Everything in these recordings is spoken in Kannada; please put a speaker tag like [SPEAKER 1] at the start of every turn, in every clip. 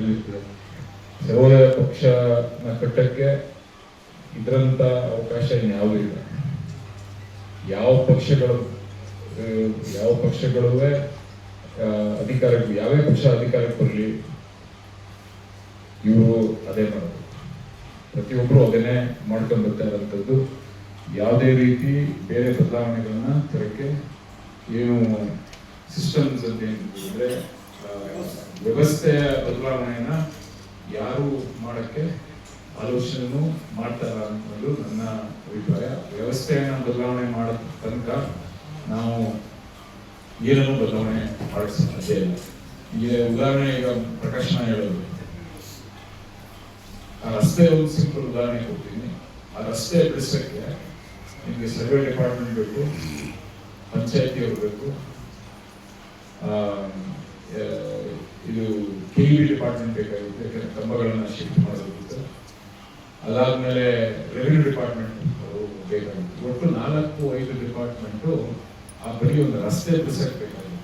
[SPEAKER 1] ನಿಲ್ಲುತ್ತದೆ. ಸರ್ವೋದಯ ಪಕ್ಷನ ಕಟ್ಟಕ್ಕೆ ಇದರಂಥ ಅವಕಾಶ ಇನ್ಯಾವುದೂ ಇಲ್ಲ. ಯಾವ ಪಕ್ಷಗಳು ಅಧಿಕಾರಕ್ಕೆ, ಯಾವೇ ಪಕ್ಷ ಅಧಿಕಾರಕ್ಕೆ ಬರಲಿ, ಇವರು ಅದೇ ಮಾಡೋದು. ಪ್ರತಿಯೊಬ್ಬರು ಅದನ್ನೇ ಮಾಡ್ಕೊಂಡು ಬರ್ತಾ ಇರೋಂಥದ್ದು. ಯಾವುದೇ ರೀತಿ ಬೇರೆ ಬದಲಾವಣೆಗಳನ್ನ ತರಕ್ಕೆ ಏನು ಸಿಸ್ಟಮ್ಸ್ ಅಂತ ಏನಿದ್ರೆ ವ್ಯವಸ್ಥೆಯ ಬದಲಾವಣೆಯನ್ನ ಯಾರು ಮಾಡಕ್ಕೆ ಆಲೋಚನೆನೂ ಮಾಡ್ತಾರ ಅನ್ನೋದು ನನ್ನ ಅಭಿಪ್ರಾಯ. ವ್ಯವಸ್ಥೆಯನ್ನ ಬದಲಾವಣೆ ಮಾಡೋ ತನಕ ನಾವು ಏನನ್ನು ಬದಲಾವಣೆ ಮಾಡಕ್ಕೆ ಸಾಧ್ಯ ಇಲ್ಲ. ಈಗ ಉದಾಹರಣೆ, ಈಗ ಪ್ರಕಾಶನ ಹೇಳೋದು, ಆ ರಸ್ತೆ ಒಂದು ಸಿಂಪಲ್ ಉದಾಹರಣೆ ಕೊಡ್ತೀನಿ. ಆ ರಸ್ತೆ ಬಿಡಿಸಕ್ಕೆ ನಿಮಗೆ ಸರ್ವೆ ಡಿಪಾರ್ಟ್ಮೆಂಟ್ ಬೇಕು, ಪಂಚಾಯತಿಯವರು ಬೇಕು, ಇದು KEB ಡಿಪಾರ್ಟ್ಮೆಂಟ್ ಬೇಕಾಗುತ್ತೆ, ಕಂಬಗಳನ್ನ ಶಿಫ್ಟ್ ಮಾಡೋದಕ್ಕೆ. ಅದಾದ್ಮೇಲೆ ರೆವಿನ್ಯೂ ಡಿಪಾರ್ಟ್ಮೆಂಟ್ ಬೇಕಾಗುತ್ತೆ. ಒಟ್ಟು 4-5 ಡಿಪಾರ್ಟ್ಮೆಂಟು ಆ ಬರೀ ಒಂದು ರಸ್ತೆ ಬಿಡಿಸಕ್ಕೆ ಬೇಕಾಗುತ್ತೆ.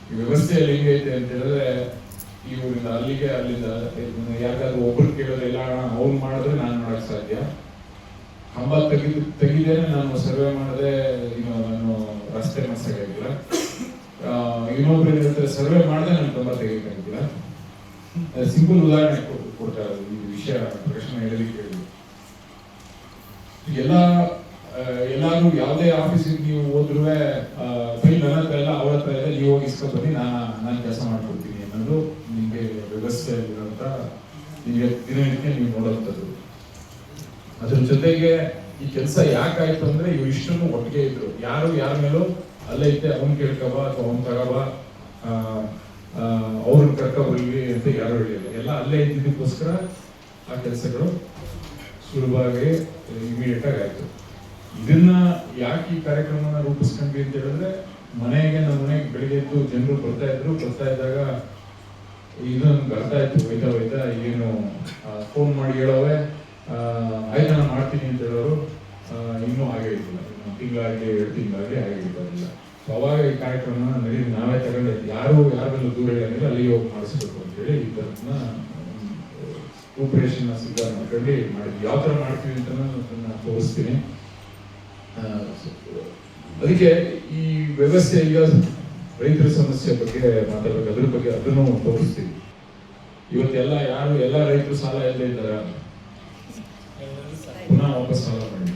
[SPEAKER 1] ಈ ವ್ಯವಸ್ಥೆಯಲ್ಲಿ ಹೆಂಗೈತೆ ಅಂತ ಹೇಳಿದ್ರೆ, ಇವರಿಂದ ಅಲ್ಲಿಗೆ, ಅಲ್ಲಿಂದ ಯಾಕಾದ್ರೂ ಒಬ್ರು ಕೇಳಿದ್ರೆ ಇಲ್ಲ ಅವ್ನು ಮಾಡಿದ್ರೆ ನಾನು ಮಾಡಕ್ ಸಾಧ್ಯ, ಕಂಬ ತೆಗಿದೇನೆ ನಾನು ಸರ್ವೆ ಮಾಡದೆ ನಾನು ರಸ್ತೆ ಮಾಡ್ಸಕ್ಕಾಗಿಲ್ಲ, ಇನ್ನೊಬ್ರು ಹೇಳ್ತಾರೆ ಸರ್ವೆ ಮಾಡದೆ ನಾನು ಕಂಬ ತೆಗಿಯಕ್ಕಾಗಿಲ್ಲ. ಸಿಂಪಲ್ ಉದಾಹರಣೆ ಕೊಡ್ತಾ ಇರೋದು ಈ ವಿಷಯ ಪ್ರಶ್ನೆ ಹೇಳಲಿಕ್ಕೆ ಹೇಳಿ. ಎಲ್ಲಾರು ಯಾವುದೇ ಆಫೀಸಿಗೆ ನೀವು ಹೋದ್ರೂ ಫೈಲ್ ನನ್ನ ಹತ್ರ ಎಲ್ಲ ಅವ್ರ ಹತ್ರ ಇದೆ, ನೀವು ಹೋಗಿ ಇಸ್ಕೊಂಡು ಬನ್ನಿ, ನಾನು ಕೆಲಸ ಮಾಡ್ಕೊಡ್ತೀನಿ ಅನ್ನೋದು ನಿಮಗೆ ವ್ಯವಸ್ಥೆಯಲ್ಲಿರೋಂಥ ನಿಮಗೆ ದಿನನಿತ್ಯ ನೀವು ನೋಡೋಂಥದ್ದು. ಅದ್ರ ಜೊತೆಗೆ ಈ ಕೆಲಸ ಯಾಕಾಯ್ತು ಅಂದ್ರೆ ಇವು ಇಷ್ಟನ್ನು ಒಟ್ಟಿಗೆ ಇದ್ರು. ಯಾರು ಯಾರ ಮೇಲೂ ಅಲ್ಲೈತೆ ಅವ್ನು ಕೇಳ್ಕಬ ಅಥವಾ ಅವ್ನು ತಗಬ ಅವ್ರನ್ನ ಕರ್ಕೊಬರ್ಲಿ ಅಂತ ಯಾರು ಹೇಳಿಲ್ಲ. ಎಲ್ಲ ಅಲ್ಲೇ ಇದ್ದಿದ್ದಕ್ಕೋಸ್ಕರ ಆ ಕೆಲಸಗಳು ಸುಲಭವಾಗಿ ಇಮಿಡಿಯೇಟ್ ಆಗಿ ಆಯ್ತು. ಇದನ್ನ ಯಾಕೆ ಈ ಕಾರ್ಯಕ್ರಮನ ರೂಪಿಸ್ಕೊಂಡ್ವಿ ಅಂತ ಹೇಳಿದ್ರೆ, ನಮ್ಮ ಮನೆಗೆ ಬೆಳಿಗ್ಗೆ ಎದ್ದು ಜನರು ಬರ್ತಾ ಇದ್ದಾಗ ಇದು ನಮ್ಗೆ ಅರ್ಥ ಆಯ್ತು. ಹೋಯ್ತಾ ಏನು ಫೋನ್ ಮಾಡಿ ಹೇಳೋವೆ ಆಯ್ತು ನಾನು ಮಾಡ್ತೀನಿ ಅಂತ ಹೇಳೋರು ಇನ್ನೂ ಹಾಗೆ ಇದ್ದಿಲ್ಲ. ತಿಂಗಳಾಗಲಿ 2 ತಿಂಗಳಾಗಲಿ ಹಾಗೆ ಇರೋದಿಲ್ಲ. ಸೊ ಅವಾಗ ಈ ಕಾರ್ಯಕ್ರಮ ನಾವೇ ತಗೊಂಡು ಯಾರಲ್ಲೂ ದೂರ ಹೇಳಿದ್ರೆ ಅಲ್ಲಿಗೆ ಹೋಗಿ ಮಾಡಿಸ್ಬೇಕು ಅಂತೇಳಿ ಈ ಥರನ ರೂಪರೇಷನ್ ಸಿದ್ಧ ಮಾಡ್ಕೊಂಡು ಮಾಡಿದ್ವಿ. ಯಾವ ಥರ ಮಾಡ್ತೀವಿ ಅಂತ ನಾನು ತೋರಿಸ್ತೀನಿ. ಅದಕ್ಕೆ ಈ ವ್ಯವಸ್ಥೆ ಈಗ ರೈತರ ಸಮಸ್ಯೆ ಬಗ್ಗೆ ಮಾತಾಡಬೇಕು, ಅದ್ರ ಬಗ್ಗೆ ಅದನ್ನು ತೋರಿಸ್ತೀವಿ. ಇವತ್ತೆಲ್ಲ ಎಲ್ಲ ರೈತರು ಸಾಲ ಎಲ್ಲ ಇದ್ದಾರೆ, ಪುನಃ ವಾಪಸ್ ಸಾಲ ಮಾಡಿ.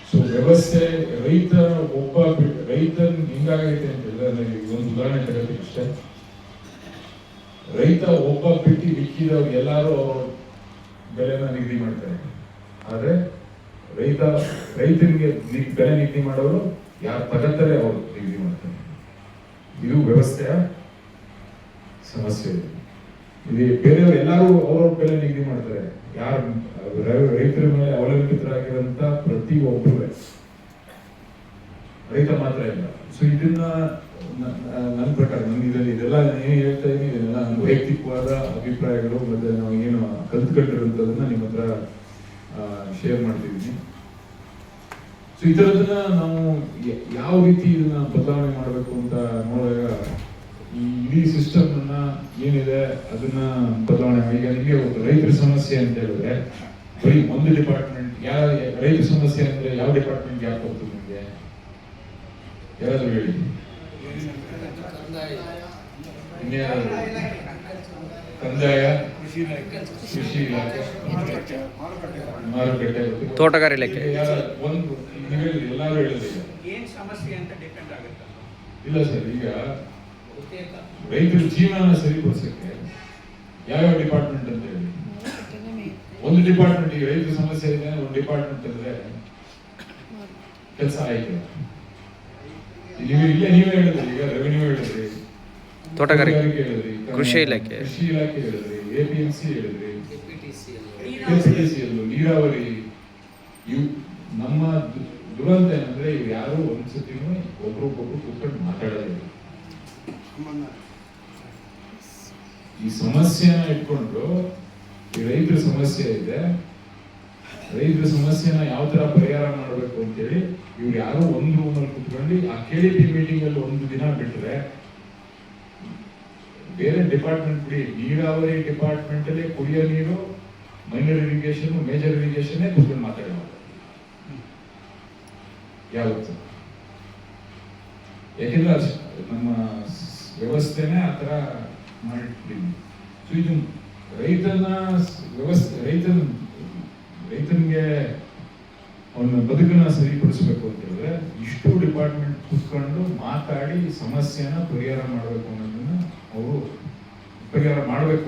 [SPEAKER 1] ಸೊ ವ್ಯವಸ್ಥೆ ರೈತನ್ ಹಿಂಗಾಗೈತೆ ಅಂತ ಹೇಳಿದ್ರೆ, ಒಂದು ಉದಾಹರಣೆ ತಗೋತೀನಿ ಅಷ್ಟೇ. ರೈತ ಒಬ್ಬ ಬಿಟ್ಟು ಮಿಕ್ಕಿದವ್ರು ಎಲ್ಲರೂ ಅವ್ರ ಬೆಲೆನ ನಿಗದಿ ಮಾಡ್ತಾರೆ. ಆದ್ರೆ ರೈತನಿಗೆ ಬೆಲೆ ನಿಗದಿ ಮಾಡೋರು ಯಾರು ತಗತ್ತಾರೆ ಅವರು ನಿಗದಿ ಮಾಡ್ತಾರೆ. ಇದು ವ್ಯವಸ್ಥೆಯ ಸಮಸ್ಯೆ. ಇದು ಬೇರೆಯವರು ಎಲ್ಲರೂ ಅವ್ರವ್ರ ಬೆಲೆ ನಿಗದಿ ಮಾಡ್ತಾರೆ. ಯಾರು ರೈತರ ಮೇಲೆ ಅವಲಂಬಿತರಾಗಿರೋಂಥ ಪ್ರತಿಯೊಬ್ಬರು, ರೈತ ಮಾತ್ರ ಇಲ್ಲ. ಸೊ ಇದನ್ನ ನನ್ನ ಪ್ರಕಾರ ಇದೆಲ್ಲ ಏನು ಹೇಳ್ತಾ ಇದೀನಿ, ಇದೆಲ್ಲ ನನ್ನ ವೈಯಕ್ತಿಕವಾದ ಅಭಿಪ್ರಾಯಗಳು ಮತ್ತೆ ನಾವು ಏನು ಕಲ್ತ್ಕೊಂಡಿರೋಂಥದನ್ನ ನಿಮ್ಮ ಹತ್ರ ಶೇರ್ ಮಾಡ್ತಿದ್ದೀನಿ. ಸೊ ಇದರದನ್ನ ನಾವು ಯಾವ ರೀತಿ ಇದನ್ನ ಬದಲಾವಣೆ ಮಾಡಬೇಕು ಅಂತ ನೋಡಿದಾಗ, ಈ ಇಡೀ ಸಿಸ್ಟಮ್ ಅನ್ನ ಏನಿದೆ ಅದನ್ನ ಬದಲಾವಣೆ ಈಗ ನಿಮಗೆ ರೈತರ ಸಮಸ್ಯೆ ಅಂತ ಹೇಳಿದ್ರೆ ಬರೀ ಒಂದು ಡಿಪಾರ್ಟ್ಮೆಂಟ್, ರೈತರ ಸಮಸ್ಯೆ ಅಂದ್ರೆ ಯಾವ ಡಿಪಾರ್ಟ್ಮೆಂಟ್ ಯಾಕೆ ಹೋಗ್ತದೆ ನಿಮಗೆ ಯಾರಾದ್ರೂ ಹೇಳಿ. ಕಂದಾಯ, ಕೃಷಿ ಇಲಾಖೆ, ಮಾರುಕಟ್ಟೆ,
[SPEAKER 2] ತೋಟಗಾರಿ ಇಲಾಖೆ.
[SPEAKER 1] ಒಂದು ಎಲ್ಲರೂ ಹೇಳಿದ್ರೆ ಇಲ್ಲ ಸರ್. ಈಗ ರೈತರ ಜೀವನ ಸರಿಪಡಿಸಕ್ಕೆ ಯಾವ್ಯಾವ ಡಿಪಾರ್ಟ್ಮೆಂಟ್ ಅಂತ ಹೇಳಿ. ಒಂದು ಡಿಪಾರ್ಟ್ಮೆಂಟ್, ಈಗ ರೈತರ ಸಮಸ್ಯೆ ಇದೆ ಒಂದು ಡಿಪಾರ್ಟ್ಮೆಂಟ್ ಅಂದ್ರೆ ಕೆಲಸ ಆಯ್ತು. ನೀವೇ ಹೇಳಿದ್ರಿ, ಈಗ ರೆವಿನ್ಯೂ ಹೇಳಿದ್ರಿ,
[SPEAKER 2] ತೋಟಗಾರಿಕೆ
[SPEAKER 1] ಹೇಳಿದ್ರಿ,
[SPEAKER 2] ಕೃಷಿ ಇಲಾಖೆ
[SPEAKER 1] ಹೇಳಿದ್ರಿ, APMC ಹೇಳಿದ್ರಿ, KPTCL, ನೀರಾವರಿ. ಇವು ನಮ್ಮ ದುರಂತ ಏನಂದ್ರೆ ಇವು ಯಾರು ಒಂದ್ಸತಿನೂ ಒಬ್ರಿಗೊಬ್ರು ಕೂತ್ಕೊಂಡು ಮಾತಾಡೋದಿಲ್ಲ. ಈ ಸಮಸ್ಯೆನ ಇಟ್ಕೊಂಡು ಈ ರೈತರ ಸಮಸ್ಯೆ ಇದೆ, ರೈತರ ಸಮಸ್ಯೆನ ಯಾವ ತರ ಪರಿಹಾರ ಮಾಡಬೇಕು ಅಂತೇಳಿ ಇವ್ರು ಯಾರು ಒಂದು ರೂಮಲ್ಲಿ ಕುತ್ಕೊಂಡು ಆ KDP ಮೀಟಿಂಗ್ ಅಲ್ಲಿ ಒಂದು ದಿನ ಬಿಟ್ರೆ ಬೇರೆ ಡಿಪಾರ್ಟ್ಮೆಂಟ್ ಬಿಡಿ, ನೀರಾವರಿ ಡಿಪಾರ್ಟ್ಮೆಂಟ್ ಅಲ್ಲಿ ಕುಡಿಯೋ ನೀರು, ಮೈನರ್ ಇರಿಗೇಷನ್, ಮೇಜರ್ ಇರಿಗೇಷನ್ ಕೂತ್ಕೊಂಡು ಮಾತಾಡೋದು ಯಾವತ್ತು. ಯಾಕೆಂದ್ರೆ ನಮ್ಮ ವ್ಯವಸ್ಥೆನೇ ಆ ಥರ ಮಾಡಿಟ್ಟಿದ್ದೀವಿ. ಸೊ ಇದು ರೈತನ ವ್ಯವಸ್ಥೆ, ರೈತನಿಗೆ ಅವನ ಬದುಕನ್ನ ಸರಿಪಡಿಸ್ಬೇಕು ಅಂತ ಹೇಳಿದ್ರೆ ಇಷ್ಟು ಡಿಪಾರ್ಟ್ಮೆಂಟ್ ಕೂತ್ಕೊಂಡು ಮಾತಾಡಿ ಸಮಸ್ಯೆನ ಪರಿಹಾರ ಮಾಡಬೇಕು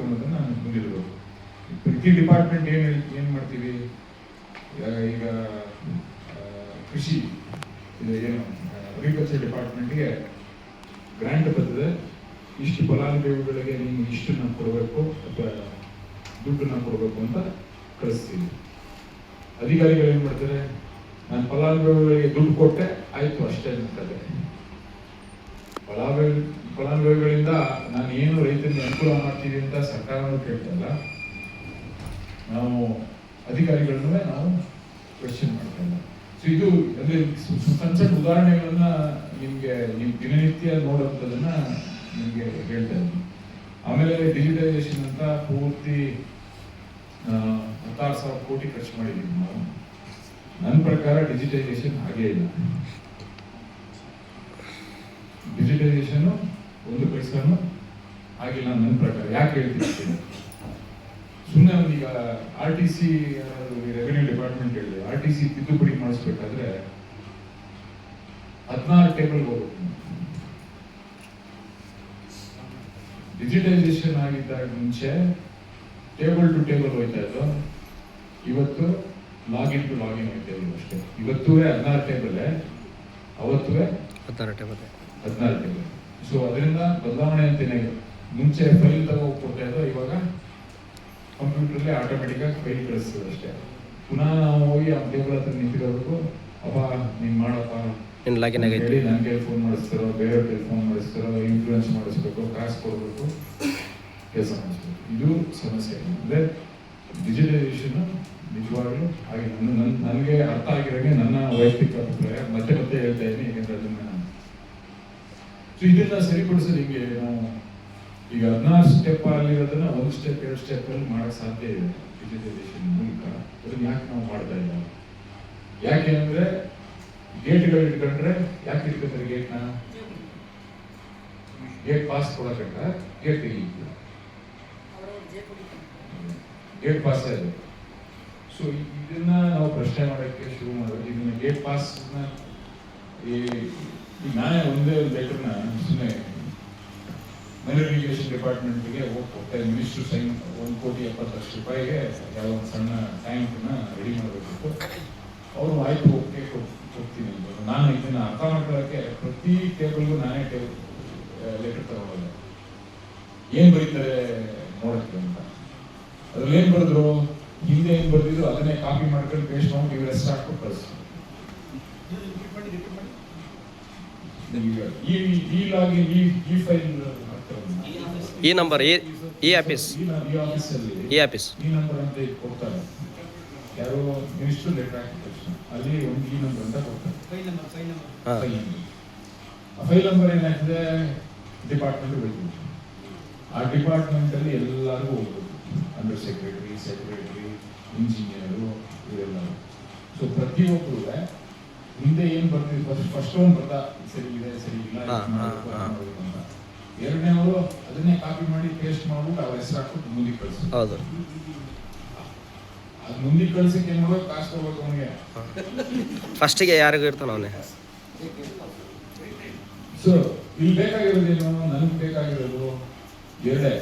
[SPEAKER 1] ಅನ್ನೋದನ್ನ ಮುಂದಿಡಬೇಕು. ಪ್ರತಿ ಡಿಪಾರ್ಟ್ಮೆಂಟ್ ಏನ್ ಮಾಡ್ತೀವಿ ಈಗ ಕೃಷಿ ಏನು ಅಗ್ರಿಕಲ್ಚರ್ ಡಿಪಾರ್ಟ್ಮೆಂಟ್ಗೆ ಗ್ರಾಂಟ್ ಬರ್ತದೆ, ಇಷ್ಟು ಫಲಾನುಭವಿಗಳಿಗೆ ನೀವು ಇಷ್ಟನ್ನ ಕೊಡಬೇಕು ಅಥವಾ ದುಡ್ಡನ್ನ ಕೊಡಬೇಕು ಅಂತ ಕಳಿಸ್ತೀವಿ. ಅಧಿಕಾರಿಗಳು ಏನ್ ಮಾಡ್ತಾರೆ, ನಾನು ಫಲಾನುಭವಿಗಳಿಗೆ ದುಡ್ಡು ಕೊಟ್ಟೆ ಆಯ್ತು ಅಷ್ಟೇ ಅಂತದೆ. ಫಲಾನುಭವಿಗಳಿಂದ ನಾನು ಏನು ರೈತರಿಗೆ ಅನುಕೂಲ ಮಾಡ್ತೀವಿ ಅಂತ ಸರ್ಕಾರನೂ ಕೇಳ್ತಲ್ಲ, ನಾವು ಅಧಿಕಾರಿಗಳನ್ನೂ ನಾವು ಕ್ವೆಶ್ಚನ್ ಮಾಡ್ತಾ ಇಲ್ಲ. ಸೊ ಇದು ಅಂದ್ರೆ ಸಣ್ಣ ಸಣ್ಣ ಉದಾಹರಣೆಗಳನ್ನ ನಿಮ್ಗೆ ನೀವು ದಿನನಿತ್ಯ ನೋಡುವಂಥದ್ದನ್ನ ನಿಮ್ಗೆ ಹೇಳ್ತಾ ಇದ್ದೀನಿ. ಆಮೇಲೆ ಡಿಜಿಟೈಸೇಷನ್ ಅಂತ ಪೂರ್ತಿ 16,000 ಕೋಟಿ ಖರ್ಚು ಮಾಡಿದ್ದೀವಿ ನಾವು. ನನ್ನ ಪ್ರಕಾರ ಡಿಜಿಟೈಸೇಷನ್ ಹಾಗೇ ಇಲ್ಲ. ಡಿಜಿಟೈಸೇಷನ್ 1 ಪೈಸಾನು ಆಗಿಲ್ಲ ನನ್ನ ಪ್ರಕಾರ. ಯಾಕೆ ಹೇಳ್ತೀನಿ, ಸುಮ್ಮನೆ ಈಗ RTC ರೆವಿನ್ಯೂ ಡಿಪಾರ್ಟ್ಮೆಂಟ್ ಹೇಳಿದೆ, RTC ತಿದ್ದುಪಡಿ ಮಾಡಿಸ್ಬೇಕಾದ್ರೆ 16 ಟೇಬಲ್ ಹೋಗುತ್ತೆ. ಡಿಜಿಟೈಸೇಷನ್ ಆಗಿದ್ದಾಗ ಮುಂಚೆ ಟೇಬಲ್ ಟು ಟೇಬಲ್ ಹೋಯ್ತಾ ಇದ್ದು, ಇವತ್ತು ಲಾಗಿನ್ ಟು ಲಾಗಿನ್ ಹೋಯ್ತಾ ಇದ್ದೀವಿ ಅಷ್ಟೇ. ಇವತ್ತೂ 16 ಟೇಬಲ್, ಅವತ್ತೂ 16 ಟೇಬಲ್. ಸೊ ಅದರಿಂದ ಬದಲಾವಣೆ ಅಂತೇನೆ. ಮುಂಚೆ ಫೈಲ್ ಕೊಡ್ತಾ ಇದ್ದೋ, ಇವಾಗ ಕಂಪ್ಯೂಟರ್ಲಿ ಆಟೋಮೆಟಿಕ್ ಆಗಿ ಫೈಲ್ ಕಳಿಸ್ತದೆ ಅಷ್ಟೇ. ಪುನಃ ನಾವು ಹೋಗಿ ಆ ಟೇಬಲ್ ಹತ್ರ ನಿಂತಿರೋದು, ಅಪ್ಪ ನೀನ್ ಮಾಡಪ್ಪ ಹೇಳಿ ನನಗೆ ಫೋನ್ ಮಾಡಿಸ್ತಾರೋ, ಬೇರೆಯವ್ರಿಗೆ ಫೋನ್ ಮಾಡಿಸ್ತಾರೋ, ಇನ್ಫ್ಲೂಯೆನ್ಸ್ ಮಾಡಿಸ್ಬೇಕು, ಕಾಸು ಕೊಡಬೇಕು, ಕೆಲಸ ಮಾಡಿಸ್ಬೇಕು. ಇದು ಸಮಸ್ಯೆ. ಅಂದರೆ ಡಿಜಿಟೈಸೇಷನ್ ನಿಜವಾಗ್ಲೂ ಹಾಗೆ ನನಗೆ ಅರ್ಥ ಆಗಿರೋಂಗೆ ನನ್ನ ವೈಯಕ್ತಿಕ ಅಭಿಪ್ರಾಯ. ಮತ್ತೆ ಹೇಳ್ತಾ ಇದ್ದೀನಿ, ಯಾಕಂದ್ರೆ ಅದನ್ನ ಸೊ ಇದನ್ನ ಸರಿಪಡಿಸೋದು ಹಿಂಗೆ. ನಾವು ಈಗ 16 ಸ್ಟೆಪ್ ಆಗಿರೋದನ್ನ 1 ಸ್ಟೆಪ್ 2 ಸ್ಟೆಪ್ ಅಲ್ಲಿ ಮಾಡಕ್ ಸಾಧ್ಯ ಇದೆ ಡಿಜಿಟೈಸೇಷನ್ ಮೂಲಕ. ಅದನ್ನ ಯಾಕೆ ನಾವು ಮಾಡ್ತಾ ಇಲ್ಲ? ಯಾಕೆ ಅಂದ್ರೆ ಗೇಟ್ಗಳು ಇಟ್ಕೊಂಡ್ರೆ ಯಾಕೆ ಇಟ್ಕೊಂಡ್ರೆ ಗೇಟ್ ಪಾಸ್ ಕೊಡಬೇಕ, ಗೇಟ್ ತೆಗೀತು, ಗೇಟ್ ಪಾಸ್ ಇದೆ. ಸೊ ಇದನ್ನ ನಾವು ಪ್ರಶ್ನೆ ಮಾಡೋಕ್ಕೆ ಶುರು ಮಾಡೋದು. ಇದನ್ನ ಗೇಟ್ ಪಾಸ್ ಈಗ ನಾನೇ ಒಂದೇ ಒಂದು ಲೆಟರ್ನ ಸುಮ್ಮನೆ ಮೈನರ್ ಇರಿಗೇಷನ್ ಡಿಪಾರ್ಟ್ಮೆಂಟ್ಗೆ ಹೋಗ್ತಾ ಮಿನಿಸ್ಟ್ರು ಸೈನ್ 1,70,00,000 ರೂಪಾಯಿಗೆ ಯಾವುದೋ ಒಂದು ಸಣ್ಣ ಟ್ಯಾಂಕ್ನ ರೆಡಿ ಮಾಡಬೇಕಿತ್ತು. ಅವರು ಆಯ್ತು ಓಕೆ ಹೋಗ್ತೀನಿ ಅಂತ. ನಾನು ಇದನ್ನ ಅರ್ಥ ಮಾಡ್ಕೊಳ್ಳೋಕ್ಕೆ ಪ್ರತಿ ಟೇಬಲ್ಗೂ ನಾನೇ ಲೆಟರ್ ತಗೊಳ್ಳೋದು, ಏನ್ ಬರೀತಾರೆ ನೋಡಕ್ಕೆ ಅಂತ. ಅದ್ರಲ್ಲಿ ಏನ್ ಬರೆದ್ರು, ಹಿಂದೆ ಏನ್ ಬರ್ದಿದ್ರು ಅದನ್ನೇ ಕಾಪಿ ಮಾಡ್ಕೊಂಡು ಪೇಸ್ಟ್ ಮಾಡಿ ಇವ್ರ ಹೆಸರು ಹಾಕ್ಬಿಟ್ಟು ಕಳಿಸ್ತಾರೆ. ಈ ಲಾಗಿನ್ ಈ ಫೈಲ್
[SPEAKER 2] ಈ ನಂಬರ್ ಈ ಆಫೀಸ್
[SPEAKER 1] ಈ ನಂಬರ್ ಅಂತ ಕೊಡ್ತಾರೆ. ಯಾರೋ ಮಿನಿಸ್ಟರ್ ಲೆಟರ್ ಹಾಕಿದ ತಕ್ಷಣ ಅಲ್ಲಿ ಒಂದು ಈ ನಂಬರ್ ಅಂತ ಕೊಡ್ತಾರೆ. ಫೈಲ್ ನಂಬರ್ ಏನಾಗ್ತದೆ, ಡಿಪಾರ್ಟ್ಮೆಂಟ್ ಹೋಗ್ತೀವಿ. ಆ ಡಿಪಾರ್ಟ್ಮೆಂಟ್ ಅಲ್ಲಿ ಎಲ್ಲರಿಗೂ ಹೋಗ್ಬೋದು, ಅಂಡರ್ ಸೆಕ್ರೆಟರಿ, ಇಂಜಿನಿಯರು, ಇವೆಲ್ಲ. ಸೊ ಪ್ರತಿಯೊಬ್ಬರು ಹಿಂದೆ ಏನ್ ಬರ್ತೀವಿ, ಫಸ್ಟ್ ಒಂದು ಬರ್ತಾ ಸರಿ ಇದೆ ಸರಿ ಇಲ್ಲ ಅಂತ, ಎರಡನೇವರು ಅದನ್ನೇ ಕಾಪಿ ಮಾಡಿ ಪೇಸ್ಟ್ ಮಾಡ್ಬಿಟ್ಟು ಅವ್ರ ಹೆಸರು ಹಾಕ್ಬಿಟ್ಟು ಮುಂದಕ್ಕೆ ಕಳಿಸ್ತಾರೆ.
[SPEAKER 2] ಹೌದು,
[SPEAKER 1] ಅದು ಮುಂದಕ್ಕೆ ಕಳ್ಸಕ್ಕೆ ಏನ್ ಮಾಡ್ಬೇಕು, ಕಾಸು ಕೊಡ್ಬೇಕು ಅವನಿಗೆ.
[SPEAKER 2] ಫಸ್ಟಿಗೆ ಯಾರಿಗೂ ಇರ್ತಾನ ಅವನೇ.
[SPEAKER 1] ಸೊ ಇಲ್ಲಿ ಬೇಕಾಗಿರೋದೇನು, ನನಗೆ ಬೇಕಾಗಿರೋದು ಎರಡೇ.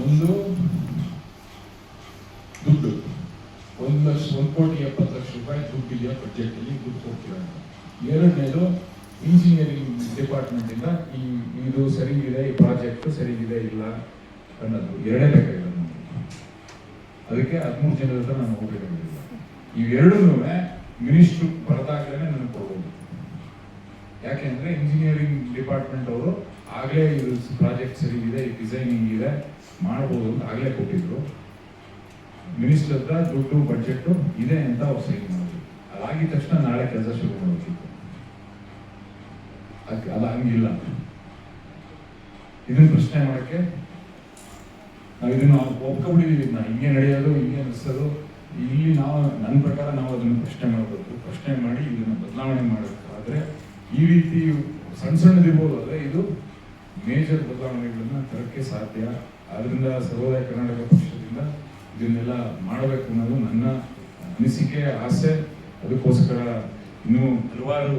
[SPEAKER 1] ಒಂದು ದುಡ್ಡು, 1,70,00,000 ರೂಪಾಯಿ ದುಡ್ಡು ಇದೆಯಾ ಬಜೆಟ್ ಅಲ್ಲಿ, ದುಡ್ಡು ಕೊಡ್ತೀರಾ ಅಂತ. ಎರಡನೇದು ಇಂಜಿನಿಯರಿಂಗ್ ಡಿಪಾರ್ಟ್ಮೆಂಟ್ ಇಂದ ಇದು ಸರಿಗಿದೆ, ಈ ಪ್ರಾಜೆಕ್ಟ್ ಸರಿಗಿದೆ ಇಲ್ಲ ಅನ್ನೋದು ಎರಡೇ ಬೇಕಾಗಿರೋದು ನಮಗೆ. ಅದಕ್ಕೆ 13 ಜನರ ಹತ್ರ ನಾನು ಹೋಗಬೇಕಾಗಿಲ್ಲ. ಇವೆರಡೂ ಮಿನಿಸ್ಟ್ರು ಬರೆದಾಗಲೇ ನನಗೆ ಕೊಡ್ಬೋದು. ಯಾಕೆಂದ್ರೆ ಇಂಜಿನಿಯರಿಂಗ್ ಡಿಪಾರ್ಟ್ಮೆಂಟ್ ಅವರು ಆಗಲೇ ಇದು ಪ್ರಾಜೆಕ್ಟ್ ಸರಿಗಿದೆ, ಡಿಸೈನಿಂಗ್ ಇದೆ, ಮಾಡ್ಬೋದು ಅಂತ ಆಗಲೇ ಕೊಟ್ಟಿದ್ರು. ಮಿನಿಸ್ಟರ್ ಹತ್ರ ದುಡ್ಡು ಬಜೆಟ್ ಇದೆ ಅಂತ ಅವ್ರು ಸೈನ್ ಮಾಡಿದ್ರು. ಅದಾಗಿದ ತಕ್ಷಣ ನಾಳೆ ಕೆಲಸ ಶುರು ಮಾಡಬೇಕಿತ್ತು. ಅದು ಹಂಗಿಲ್ಲ. ಇದನ್ನ ಪ್ರಶ್ನೆ ಮಾಡೋಕ್ಕೆ ನಾವು ಇದನ್ನು ಒಪ್ಕೊಬಿಟ್ಟಿದ್ದೀವಿ. ನಾವು ಹಿಂಗೆ ನಡೆಯೋದು, ಹಿಂಗೆ ಅನಿಸೋದು. ಇಲ್ಲಿ ನಾವು ನನ್ನ ಪ್ರಕಾರ ನಾವು ಅದನ್ನು ಪ್ರಶ್ನೆ ಮಾಡಬೇಕು. ಪ್ರಶ್ನೆ ಮಾಡಿ ಇದನ್ನು ಬದಲಾವಣೆ ಮಾಡಬೇಕಾದ್ರೆ ಈ ರೀತಿ ಸಣ್ಣ ಸಣ್ಣದಿರ್ಬೋದು, ಆದರೆ ಇದು ಮೇಜರ್ ಬದಲಾವಣೆಗಳನ್ನ ತರಕ್ಕೆ ಸಾಧ್ಯ. ಆದ್ದರಿಂದ ಸರ್ವೋದಯ ಕರ್ನಾಟಕ ಪಕ್ಷದಿಂದ ಇದನ್ನೆಲ್ಲ ಮಾಡಬೇಕು ಅನ್ನೋದು ನನ್ನ ಅನಿಸಿಕೆ, ಆಸೆ. ಅದಕ್ಕೋಸ್ಕರ ಇನ್ನೂ ಹಲವಾರು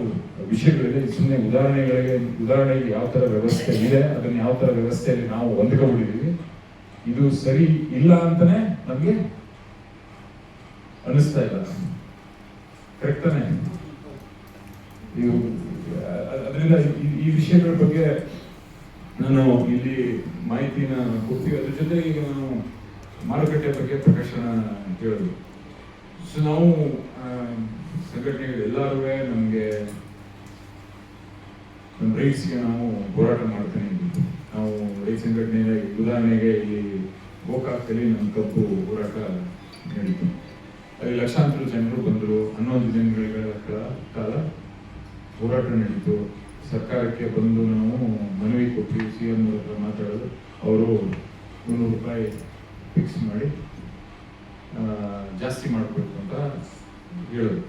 [SPEAKER 1] ವಿಷಯಗಳಿದೆ. ಸುಮ್ಮನೆ ಉದಾಹರಣೆಗೆ ಯಾವ ಥರ ವ್ಯವಸ್ಥೆ ಇದೆ, ಅದನ್ನು ಯಾವ ಥರ ವ್ಯವಸ್ಥೆಯಲ್ಲಿ ನಾವು ಹೊಂದ್ಕೊಂಡಿದ್ದೀವಿ, ಇದು ಸರಿ ಇಲ್ಲ ಅಂತಾನೆ ನಮಗೆ ಅನಿಸ್ತಾ ಇಲ್ಲ. ಕರೆಕ್ಟ್ ತಾನೆ? ಇದು ಅದರಿಂದ ಈ ವಿಷಯಗಳ ಬಗ್ಗೆ ನಾನು ಇಲ್ಲಿ ಮಾಹಿತಿನ ಕೊಡ್ತೀವಿ. ಅದ್ರ ಜೊತೆಗೆ ಈಗ ನಾನು ಮಾರುಕಟ್ಟೆ ಬಗ್ಗೆ ಪ್ರಕಾಶನ ಕೇಳೋದು. ಸೊ ನಾವು ಸಂಘಟನೆಗಳು ಎಲ್ಲರೂ ನಮಗೆ ನಮ್ಮ ರೈಟ್ಸ್ಗೆ ನಾವು ಹೋರಾಟ ಮಾಡ್ತಾನೆ ಇದ್ದೀವಿ. ನಾವು ರೈತ ಸಂಘಟನೆ ಉದಾಹರಣೆಗೆ ಈ ಗೋಕಾಕಲ್ಲಿ ನಮ್ಮ ಕಬ್ಬು ಹೋರಾಟ ನಡೀತು. ಅಲ್ಲಿ ಲಕ್ಷಾಂತರ ಜನರು ಬಂದರು. 11 ದಿನಗಳ ಕಾಲ ಹೋರಾಟ ನಡೀತು. ಸರ್ಕಾರಕ್ಕೆ ಬಂದು ನಾವು ಮನವಿ ಕೊಟ್ಟು CM ಹತ್ರ ಮಾತಾಡೋದು, ಅವರು 200 ರೂಪಾಯಿ ಫಿಕ್ಸ್ ಮಾಡಿ ಜಾಸ್ತಿ ಮಾಡಬೇಕು ಅಂತ ಹೇಳೋದು.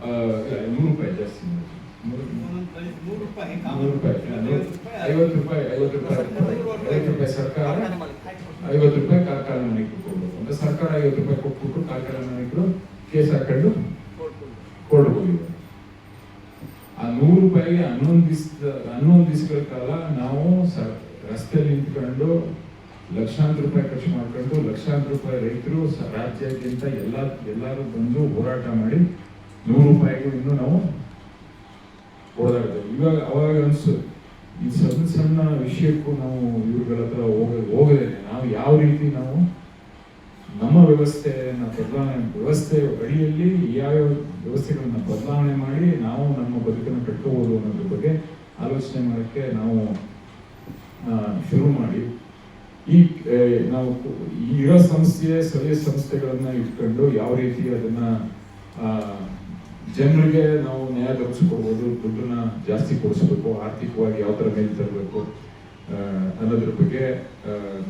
[SPEAKER 1] 100 ರೂಪಾಯಿ ಜಾಸ್ತಿ ಮಾಡಿ, 50 ರೂಪಾಯಿ ಸರ್ಕಾರ, 50 ರೂಪಾಯಿ ಕಾರ್ಖಾನೆ ಮಾಲೀಕರು ಕೊಡಬೇಕು ಅಂತ. ಸರ್ಕಾರ 50 ರೂಪಾಯಿ ಕೊಟ್ಬಿಟ್ಟು ಕಾರ್ಖಾನೆ ಮಾಲೀಕರು ಕೇಸ್ ಹಾಕೊಂಡು ಕೋರ್ಟ್ ಹೋಗಿದ್ದಾರೆ. ಆ 100 ರೂಪಾಯಿಗೆ 11 ದಿವಸಗಳ ಕಾಲ ನಾವು ರಸ್ತೆಯಲ್ಲಿ ನಿಂತ್ಕೊಂಡು ಲಕ್ಷಾಂತರ ರೂಪಾಯಿ ಖರ್ಚು ಮಾಡ್ಕೊಂಡು, ಲಕ್ಷಾಂತರ ರೂಪಾಯಿ ರೈತರು ರಾಜ್ಯಾದ್ಯಂತ ಎಲ್ಲರೂ ಬಂದು ಹೋರಾಟ ಮಾಡಿ 100 ರೂಪಾಯಿಗೂ ಇನ್ನೂ ನಾವು ಓಡಾಡ್ತೇವೆ. ಅವಾಗ ಅನ್ಸು ಈ ಸಣ್ಣ ವಿಷಯಕ್ಕೂ ನಾವು ಇವ್ರುಗಳ ಹತ್ರ ಹೋಗದೇನೆ ನಾವು ಯಾವ ರೀತಿ ನಾವು ನಮ್ಮ ವ್ಯವಸ್ಥೆ ಅಡಿಯಲ್ಲಿ ಯಾವ್ಯಾವ ವ್ಯವಸ್ಥೆಗಳನ್ನ ಬದಲಾವಣೆ ಮಾಡಿ ನಾವು ನಮ್ಮ ಬದುಕನ್ನು ಕಟ್ಕೋಬಹುದು ಅನ್ನೋದ್ರ ಬಗ್ಗೆ ಆಲೋಚನೆ ಮಾಡೋಕ್ಕೆ ನಾವು ಶುರು ಮಾಡಿ ನಾವು ಇರೋ ಸ್ಥಳೀಯ ಸಂಸ್ಥೆಗಳನ್ನ ಇಟ್ಕೊಂಡು ಯಾವ ರೀತಿ ಅದನ್ನ ಜನರಿಗೆ ನಾವು ನ್ಯಾಯ ದೊರಕಿಸ್ಕೊಡ್ಬೋದು, ದುಡ್ಡನ್ನ ಜಾಸ್ತಿ ಕೊಡಿಸ್ಬೇಕು, ಆರ್ಥಿಕವಾಗಿ ಯಾವ ಥರ ಮೇಲೆ ತರಬೇಕು ಅನ್ನೋದ್ರ ಬಗ್ಗೆ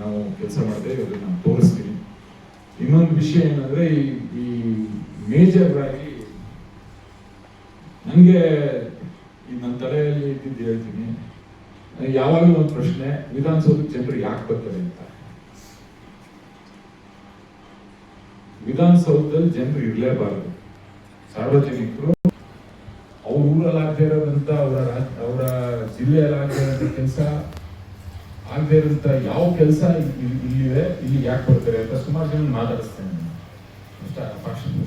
[SPEAKER 1] ನಾವು ಕೆಲಸ ಮಾಡ್ತೇವೆ. ಅದನ್ನ ನಾನು ತೋರಿಸ್ತೀನಿ. ಇನ್ನೊಂದು ವಿಷಯ ಏನಂದ್ರೆ ಈ ಮೇಜರ್ ಆಗಿ ನನಗೆ ನನ್ನ ತಲೆಯಲ್ಲಿ ಇದ್ದಿದ್ದು ಹೇಳ್ತೀನಿ. ಯಾವಾಗಲೂ ಒಂದು ಪ್ರಶ್ನೆ, ವಿಧಾನಸೌಧಕ್ಕೆ ಜನರು ಯಾಕೆ ಬರ್ತಾರೆ ಅಂತ. ವಿಧಾನಸೌಧದಲ್ಲಿ ಜನರು ಇರಲೇಬಾರದು. ಸಾರ್ವಜನಿಕರು ಅವ್ರ ಊರಲ್ಲಿ ಆಗದೆ ಇರೋದಂತ, ಅವರ ಜಿಲ್ಲೆಯಲ್ಲಿ ಆಗದೆ ಇರೋಂಥ ಕೆಲಸ, ಆಗದೆ ಇರೋಂಥ ಯಾವ ಕೆಲಸ ಇಲ್ಲಿದೆ, ಇಲ್ಲಿ ಯಾಕೆ ಬರ್ತಾರೆ ಅಂತ ಸುಮಾರು ಜನ ಮಾತಾಡಿಸ್ತೇನೆ.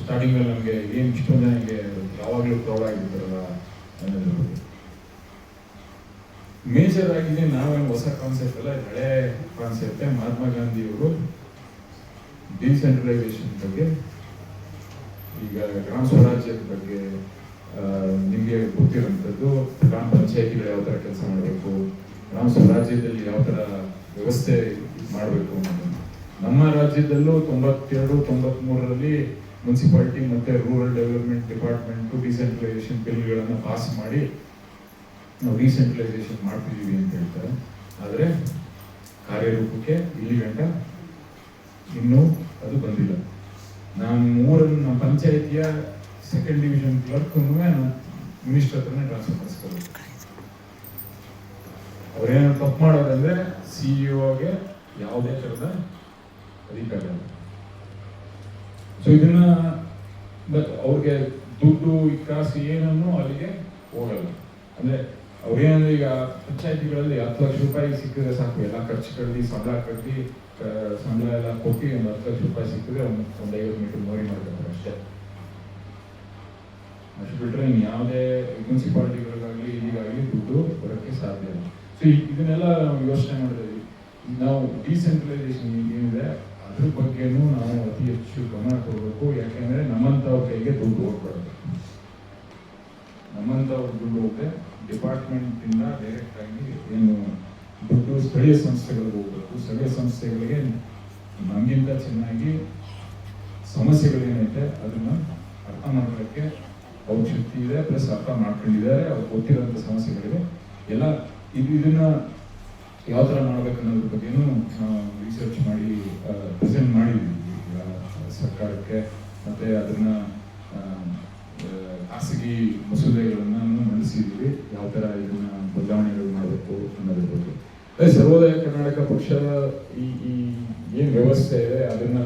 [SPEAKER 1] ಸ್ಟಾರ್ಟಿಂಗ್ ಅಲ್ಲಿ ನಮಗೆ ಏನು ಇಷ್ಟೊಂದು ಜನಕ್ಕೆ ಯಾವಾಗಲೂ ಪ್ರೌಢ ಆಗಿರ್ತಾರಲ್ಲ ಅನ್ನೋದ್ರ ಬಗ್ಗೆ. ಮೇಜರ್ ಆಗಿದೆ, ನಾವೇನು ಹೊಸ ಕಾನ್ಸೆಪ್ಟ್ ಅಲ್ಲ, ಹಳೆ ಕಾನ್ಸೆಪ್ಟೇ. ಮಹಾತ್ಮ ಗಾಂಧಿಯವರು ಡಿಸೆಂಟ್ರಲೈಸೇಷನ್ ಬಗ್ಗೆ, ಈಗ ಗ್ರಾಮ ಸ್ವರಾಜ್ಯದ ಬಗ್ಗೆ ನಿಮಗೆ ಗೊತ್ತಿರೋಂಥದ್ದು, ಗ್ರಾಮ ಪಂಚಾಯತಿಗಳು ಯಾವ ಥರ ಕೆಲಸ ಮಾಡಬೇಕು, ಗ್ರಾಮ ಸ್ವರಾಜ್ಯದಲ್ಲಿ ಯಾವ ಥರ ವ್ಯವಸ್ಥೆ ಮಾಡಬೇಕು ಅನ್ನೋದು. ನಮ್ಮ ರಾಜ್ಯದಲ್ಲೂ 92-93ರಲ್ಲಿ ಮುನ್ಸಿಪಾಲಿಟಿ ಮತ್ತು ರೂರಲ್ ಡೆವಲಪ್ಮೆಂಟ್ ಡಿಪಾರ್ಟ್ಮೆಂಟು ಡಿಸೆಂಟ್ರಲೈಸೇಷನ್ ಬಿಲ್ಗಳನ್ನು ಪಾಸ್ ಮಾಡಿ ನಾವು ಡಿಸೆಂಟ್ರಲೈಸೇಷನ್ ಮಾಡ್ತಿದ್ದೀವಿ ಅಂತ ಹೇಳ್ತಾರೆ. ಆದರೆ ಕಾರ್ಯರೂಪಕ್ಕೆ ಇಲ್ಲಿ ಗಂಟ ಇನ್ನೂ ಅದು ಬಂದಿಲ್ಲ. ನಮ್ಮ ಪಂಚಾಯತಿಯ 2nd ಡಿವಿಷನ್ ಕ್ಲರ್ಕ್ನು ಮಿನಿಸ್ಟರ್ ಹತ್ರನೇ ಟ್ರಾನ್ಸ್ಫರ್ ಮಾಡಿಸ್ಕೋಬೇಕು. ಅವ್ರೇನು ತಪ್ಪು ಮಾಡೋದಂದ್ರೆ CEO-ಗೆ ಯಾವುದೇ ಥರದ ಅಧಿಕಾರ ಇಲ್ಲ. ಸೊ ಇದನ್ನ ಅವ್ರಿಗೆ ದುಡ್ಡು ಕಾಸು ಏನನ್ನು ಅಲ್ಲಿಗೆ ಹೋಗಲ್ಲ. ಅಂದ್ರೆ ಅವ್ರೇನಂದ್ರೆ ಈಗ ಪಂಚಾಯತಿಗಳಲ್ಲಿ 10 ಲಕ್ಷ ರೂಪಾಯಿ ಸಿಕ್ಕಿದ್ರೆ ಸಾಕು, ಎಲ್ಲ ಖರ್ಚು ಕಟ್ಟಿ ಸಂಬಳ ಎಲ್ಲ ಕೊಟ್ಟು ಒಂದು 10 ಲಕ್ಷ ರೂಪಾಯಿ ಸಿಕ್ಕಿದ್ರೆ ಒಂದು 50 ಮೀಟರ್ ಮೋರಿ ಮಾಡ್ತಾರೆ ಅಷ್ಟೇ. ಅಷ್ಟು ಬಿಟ್ಟರೆ ಇನ್ನು ಯಾವುದೇ ಮುನ್ಸಿಪಾಲಿಟಿಗಳಿಗಾಗಲಿ ಇಲ್ಲಿಗಾಗಲಿ ದುಡ್ಡು ಬರೋಕ್ಕೆ ಸಾಧ್ಯ ಇಲ್ಲ. ಸೊ ಇದನ್ನೆಲ್ಲ ನಾವು ಯೋಚನೆ ಮಾಡಿದ್ವಿ. ನಾವು ಡಿಸೆಂಟ್ರಲೈಸೇಷನ್ ಏನಿದೆ ಅದ್ರ ಬಗ್ಗೆನೂ ನಾವು ಅತಿ ಹೆಚ್ಚು ಗಮನ ಕೊಡಬೇಕು. ಯಾಕೆಂದ್ರೆ ನಮ್ಮಂಥವ್ರ ಕೈಗೆ ದುಡ್ಡು ಹೋಗ್ಬಾರ್ದು. ನಮ್ಮಂಥವ್ರ ದುಡ್ಡು ಹೋಗುತ್ತೆ ಡಿಪಾರ್ಟ್ಮೆಂಟ್ ಇಂದ ಡೈರೆಕ್ಟ್ ಆಗಿ ಏನು ದುಡ್ಡು ಸ್ಥಳೀಯ ಸಂಸ್ಥೆಗಳಿಗೆ ಹೋಗ್ಬೇಕು. ಸ್ಥಳೀಯ ಸಂಸ್ಥೆಗಳಿಗೆ ನಮಗಿಂತ ಚೆನ್ನಾಗಿ ಸಮಸ್ಯೆಗಳೇನೈತೆ ಅದನ್ನ ಅರ್ಥ ಮಾಡೋದಕ್ಕೆ ಅವ್ರ ಶಕ್ತಿ ಇದೆ, ಪ್ಲಸ್ ಅರ್ಥ ಮಾಡ್ಕೊಂಡಿದ್ದಾರೆ. ಅವ್ರು ಗೊತ್ತಿರೋಂಥ ಸಮಸ್ಯೆಗಳಿಗೆ ಎಲ್ಲ ಇದನ್ನ ಯಾವ ಥರ ಮಾಡ್ಬೇಕು ಅನ್ನೋದ್ರ ಬಗ್ಗೆನೂ ರಿಸರ್ಚ್ ಮಾಡಿ ಪ್ರೆಸೆಂಟ್ ಮಾಡಿದ್ವಿ ಸರ್ಕಾರಕ್ಕೆ. ಮತ್ತೆ ಅದನ್ನ ಖಾಸಗಿ ಮಸೂದೆಗಳನ್ನು ಮಂಡಿಸಿದ್ವಿ, ಯಾವ ಥರ ಇದನ್ನ ಬದಲಾವಣೆಗಳು ಮಾಡಬೇಕು ಅನ್ನೋದ್ರ ಬಗ್ಗೆ. ಸರ್ವೋದಯ ಕರ್ನಾಟಕ ಪಕ್ಷದ ಈ ಏನು ವ್ಯವಸ್ಥೆ ಇದೆ ಅದನ್ನ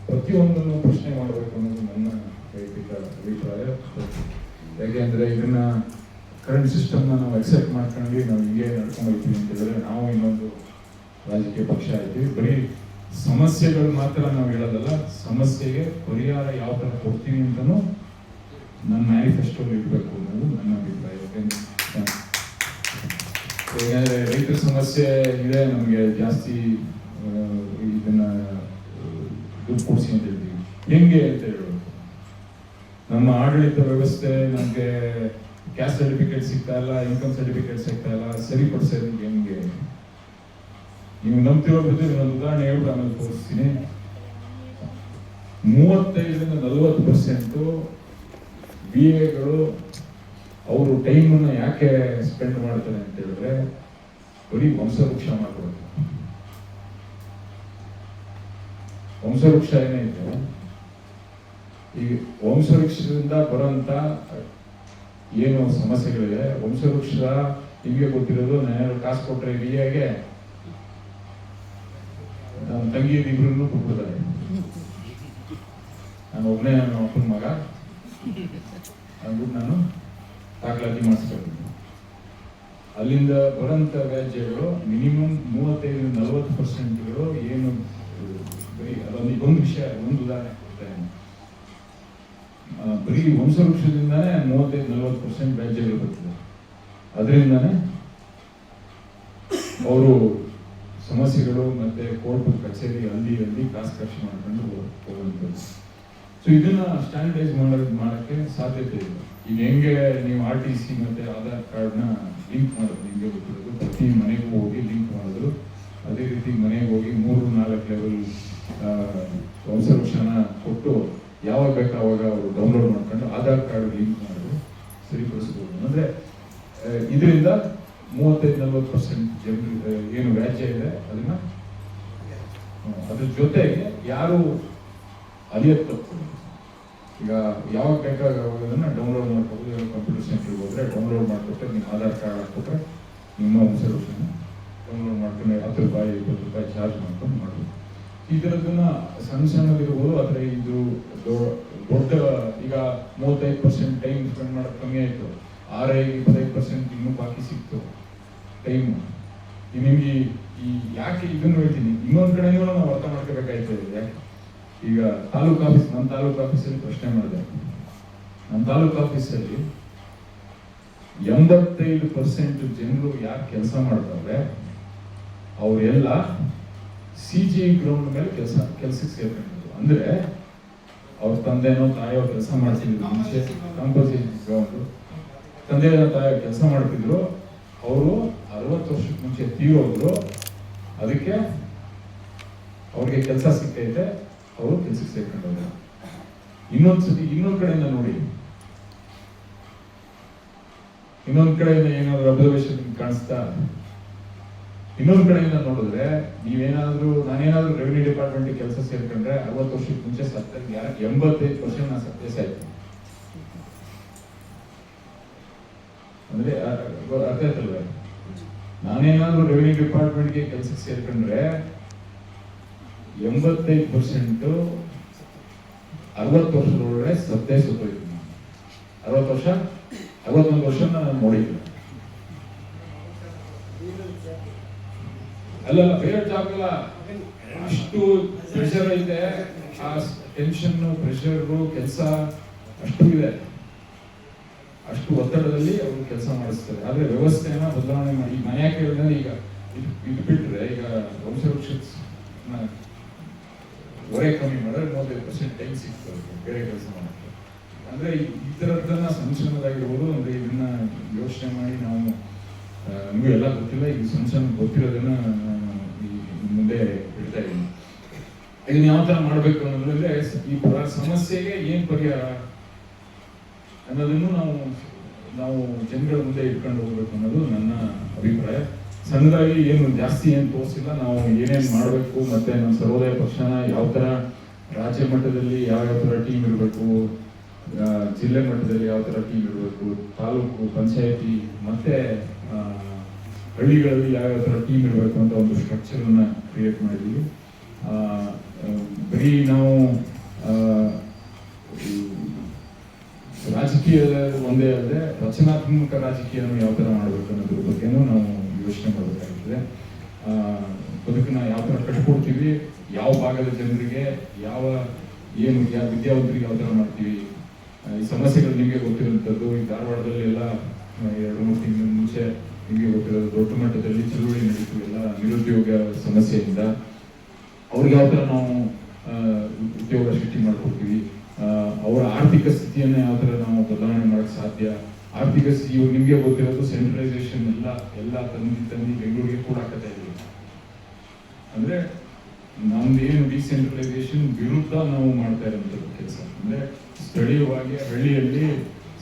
[SPEAKER 1] ಪ್ರತಿಯೊಂದನ್ನು ಪ್ರಶ್ನೆ ಮಾಡಬೇಕು ಅನ್ನೋದು ನನ್ನ ವೈಯಕ್ತಿಕ ಅಭಿಪ್ರಾಯ. ಯಾಕೆ ಅಂದರೆ ಇದನ್ನ ಕರೆಂಟ್ ಸಿಸ್ಟಮ್ನ ನಾವು ಅಕ್ಸೆಪ್ಟ್ ಮಾಡ್ಕೊಂಡು ನಾವು ಹಿಂಗೆ ನಡ್ಕೊಂಡು ಹೋಗ್ತೀವಿ ಅಂತ ಹೇಳಿದ್ರೆ ನಾವು ಇನ್ನೊಂದು ರಾಜಕೀಯ ಪಕ್ಷ ಆಯ್ತೀವಿ. ಬರೀ ಸಮಸ್ಯೆಗಳು ಮಾತ್ರ ನಾವು ಹೇಳೋದಲ್ಲ, ಸಮಸ್ಯೆಗೆ ಪರಿಹಾರ ಯಾವ ಥರ ಕೊಡ್ತೀವಿ ಅಂತಲೂ ನನ್ನ ಮ್ಯಾನಿಫೆಸ್ಟೋಲ್ಲಿ ಇರಬೇಕು ಅನ್ನೋದು ನನ್ನ ಅಭಿಪ್ರಾಯ. ಯಾಕೆಂದರೆ ರೈತರ ಸಮಸ್ಯೆ ಇದೆ, ನಮಗೆ ಜಾಸ್ತಿ ಇದನ್ನ ದುಡ್ಡು ಕೊಡಿಸಿ ಅಂತ ಹೇಳ್ತೀವಿ. ಹೆಂಗೆ ಅಂತ ಹೇಳೋದು, ನಮ್ಮ ಆಡಳಿತ ವ್ಯವಸ್ಥೆ ನಮಗೆ ಕ್ಯಾಸ್ಟ್ ಸರ್ಟಿಫಿಕೇಟ್ ಸಿಗ್ತಾ ಇಲ್ಲ, ಇನ್ಕಮ್ ಸರ್ಟಿಫಿಕೇಟ್ ಸಿಗ್ತಾ ಇಲ್ಲ, ಸರಿಪಡಿಸೋದು ಹೆಂಗೆ? ನೀವು ನಂಬ್ತಿರೋ ಬಗ್ಗೆ ಇನ್ನೊಂದು ಉದಾಹರಣೆ ಹೇಳ್ಬಿಟ್ಟು ಆಮೇಲೆ ತೋರಿಸ್ತೀನಿ. 35-40% BAಗಳು ಅವರು ಟೈಮನ್ನು ಯಾಕೆ ಸ್ಪೆಂಡ್ ಮಾಡ್ತಾರೆ ಅಂತ ಹೇಳಿದ್ರೆ ಬರೀ ವಂಶವೃಕ್ಷ ಮಾಡ್ಕೊಡ್ತಾರೆ. ವಂಶವೃಕ್ಷ ಏನೈತೆ, ಈ ವಂಶವೃಕ್ಷದಿಂದ ಬರೋಂಥ ಏನು ಸಮಸ್ಯೆಗಳಿದೆ, ವಂಶವೃಕ್ಷ ನಿಮಗೆ ಗೊತ್ತಿರೋದು, ನಾನು ಕಾಸು ಕೊಟ್ಟರೆ BAಗೆ ನಮ್ಮ ತಂಗಿ ಇಬ್ಬರನ್ನು ಕೊಟ್ಬಿಡ್ತಾರೆ. ನಾನು ಒಬ್ಬನೇ ನನ್ನ ಅಪ್ಪನ ಮಗ ಅಂದ್ಬಿಟ್ಟು ನಾನು ದಾಖಲಾತಿ ಮಾಡಿಸ್ಬೇಕು. ಅಲ್ಲಿಂದ ಬರೋಂಥ ವ್ಯಾಜ್ಯಗಳು ಮಿನಿಮಮ್ 35-40% ಏನು ಬರೀ ಅದೊಂದು ಒಂದು ವಿಷಯ, ಒಂದು ಉದಾಹರಣೆ ಕೊಡ್ತೇನೆ. ಬರೀ ವಂಶವೃಕ್ಷದಿಂದಾನೇ 35-40% ವ್ಯಾಜ್ಯಗಳು ಬರ್ತದೆ. ಅದರಿಂದಾನೇ ಅವರು ಸಮಸ್ಯೆಗಳು ಮತ್ತೆ ಕೋರ್ಟ್ ಕಚೇರಿ ಅಲ್ಲಿ ಕಾಸು ಖರ್ಚು ಮಾಡ್ಕೊಂಡು ಹೋಗುವಂಥದ್ದು. ಸೊ ಇದನ್ನ ಸ್ಟ್ಯಾಂಡರ್ಡೈಸ್ ಮಾಡೋಕ್ಕೆ ಸಾಧ್ಯತೆ ಇದೆ. ಈಗ ಹೆಂಗೆ ನೀವು RTC ಮತ್ತೆ ಆಧಾರ್ ಕಾರ್ಡ್ನ ಲಿಂಕ್ ಮಾಡೋದು ನಿಮಗೆ ಗೊತ್ತಿರೋದು, ಪ್ರತಿ ಮನೆಗೂ ಹೋಗಿ ಲಿಂಕ್ ಮಾಡಿದ್ರು. ಅದೇ ರೀತಿ ಮನೆಗೆ ಹೋಗಿ 3-4 ಲೆವೆಲ್ ವಂಶವೃಕ್ಷನ ಕೊಟ್ಟು ಯಾವಾಗ ಬೇಕು ಅವಾಗ ಅವರು ಡೌನ್ಲೋಡ್ ಮಾಡ್ಕೊಂಡು ಆಧಾರ್ ಕಾರ್ಡ್ ಲಿಂಕ್ ಮಾಡಿದ್ರು ಸರಿಪಡಿಸ್ಬೋದು. ಅಂದರೆ ಇದರಿಂದ 35-40% ಜನರು ಏನು ವ್ಯಾಜ್ಯ ಇದೆ ಅದನ್ನ ಅದ್ರ ಜೊತೆಗೆ ಯಾರು ಅಲಿಯತ್ ಈಗ ಯಾವಾಗ ಬೇಕಾಗೋದನ್ನ ಡೌನ್ಲೋಡ್ ಮಾಡ್ಕೋಬೋದು. ಕಂಪ್ಯೂಟರ್ ಸೆಂಟರ್ಗೆ ಹೋದ್ರೆ ಡೌನ್ಲೋಡ್ ಮಾಡಿಕೊಟ್ರೆ ನಿಮ್ಮ ಆಧಾರ್ ಕಾರ್ಡ್ ಹಾಕ್ಕೊಟ್ರೆ ನಿಮ್ಮ ವಂಶವೃಕ್ಷನ ಡೌನ್ಲೋಡ್ ಮಾಡ್ಕೊಂಡು 10 ರೂಪಾಯಿ 20 ರೂಪಾಯಿ ಚಾರ್ಜ್ ಮಾಡ್ಕೊಂಡು ಮಾಡ್ಬೋದು. ಈ ಥರದನ್ನ ಸಣ್ಣದಿರ್ಬೋದು. ಆದರೆ ಇದು ದೊಡ್ಡ ಈಗ 35% ಟೈಮ್ ಸ್ಪೆಂಡ್ ಮಾಡೋದು ಕಮ್ಮಿ ಆಯಿತು. 25% ಇನ್ನೂ ಬಾಕಿ ಸಿಕ್ತು ಟೈಮು. ನಿಮಗೆ ಈ ಯಾಕೆ ಇದನ್ನು ಹೇಳ್ತೀನಿ, ಇನ್ನೊಂದು ಕಡೆನೂ ನಾವು ಅರ್ಥ ಮಾಡ್ಕೋಬೇಕಾಯ್ತದೆ. ಯಾಕೆ ಈಗ ತಾಲೂಕು ಆಫೀಸ್, ನಮ್ಮ ತಾಲೂಕು ಆಫೀಸಲ್ಲಿ ಪ್ರಶ್ನೆ ಮಾಡಿದೆ. ನಮ್ಮ ತಾಲೂಕು ಆಫೀಸಲ್ಲಿ 85% ಜನರು ಯಾರು ಕೆಲಸ ಮಾಡ್ತಾರೆ ಅವರೆಲ್ಲ CGI ಗ್ರೌಂಡ್ ಮೇಲೆ ಕೆಲಸಕ್ಕೆ ಸೇರ್ಕೊಂಡಿದ್ರು. ಅಂದ್ರೆ ಅವ್ರ ತಂದೆನೋ ತಾಯಿಯೋ ಕೆಲಸ ಮಾಡ್ತಿದ್ರು ಮುಂಚೆ, ಕಂಪೋಸಿಷನ್ ಗ್ರೌಂಡ್ ತಂದೆ ತಾಯಿ ಕೆಲಸ ಮಾಡ್ತಿದ್ರು. ಅವರು 60 ವರ್ಷಕ್ಕೆ ಮುಂಚೆ ತೀರೋದ್ರು. ಅದಕ್ಕೆ ಅವ್ರಿಗೆ ಕೆಲಸ ಸಿಕ್ಕೈತೆ, ಅವರು ಕೆಲಸಕ್ಕೆ ಸೇರ್ಕೊಂಡವ್ರು. ಇನ್ನೊಂದು ಕಡೆಯಿಂದ ನೋಡಿ, ಇನ್ನೊಂದು ಕಡೆಯಿಂದ ಏನಾದ್ರು ಅಬ್ಸರ್ವೇಷನ್ ಕಾಣಿಸ್ತಾ, ಇನ್ನೊಂದು ಕಡೆಯಿಂದ ನೋಡಿದ್ರೆ ನಾನೇನಾದ್ರೂ ರೆವಿನ್ಯೂ ಡಿಪಾರ್ಟ್ಮೆಂಟ್ ಕೆಲಸ ಸೇರ್ಕೊಂಡ್ರೆ 60 ವರ್ಷಕ್ಕೆ ಮುಂಚೆ ಸತ್ತಲ್ಲಿ 85% ನಾನು ಸಕ್ಸಸ್ ಆಯ್ತು. ಅಂದ್ರೆ ಅರ್ಥ ಆಯ್ತಲ್ವ? ನಾನೇನಾದ್ರೂ ರೆವಿನ್ಯೂ ಡಿಪಾರ್ಟ್ಮೆಂಟ್ಗೆ ಕೆಲಸಕ್ಕೆ ಸೇರ್ಕೊಂಡ್ರೆ 85% 60 ವರ್ಷದೊಳಗಡೆ ಸತ್ತೇ ಸುತ್ತೋಯ್ತು. 61 ವರ್ಷ ನಾನು ನೋಡಿದ್ದೆ. ಅಲ್ಲ ಬೇರೆ ಜಾಬ್ ಇಲ್ಲ, ಅಷ್ಟು ಪ್ರೆಷರ್ ಐತೆ, ಆ ಟೆನ್ಷನ್ ಪ್ರೆಷರು ಕೆಲಸ ಅಷ್ಟು ಇದೆ. ಅಷ್ಟು ಒತ್ತಡದಲ್ಲಿ ಅವರು ಕೆಲಸ ಮಾಡಿಸ್ತಾರೆ. ಆದ್ರೆ ವ್ಯವಸ್ಥೆಯನ್ನ ಬದಲಾವಣೆ ಮಾಡಿ ಮನೆ ಕೇಳಿದ್ರೆ ಈಗ ಇದು ಬಿಟ್ಟರೆ ಈಗ ವಂಶವೃಕ್ಷ ಹೊರೆ ಕಮ್ಮಿ ಮಾಡಿದ್ರೆ 35% ಟೈಮ್ ಸಿಗ್ತದೆ ಬೇರೆ ಕೆಲಸ ಮಾಡೋಕ್ಕೆ. ಅಂದ್ರೆ ಈ ಥರದ್ದನ್ನ ಸಂಶೋಧನದಾಗಿರ್ಬೋದು. ಅಂದ್ರೆ ಇದನ್ನ ಯೋಚನೆ ಮಾಡಿ ನಾವು ನಿಮಗೂ ಎಲ್ಲ ಗೊತ್ತಿಲ್ಲ, ಈಗ ಸಂಶೋಧನೆ ಗೊತ್ತಿರೋದನ್ನ ಮುಂದೆ ಇಡ್ತಾ ಇದ್ದೀನಿ. ಇದನ್ನ ಯಾವ ಥರ ಮಾಡಬೇಕು ಅನ್ನೋದ್ರಲ್ಲಿ ಈ ಸಮಸ್ಯೆಗೆ ಏನು ಪರಿಹಾರ ಅನ್ನೋದನ್ನು ನಾವು ಜನಗಳ ಮುಂದೆ ಇಟ್ಕೊಂಡು ಹೋಗ್ಬೇಕು ಅನ್ನೋದು ನನ್ನ ಅಭಿಪ್ರಾಯ. ಸಣ್ಣದಾಗಿ ಏನು ಜಾಸ್ತಿ ಏನು ತೋರಿಸಿಲ್ಲ, ನಾವು ಏನೇನು ಮಾಡಬೇಕು ಮತ್ತು ನಮ್ಮ ಸರ್ವೋದಯ ಪಕ್ಷನ ಯಾವ ಥರ ರಾಜ್ಯ ಮಟ್ಟದಲ್ಲಿ ಯಾವ ಥರ ಟೀಮ್ ಇರಬೇಕು, ಜಿಲ್ಲೆ ಮಟ್ಟದಲ್ಲಿ ಯಾವ ಥರ ಟೀಮ್ ಇರಬೇಕು, ತಾಲೂಕು ಪಂಚಾಯತಿ ಮತ್ತು ಹಳ್ಳಿಗಳಲ್ಲಿ ಯಾವ ಥರ ಟೀಮ್ ಇರಬೇಕು ಅಂತ ಒಂದು ಸ್ಟ್ರಕ್ಚರನ್ನು ಕ್ರಿಯೇಟ್ ಮಾಡಿದ್ದೀವಿ. ಬರೀ ನಾವು ರಾಜಕೀಯ ಒಂದೇ ಅಲ್ಲದೆ ರಚನಾತ್ಮಕ ರಾಜಕೀಯನ ಯಾವ ಥರ ಮಾಡಬೇಕು ಅನ್ನೋದ್ರ ಬಗ್ಗೆನೂ ನಾವು ಯೋಚನೆ ಮಾಡಬೇಕಾಗ್ತದೆ. ಬದುಕನ್ನ ಯಾವ ಥರ ಕಟ್ಕೊಡ್ತೀವಿ, ಯಾವ ಭಾಗದ ಜನರಿಗೆ ಏನು ವಿದ್ಯಾವಂತರಿಗೆ ಯಾವ ಥರ ಮಾಡ್ತೀವಿ. ಈ ಸಮಸ್ಯೆಗಳು ನಿಮಗೆ ಗೊತ್ತಿರುವಂಥದ್ದು, ಈ ಧಾರವಾಡದಲ್ಲಿ ಎಲ್ಲ 2-3 ತಿಂಗಳ ಮುಂಚೆ ನಿಮಗೆ ಗೊತ್ತಿರೋದು ದೊಡ್ಡ ಮಟ್ಟದಲ್ಲಿ ಚಳುವಳಿ ನಡೀತು ಎಲ್ಲ ನಿರುದ್ಯೋಗ ಸಮಸ್ಯೆಯಿಂದ. ಅವ್ರಿಗೆ ಯಾವ ಥರ ನಾವು ಉದ್ಯೋಗ ಸೃಷ್ಟಿ ಮಾಡ್ಕೊಡ್ತೀವಿ, ಅವರ ಆರ್ಥಿಕ ಸ್ಥಿತಿಯನ್ನು ಯಾವ ಥರ ನಾವು ಬದಲಾವಣೆ ಮಾಡೋಕ್ಕೆ ಸಾಧ್ಯ. ಆರ್ಥಿಕ ಸ್ಥಿತಿ ಇವಾಗ ನಿಮಗೆ ಗೊತ್ತಿರೋದು ಸೆಂಟ್ರಲೈಸೇಷನ್ ಎಲ್ಲ ತಂದು ಬೆಂಗಳೂರಿಗೆ ಕೂಡ ಹಾಕತ್ತಾ ಇದ್ದೀವಿ. ಅಂದರೆ ನಮ್ದೇನು ಡಿಸೆಂಟ್ರಲೈಸೇಷನ್ ವಿರುದ್ಧ ನಾವು ಮಾಡ್ತಾ ಇರೋಂಥದ್ದು ಕೆಲಸ. ಅಂದರೆ ಸ್ಥಳೀಯವಾಗಿ ಹಳ್ಳಿಯಲ್ಲಿ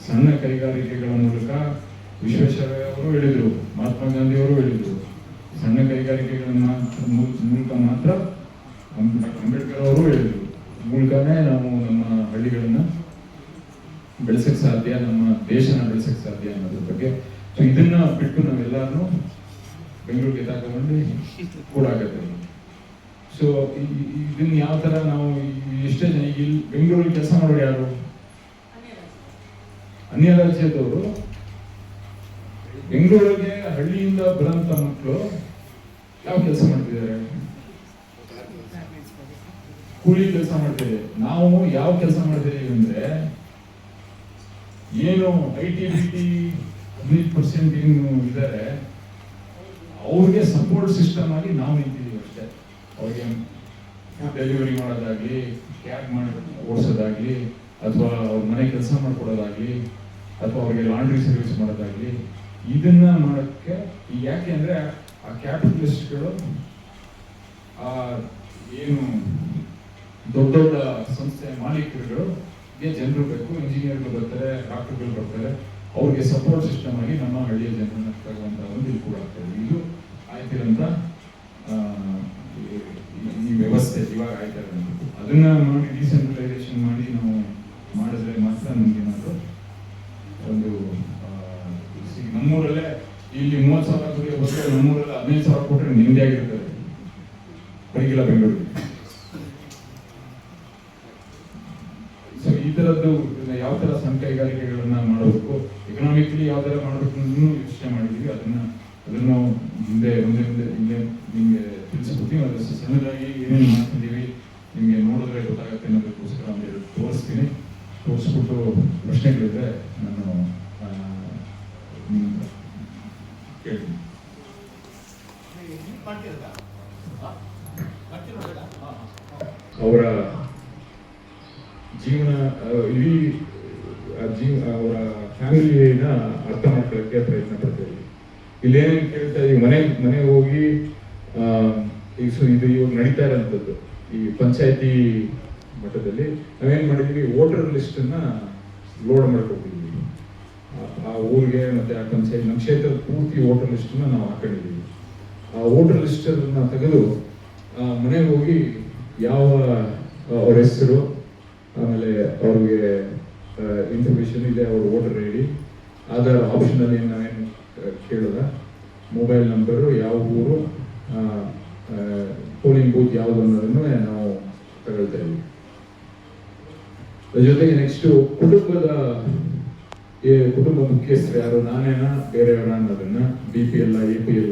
[SPEAKER 1] ಸಣ್ಣ ಕೈಗಾರಿಕೆಗಳ ಮೂಲಕ ವಿಶ್ವೇಶ್ವರಯ್ಯ ಅವರು ಹೇಳಿದರು, ಮಹಾತ್ಮ ಗಾಂಧಿ ಅವರು ಹೇಳಿದರು, ಸಣ್ಣ ಕೈಗಾರಿಕೆಗಳನ್ನ ಮೂಲಕ ಮಾತ್ರ ಅಂಬೇಡ್ಕರ್ ಅವರು ಹೇಳಿದರು ಮೂಲಕನೇ ನಾವು ನಮ್ಮ ಹಳ್ಳಿಗಳನ್ನ ಬೆಳೆಸಕ್ಕೆ ಸಾಧ್ಯ, ನಮ್ಮ ದೇಶನ ಬೆಳೆಸಕ್ಕೆ ಸಾಧ್ಯ ಅನ್ನೋದ್ರ ಬಗ್ಗೆ. ಸೊ ಇದನ್ನ ಬಿಟ್ಟು ನಾವೆಲ್ಲರೂ ಬೆಂಗಳೂರಿಗೆ ತಗೊಂಡು ಕೂಡಾಕತ್ತೆ. ಸೊ ಇದನ್ನ ಯಾವ ತರ ನಾವು ಎಷ್ಟೇ ಜನ ಈಗ ಇಲ್ಲಿ ಬೆಂಗಳೂರಲ್ಲಿ ಕೆಲಸ ಮಾಡೋರು ಯಾರು? ಅನ್ಯ ರಾಜ್ಯದವರು. ಬೆಂಗಳೂರಿಗೆ ಹಳ್ಳಿಯಿಂದ ಬರೋಂಥ ಮಕ್ಕಳು ಯಾವ ಕೆಲಸ ಮಾಡ್ತಿದ್ದಾರೆ? ಕೂಲಿ ಕೆಲಸ ಮಾಡ್ತೇವೆ. ನಾವು ಯಾವ ಕೆಲಸ ಮಾಡ್ತಿದ್ದೀವಿ ಅಂದ್ರೆ, ಏನು IT BT 15% ಏನು ಇದ್ದಾರೆ ಅವ್ರಿಗೆ ಸಪೋರ್ಟ್ ಸಿಸ್ಟಮ್ ಆಗಿ ನಾವು ನಿಂತಿದ್ದೀವಿ ಅಷ್ಟೇ. ಅವ್ರಿಗೆ ಡೆಲಿವರಿ ಮಾಡೋದಾಗ್ಲಿ, ಕ್ಯಾಬ್ ಓಡಿಸೋದಾಗ್ಲಿ, ಅಥವಾ ಅವ್ರ ಮನೆ ಕೆಲಸ ಮಾಡ್ಕೊಡೋದಾಗ್ಲಿ, ಅಥವಾ ಅವ್ರಿಗೆ ಲಾಂಡ್ರಿ ಸರ್ವಿಸ್ ಮಾಡೋದಾಗ್ಲಿ, ಇದನ್ನ ಮಾಡೋಕ್ಕೆ ಯಾಕೆ ಅಂದ್ರೆ ಆ ಕ್ಯಾಪಿಟಲಿಸ್ಟ್ಗಳು ಏನು ದೊಡ್ಡ ದೊಡ್ಡ ಸಂಸ್ಥೆ ಮಾಲೀಕರುಗಳಿಗೆ ಜನರು ಬೇಕು, ಇಂಜಿನಿಯರ್ಗಳು ಬರ್ತಾರೆ, ಡಾಕ್ಟರ್ಗಳು ಬರ್ತಾರೆ, ಅವ್ರಿಗೆ ಸಪೋರ್ಟ್ ಸಿಸ್ಟಮ್ ಆಗಿ ನಮ್ಮ ಹಳ್ಳಿಯ ಜನರನ್ನ ತರುವಂತ ಒಂದು ಇದು ಕೂಡ ಆಗ್ತದೆ. ಇದು ಆಯ್ತಿರಂತ ಈ ವ್ಯವಸ್ಥೆ ಇವಾಗ ಆಯ್ತಾ ಇರೋದು. ಅದನ್ನ ಮಾಡಿ ಡಿಸೆಂಟ್ರಲೈಸೇಷನ್ ಮಾಡಿ ನಾವು ಮಾಡಿದ್ರೆ ಮಾತ್ರ ನಮ್ಗೆ ಏನಾದ್ರು ಒಂದು ನಮ್ಮೂರಲ್ಲೇ ಇಲ್ಲಿ 30,000 ದುಡಿಯೋ ಬದಲು ನಮ್ಮೂರಲ್ಲಿ 15,000 ಕೊಟ್ಟರೆ ನಿಮ್ಮದೇ ಆಗಿರ್ತದೆ, ಬರೀಗಿಲ್ಲ ಬೆಂಗಳೂರಿಗೆ. ಸೊ ಈ ತರದ್ದು ಯಾವ ತರ ಸಣ್ಣ ಕೈಗಾರಿಕೆಗಳನ್ನ ಮಾಡಬೇಕು, ಎಕನಾಮಿಕಲಿ ಯಾವ ತರ ಮಾಡಬೇಕು ಅನ್ನೋದನ್ನು ಯೋಚನೆ ಮಾಡಿದೀವಿ. ಅದನ್ನ ಮುಂದೆ ನಿಮ್ಗೆ ತಿಳಿಸ್ಕೊಡ್ತೀವಿ. ಅದು ಸಣ್ಣದಾಗಿ ಏನೇನು ಮಾಡ್ತಿದ್ದೀವಿ ನಿಮ್ಗೆ ನೋಡಿದ್ರೆ ಗೊತ್ತಾಗುತ್ತೆ ಅನ್ನೋದಕ್ಕೋಸ್ಕರ ಒಂದೆರಡು ತೋರಿಸ್ತೀನಿ. ತೋರಿಸ್ಬಿಟ್ಟು ಪ್ರಶ್ನೆಗಳಿದ್ರೆ ನಾನು ಕೇಳ್ತೀನಿ. ಅವರ ಜೀವನ ಇಡೀ ಅವರ ಫ್ಯಾಮಿಲಿನ ಅರ್ಥ ಮಾಡ್ಕೊಳ್ಳೋಕ್ಕೆ ಪ್ರಯತ್ನ ಪಡ್ತೇವೆ. ಇಲ್ಲೇನೇನು ಕೇಳ್ತಾ ಇದೀವಿ, ಮನೆಗೆ ಹೋಗಿ ಇದು ಇವಾಗ ನಡೀತಾ ಇರೋಂಥದ್ದು ಈ ಪಂಚಾಯತಿ ಮಟ್ಟದಲ್ಲಿ ನಾವೇನ್ ಮಾಡಿದೀವಿ, ವೋಟರ್ ಲಿಸ್ಟ್ ಅನ್ನ ಲೋಡ್ ಮಾಡ್ಕೊಟ್ಟಿದ್ದೀವಿ ಆ ಊರಿಗೆ. ಮತ್ತೆ ಆ ಪಂಚಾಯತ್ ನಮ್ಮ ಕ್ಷೇತ್ರದ ಪೂರ್ತಿ ವೋಟರ್ ಲಿಸ್ಟ್ ಅನ್ನ ನಾವು ಹಾಕೊಂಡಿದ್ದೀವಿ. ಆ ವೋಟರ್ ಲಿಸ್ಟ್ ಅನ್ನ ತೆಗೆದು ಮನೆಗೆ ಹೋಗಿ ಯಾವ ಅವ್ರ ಹೆಸರು, ಆಮೇಲೆ ಅವ್ರಿಗೆ ಇನ್ಫಾರ್ಮೇಶನ್ ಇದೆ, ಅವ್ರ ವೋಟರ್ ಐಡಿ, ಆಧಾರ್ ಆಪ್ಷನಲ್ಲಿ ನಾವೇನು ಕೇಳೋದ, ಮೊಬೈಲ್ ನಂಬರು, ಯಾವ ಊರು, ಪೋಲಿಂಗ್ ಬೂತ್ ಯಾವುದು ಅನ್ನೋದನ್ನು ನಾವು ತಗೊಳ್ತಾ ಇದ್ದೀವಿ. ಅದ್ರ ಜೊತೆಗೆ ನೆಕ್ಸ್ಟು ಕುಟುಂಬ ಮುಖ್ಯಸ್ಥರು ಯಾರು, ನಾನೇನಾ ಬೇರೆಯವರ ಅನ್ನೋದನ್ನ, BPL APL,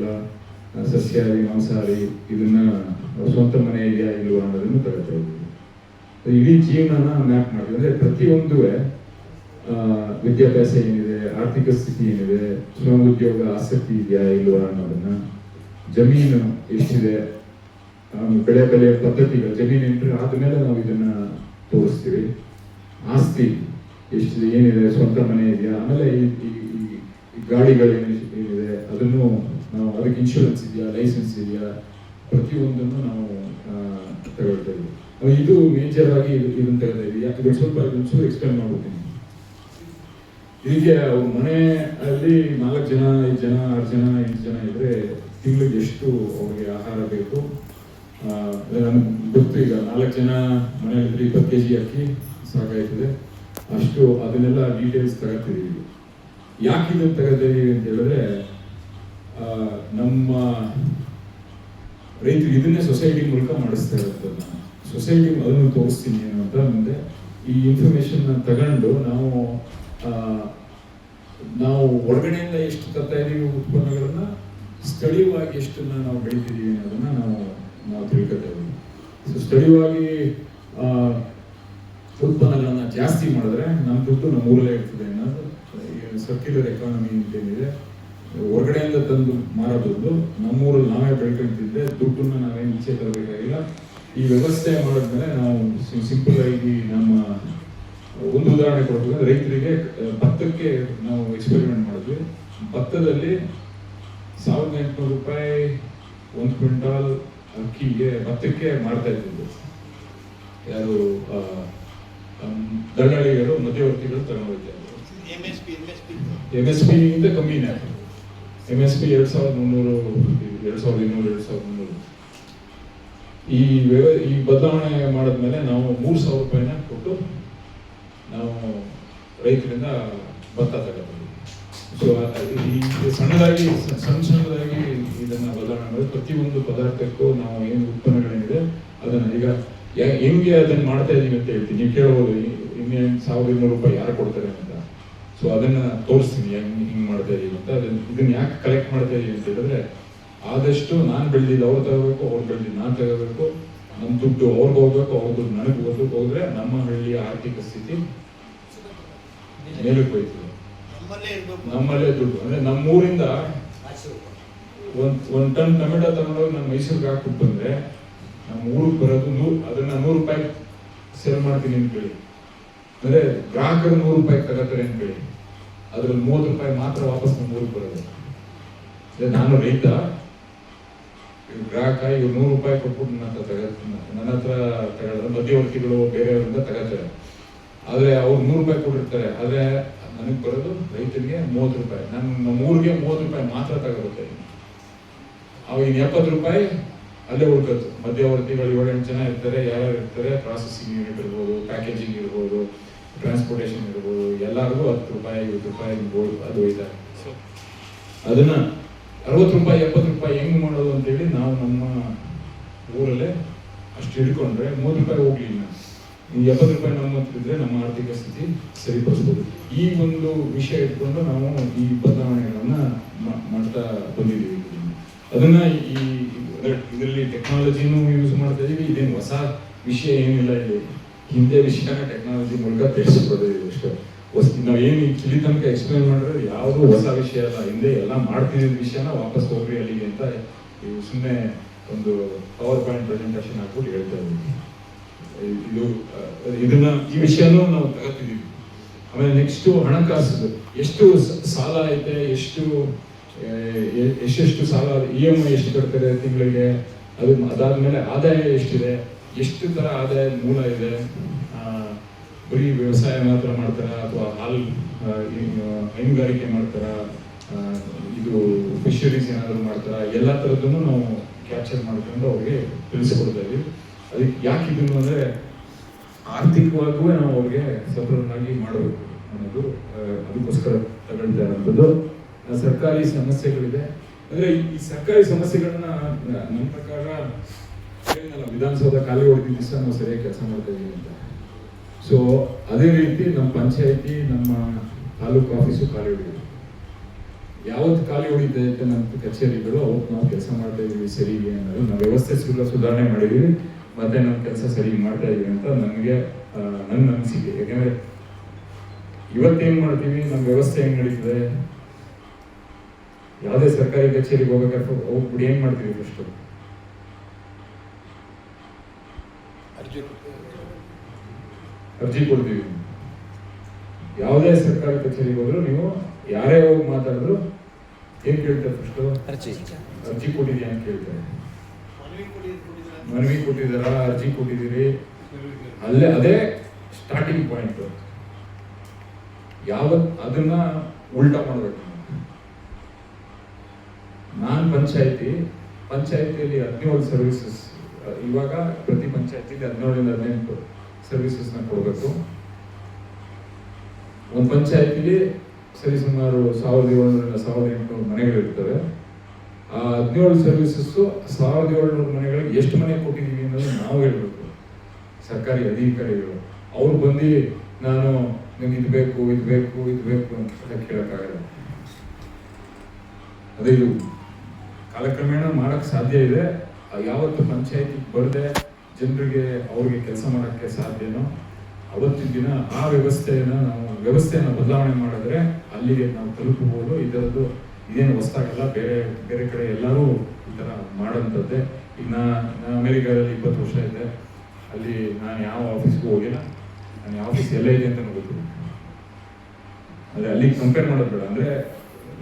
[SPEAKER 1] ಸಸ್ಯಾಹಾರಿ ಮಾಂಸಾಹಾರಿ, ಇದನ್ನ ಸ್ವಂತ ಮನೆ ಇದೆಯಾ ಇಲ್ವಾ ಅನ್ನೋದನ್ನು ತಗೊಳ್ತಾ ಇದ್ದೀವಿ. ಇಡೀ ಜೀವನನ ಮ್ಯಾಪ್ ಮಾಡಿದ್ವಿ. ಅಂದ್ರೆ ಪ್ರತಿಯೊಂದು ವಿದ್ಯಾಭ್ಯಾಸ ಏನಿದೆ, ಆರ್ಥಿಕ ಸ್ಥಿತಿ ಏನಿದೆ, ಸ್ವಯಂ ಉದ್ಯೋಗ ಆಸಕ್ತಿ ಇದೆಯಾ ಇಲ್ವಾ ಅನ್ನೋದನ್ನ, ಜಮೀನು ಎಷ್ಟಿದೆ, ಬೆಳೆಯ ಪದ್ಧತಿಗಳು, ಜಮೀನು ಎಂಟ್ರಿ ಆದ್ಮೇಲೆ ನಾವು ಇದನ್ನ ತೋರಿಸ್ತೀವಿ. ಆಸ್ತಿ ಎಷ್ಟಿದೆ, ಏನಿದೆ, ಸ್ವಂತ ಮನೆ ಇದೆಯಾ, ಆಮೇಲೆ ಈ ಗಾಡಿಗಳು ಏನಿದೆ ಅದನ್ನು ನಾವು, ಅದಕ್ಕೆ ಇನ್ಶೂರೆನ್ಸ್ ಇದೆಯಾ, ಲೈಸೆನ್ಸ್ ಇದೆಯಾ, ಪ್ರತಿಯೊಂದನ್ನು ನಾವು ತಗೊಳ್ತಾ ಇದ್ದೀವಿ. ಇದು ಮೇಜರ್ ಆಗಿ ಇದನ್ನು ತಗೊಳ್ತಾ ಇದ್ದೀವಿ. ಯಾಕೆ ಸ್ವಲ್ಪ ಎಕ್ಸ್ಪ್ಲೇನ್ ಮಾಡ್ಬಿಡ್ತೀನಿ. ಇದಕ್ಕೆ ಅವ್ರ ಮನೆಯಲ್ಲಿ 4 ಜನ 5 ಜನ 6 ಜನ 8 ಜನ ಇದ್ರೆ ತಿಂಗಳಿಗೆ ಎಷ್ಟು ಅವ್ರಿಗೆ ಆಹಾರ ಬೇಕು ನಮ್ಗೆ ಗೊತ್ತು. ಈಗ 4 ಜನ ಮನೆಯಲ್ಲಿ 20 kg ಅಕ್ಕಿ ಸಾಕಾಯ್ತದೆ ಅಷ್ಟು. ಅದನ್ನೆಲ್ಲ ಡೀಟೇಲ್ಸ್ ತಗೋತಿದ್ದೀವಿ. ಯಾಕೆ ಇದು ತಗೋತೀವಿ ಅಂತ ಹೇಳಿದ್ರೆ ನಮ್ಮ ರೈತರು ಇದನ್ನೇ ಸೊಸೈಟಿ ಮೂಲಕ ಮಾಡಿಸ್ತಾ ಇರೋದು. ಸೊಸೈಟಿ ಅದನ್ನು ತೋರಿಸ್ತೀನಿ ಏನು ಅಂತ ಮುಂದೆ ಈ ಇನ್ಫಾರ್ಮೇಶನ್ ತಗೊಂಡು ನಾವು ಹೊರಗಡೆಯಿಂದ ಎಷ್ಟು ತರ್ತಾ ಇದೀವಿ ಉತ್ಪನ್ನಗಳನ್ನ ಸ್ಥಳೀಯವಾಗಿ ಎಷ್ಟನ್ನ ನಾವು ಬೆಳಿತಿದೀವಿ ಅನ್ನೋದನ್ನ ನಾವು ತಿಳ್ಕೊತಾ ಇದೀವಿ. ಸೊ ಸ್ಥಳೀಯವಾಗಿ ಉತ್ಪನ್ನಗಳನ್ನ ಜಾಸ್ತಿ ಮಾಡಿದ್ರೆ ನಮ್ಮ ದುಡ್ಡು ನಮ್ಮ ಊರಲ್ಲೇ ಇರ್ತದೆ ಅನ್ನೋದು ಸರ್ಕ್ಯುಲರ್ ಎಕಾನಮಿ ಅಂತೇನಿದೆ. ಹೊರಗಡೆಯಿಂದ ತಂದು ಮಾರೋದು ನಮ್ಮೂರಲ್ಲಿ ನಾವೇ ಬೆಳ್ಕೊಂತಿದ್ದೆ ದುಡ್ಡನ್ನ ನಾವೇನು ಈಚೆ ತರಬೇಕಾಗಿಲ್ಲ. ಈ ವ್ಯವಸ್ಥೆ ಮಾಡಿದ್ಮೇಲೆ ನಾವು ಸಿಂಪಲ್ ಆಗಿ ನಮ್ಮ ಒಂದು ಉದಾಹರಣೆ ಕೊಡ್ಬೇಕು. ರೈತರಿಗೆ ಭತ್ತಕ್ಕೆ ನಾವು ಎಕ್ಸ್ಪೆರಿಮೆಂಟ್ ಮಾಡಿದ್ವಿ. ಭತ್ತದಲ್ಲಿ 1800 ರೂಪಾಯಿ 1 ಕ್ವಿಂಟಾಲ್ ಅಕ್ಕಿಗೆ ಭತ್ತಕ್ಕೆ ಮಾಡ್ತಾ ಇದ್ದಿದ್ದು ಯಾರು ದಳ್ಳಾಳಿಗಳು ಮಧ್ಯವರ್ತಿಗಳು ತಗೊಂಡೋಗ್ತಾರೆ. MSP ಇಂದ ಕಮ್ಮಿನೇ. MSP 2300 2200 2300. ಈ ಬದಲಾವಣೆ ಮಾಡಿದ್ಮೇಲೆ ನಾವು 3000 ರೂಪಾಯಿನ ಕೊಟ್ಟು ನಾವು ರೈತರಿಂದ ಭತ್ತ ತಗೋತೀವಿ. ಸೊ ಈ ಸಣ್ಣದಾಗಿ ಇದನ್ನ ಬದಲಾವಣೆ ಮಾಡಿ ಪ್ರತಿಯೊಂದು ಪದಾರ್ಥಕ್ಕೂ ನಾವು ಏನು ಉತ್ಪನ್ನಗಳೇನಿದೆ ಅದನ್ನ ಈಗ ಹೆಂಗೆ ಅದನ್ನ ಮಾಡ್ತಾ ಇದೀವಿ ಅಂತ ಹೇಳ್ತೀನಿ. ನೀವು ಕೇಳ್ಬೋದು ಇನ್ನೇನು 1200 ರೂಪಾಯಿ ಯಾರು ಕೊಡ್ತಾರೆ ಅಂತ. ಸೊ ಅದನ್ನ ತೋರಿಸ್ತೀನಿ ಹಿಂಗ್ ಮಾಡ್ತಾ ಇದೀವಿ ಅಂತ. ಇದನ್ನ ಯಾಕೆ ಕಲೆಕ್ಟ್ ಮಾಡ್ತಾ ಇದೀವಿ ಅಂತ ಹೇಳಿದ್ರೆ ಆದಷ್ಟು ನಾನು ಬೆಳೆದಿದ್ದು ಅವ್ರು ತಗೋಬೇಕು, ಅವ್ರು ಬೆಳೆದಿದ್ದು ನಾನು ತಗೋಬೇಕು, ನಮ್ಮ ದುಡ್ಡು ಅವ್ರಿಗೆ ಹೋಗ್ಬೇಕು, ಅವ್ರ ದುಡ್ಡು ನನಗೆ ಹೋದ್ರೆ ನಮ್ಮ ಹಳ್ಳಿಯ ಆರ್ಥಿಕ ಸ್ಥಿತಿ ಮೇಲಕ್ಕೆ ಹೋಯ್ತದೆ. ನಮ್ಮಲ್ಲೇ ದುಡ್ಡು ಅಂದ್ರೆ ನಮ್ಮೂರಿಂದ ಒಂದ್ ಟನ್ ಟೊಮೆಟೊ ತಗೊಂಡೋಗಿ ನಾನು ಮೈಸೂರಿಗೆ ಹಾಕ್ಬಿಟ್ಟು ಬಂದ್ರೆ ನಮ್ಮ ಊರಿಗೆ ಬರೋದು ಅದನ್ನ 100 ರೂಪಾಯಿ ಸೇಲ್ ಮಾಡ್ತೀನಿ ಅನ್ಕೊಳ್ಳಿ. ಅಂದ್ರೆ ಗ್ರಾಹಕರು 100 ರೂಪಾಯಿ ತಗೋತಾರೆ ಅನ್ಕೊಳ್ಳಿ. ಅದ್ರಲ್ಲಿ 30 ರೂಪಾಯಿ ಮಾತ್ರ ವಾಪಸ್ ನಮ್ಮ ಊರಿಗೆ ಬರೋದು. ನಾನು ರೈತ, ಗ್ರಾಹಕ ಇವ್ರು 100 ರೂಪಾಯಿ ಕೊಟ್ಬಿಟ್ಟು ನನ್ನ ಹತ್ರ ತಗೊಳ್ಳೋದು ಮಧ್ಯವರ್ತಿಗಳು ಬೇರೆಯವರಿಂದ ತಗೋತಾರೆ. ಆದ್ರೆ ಅವ್ರು 100 ರೂಪಾಯಿ ಕೊಟ್ಟಿರ್ತಾರೆ. ಆದ್ರೆ ನನಗೆ ಬರೋದು ರೈತನಿಗೆ 30 ರೂಪಾಯಿ. ನಮ್ಮ ಊರಿಗೆ 30 ರೂಪಾಯಿ ಮಾತ್ರ ತಗೋಬೇಕು. ಅವಾಗ 70 ರೂಪಾಯಿ ಅಲ್ಲೇ ಉಳ್ಕೋತು. ಮಧ್ಯವರ್ತಿಗಳು 7-8 ಜನ ಇರ್ತಾರೆ. ಯಾರ್ಯಾರು ಇರ್ತಾರೆ, ಪ್ರಾಸೆಸಿಂಗ್ ಯೂನಿಟ್ ಇರ್ಬೋದು, ಪ್ಯಾಕೇಜಿಂಗ್ ಇರ್ಬೋದು, ಟ್ರಾನ್ಸ್ಪೋರ್ಟೇಷನ್ ಇರ್ಬೋದು, ಎಲ್ಲರಿಗೂ 10 ರೂಪಾಯಿ 20 ರೂಪಾಯಿ ಅದು ಹೋಯ್ತಾರೆ. ಅದನ್ನ 60 ರೂಪಾಯಿ 70 ರೂಪಾಯಿ ಹೆಂಗ್ ಮಾಡೋದು ಅಂತೇಳಿ ನಾವು ನಮ್ಮ ಊರಲ್ಲೇ ಅಷ್ಟು ಹಿಡ್ಕೊಂಡ್ರೆ 30 ರೂಪಾಯಿ ಹೋಗ್ಲಿಲ್ಲ. 70 ರೂಪಾಯಿ ನಮ್ಮ ಹತ್ರ ಇದ್ರೆ ನಮ್ಮ ಆರ್ಥಿಕ ಸ್ಥಿತಿ ಸರಿಪಡಿಸ್ಬೋದು. ಈ ಒಂದು ವಿಷಯ ಇಟ್ಕೊಂಡು ನಾವು ಈ ಬದಲಾವಣೆಗಳನ್ನ ಮಾಡ್ತಾ ಬಂದಿದ್ದೀವಿ. ಅದನ್ನ ಇದರಲ್ಲಿ ಟೆಕ್ನಾಲಜಿನೂ ಯೂಸ್ ಮಾಡ್ತಾ ಇದೀವಿ. ಇದೇನು ಹೊಸ ವಿಷಯ ಏನಿಲ್ಲ. ಇಲ್ಲಿ ಹಿಂದೆ ವಿಷಯನ ಟೆಕ್ನಾಲಜಿ ಮೂಲಕ ತಿಳಿಸ್ಕೊಡೋದು ಅಷ್ಟೇ. ನಾವೇನು ಇಲ್ಲಿ ತನಕ ಎಕ್ಸ್ಪ್ಲೇನ್ ಮಾಡಿದ್ರೆ ಯಾವುದೂ ಹೊಸ ವಿಷಯ ಅಲ್ಲ. ಹಿಂದೆ ಎಲ್ಲ ಮಾಡ್ತಿದ್ದ ವಿಷಯನ ವಾಪಸ್ ಹೋಗ್ರಿ ಅಲ್ಲಿಗೆ ಅಂತ ಸುಮ್ಮನೆ ಒಂದು ಪವರ್ ಪಾಯಿಂಟ್ ಪ್ರೆಸೆಂಟೇಷನ್ ಹಾಕ್ಬಿಟ್ಟು ಹೇಳ್ತಾ ಇದ್ದೀವಿ. ಈ ವಿಷಯನೂ ನಾವು ತಗೋತಿದ್ದೀವಿ. ಆಮೇಲೆ ನೆಕ್ಸ್ಟ್ ಹಣಕಾಸು ಎಷ್ಟು ಸಾಲ ಐತೆ, ಎಷ್ಟೆಷ್ಟು ಸಾಲ, EMI ಎಷ್ಟು ಕಟ್ತಾರೆ ತಿಂಗಳಿಗೆ, ಅದಾದ್ಮೇಲೆ ಆದಾಯ ಎಷ್ಟಿದೆ, ಎಷ್ಟು ತರ ಆದಾಯ ಮೂಲ ಇದೆ, ಬರೀ ವ್ಯವಸಾಯ ಮಾತ್ರ ಮಾಡ್ತಾರ ಅಥವಾ ಹೈನುಗಾರಿಕೆ ಮಾಡ್ತಾರ, ಇದು ಫಿಶರೀಸ್ ಏನಾದ್ರು ಮಾಡ್ತಾರ, ಎಲ್ಲ ತರದನ್ನು ನಾವು ಕ್ಯಾಪ್ಚರ್ ಮಾಡ್ಕೊಂಡು ಅವ್ರಿಗೆ ತಿಳಿಸ್ಕೊಡ್ತಾ ಇದೀವಿ. ಅದಕ್ಕೆ ಯಾಕೆ ಇದನ್ನು ಅಂದ್ರೆ ಆರ್ಥಿಕವಾಗೂ ನಾವು ಅವ್ರಿಗೆ ಸಫಲನಾಗಿ ಮಾಡಬೇಕು ಅನ್ನೋದು, ಅದಕ್ಕೋಸ್ಕರ ತಗೊಳ್ತಾ ಇರೋಂಥದ್ದು. ಸರ್ಕಾರಿ ಸಮಸ್ಯೆಗಳಿದೆ ಅಂದ್ರೆ ಈ ಸರ್ಕಾರಿ ಸಮಸ್ಯೆಗಳನ್ನ ನನ್ನ ಪ್ರಕಾರ ವಿಧಾನಸೌಧ ಖಾಲಿ ಹೊಡೆದಿದ್ದ ದಿವಸ ನಾವು ಸರಿಯಾಗಿ ಕೆಲಸ ಮಾಡ್ತಾ ಇದೀವಿ ಅಂತ. ಸೊ ಅದೇ ರೀತಿ ನಮ್ಮ ಪಂಚಾಯತಿ, ನಮ್ಮ ತಾಲೂಕು ಆಫೀಸು ಖಾಲಿ ಹೊಡಿದ್ರು. ಯಾವತ್ತು ಖಾಲಿ ಹೊಡಿತೈತೆ ನಮ್ಮ ಕಚೇರಿಗಳು ಅವತ್ತು ನಾವು ಕೆಲಸ ಮಾಡ್ತಾ ಇದೀವಿ ಸರಿಗೆ ಅನ್ನೋದು. ನಾವು ವ್ಯವಸ್ಥೆ ಸುಧಾರಣೆ ಮಾಡಿದೀವಿ, ಮತ್ತೆ ನಮ್ಮ ಕೆಲಸ ಸರಿ ಮಾಡ್ತಾ ಇದೀವಿ ಅಂತ ನನಗೆ ನನ್ನ ಅನಿಸಿಕೆ. ಯಾಕಂದ್ರೆ ಇವತ್ತೇನ್ ಮಾಡ್ತೀವಿ, ನಮ್ಮ ವ್ಯವಸ್ಥೆ ಹೆಂಗ್ ನಡೀತದೆ, ಯಾವುದೇ ಸರ್ಕಾರಿ ಕಚೇರಿಗೆ ಹೋಗ್ಬೇಕಾದ್ರೆ ಹೋಗ್ಬಿಟ್ಟು ಏನ್ ಮಾಡ್ತೀವಿ, ಫಸ್ಟ್ ಅರ್ಜಿ ಕೊಡ್ತೀವಿ. ಯಾವುದೇ ಸರ್ಕಾರಿ ಕಚೇರಿಗೆ ಹೋದ್ರು ನೀವು ಯಾರೇ ಹೋಗಿ ಮಾತಾಡಿದ್ರು ಏನ್ ಕೇಳ್ತಾರೆ, ಫಸ್ಟ್ ಅರ್ಜಿ ಕೊಟ್ಟಿದ್ಯಾ ಅಂತ ಕೇಳ್ತಾರೆ. ಮನವಿ ಕೊಟ್ಟಿದಾರ, ಅರ್ಜಿ ಕೊಟ್ಟಿದ್ದೀರಿ, ಅದೇ ಸ್ಟಾರ್ಟಿಂಗ್ ಪಾಯಿಂಟ್. ಅದನ್ನ ಉಲ್ಟಾ ಮಾಡಬೇಕು. ನಾನು ಪಂಚಾಯತಿಯಲ್ಲಿ 17 ಸರ್ವಿಸಸ್, ಇವಾಗ ಪ್ರತಿ ಪಂಚಾಯತಿಗೆ 17 ಸರ್ವಿಸಸ್ನ ಕೊಡಬೇಕು. ಒಂದು ಪಂಚಾಯತಿಗೆ ಸರಿಸುಮಾರು 1700-1800 ಮನೆಗಳಿರ್ತವೆ. ಆ 17 ಸರ್ವಿಸಸ್ಸು 1700 ಮನೆಗಳಿಗೆ ಎಷ್ಟು ಮನೆ ಕೊಟ್ಟಿದ್ದೀವಿ ಅನ್ನೋದು ನಾವು ಹೇಳ್ಬೇಕು, ಸರ್ಕಾರಿ ಅಧಿಕಾರಿಗಳು. ಅವ್ರು ಬಂದು ನಾನು ನಿಮ್ಗೆ ಇದು ಬೇಕು ಅಂತ ಕೇಳೋಕ್ಕಾಗಲ್ಲ. ಅದೇ ಇದು ಕಾಲಕ್ರಮೇಣ ಮಾಡಕ್ಕೆ ಸಾಧ್ಯ ಇದೆ. ಯಾವತ್ತು ಪಂಚಾಯತಿ ಬರದೆ ಜನರಿಗೆ ಅವ್ರಿಗೆ ಕೆಲಸ ಮಾಡೋಕ್ಕೆ ಸಾಧ್ಯನೋ ಅವತ್ತಿನ ದಿನ ಆ ವ್ಯವಸ್ಥೆಯನ್ನು ಬದಲಾವಣೆ ಮಾಡಿದ್ರೆ ಅಲ್ಲಿಗೆ ನಾವು ತಲುಪಬಹುದು. ಇದರದ್ದು ಇದೇನು ಹೊಸದಾಗಲ್ಲ, ಬೇರೆ ಕಡೆ ಎಲ್ಲರೂ ಈ ಥರ ಮಾಡೋಂಥದ್ದೇ. ಈಗ ನಾನು ಅಮೆರಿಕಾದಲ್ಲಿ 20 ವರ್ಷ ಇದೆ. ಅಲ್ಲಿ ನಾನು ಯಾವ ಆಫೀಸ್ಗೂ ಹೋಗಿಲ್ಲ. ನಾನು ಆಫೀಸ್ ಎಲ್ಲ ಇದೆ ಅಂತ ಗೊತ್ತಿಲ್ಲ. ಅದೇ ಅಲ್ಲಿಗೆ ಕಂಪೇರ್ ಮಾಡೋದು ಬೇಡ. ಅಂದರೆ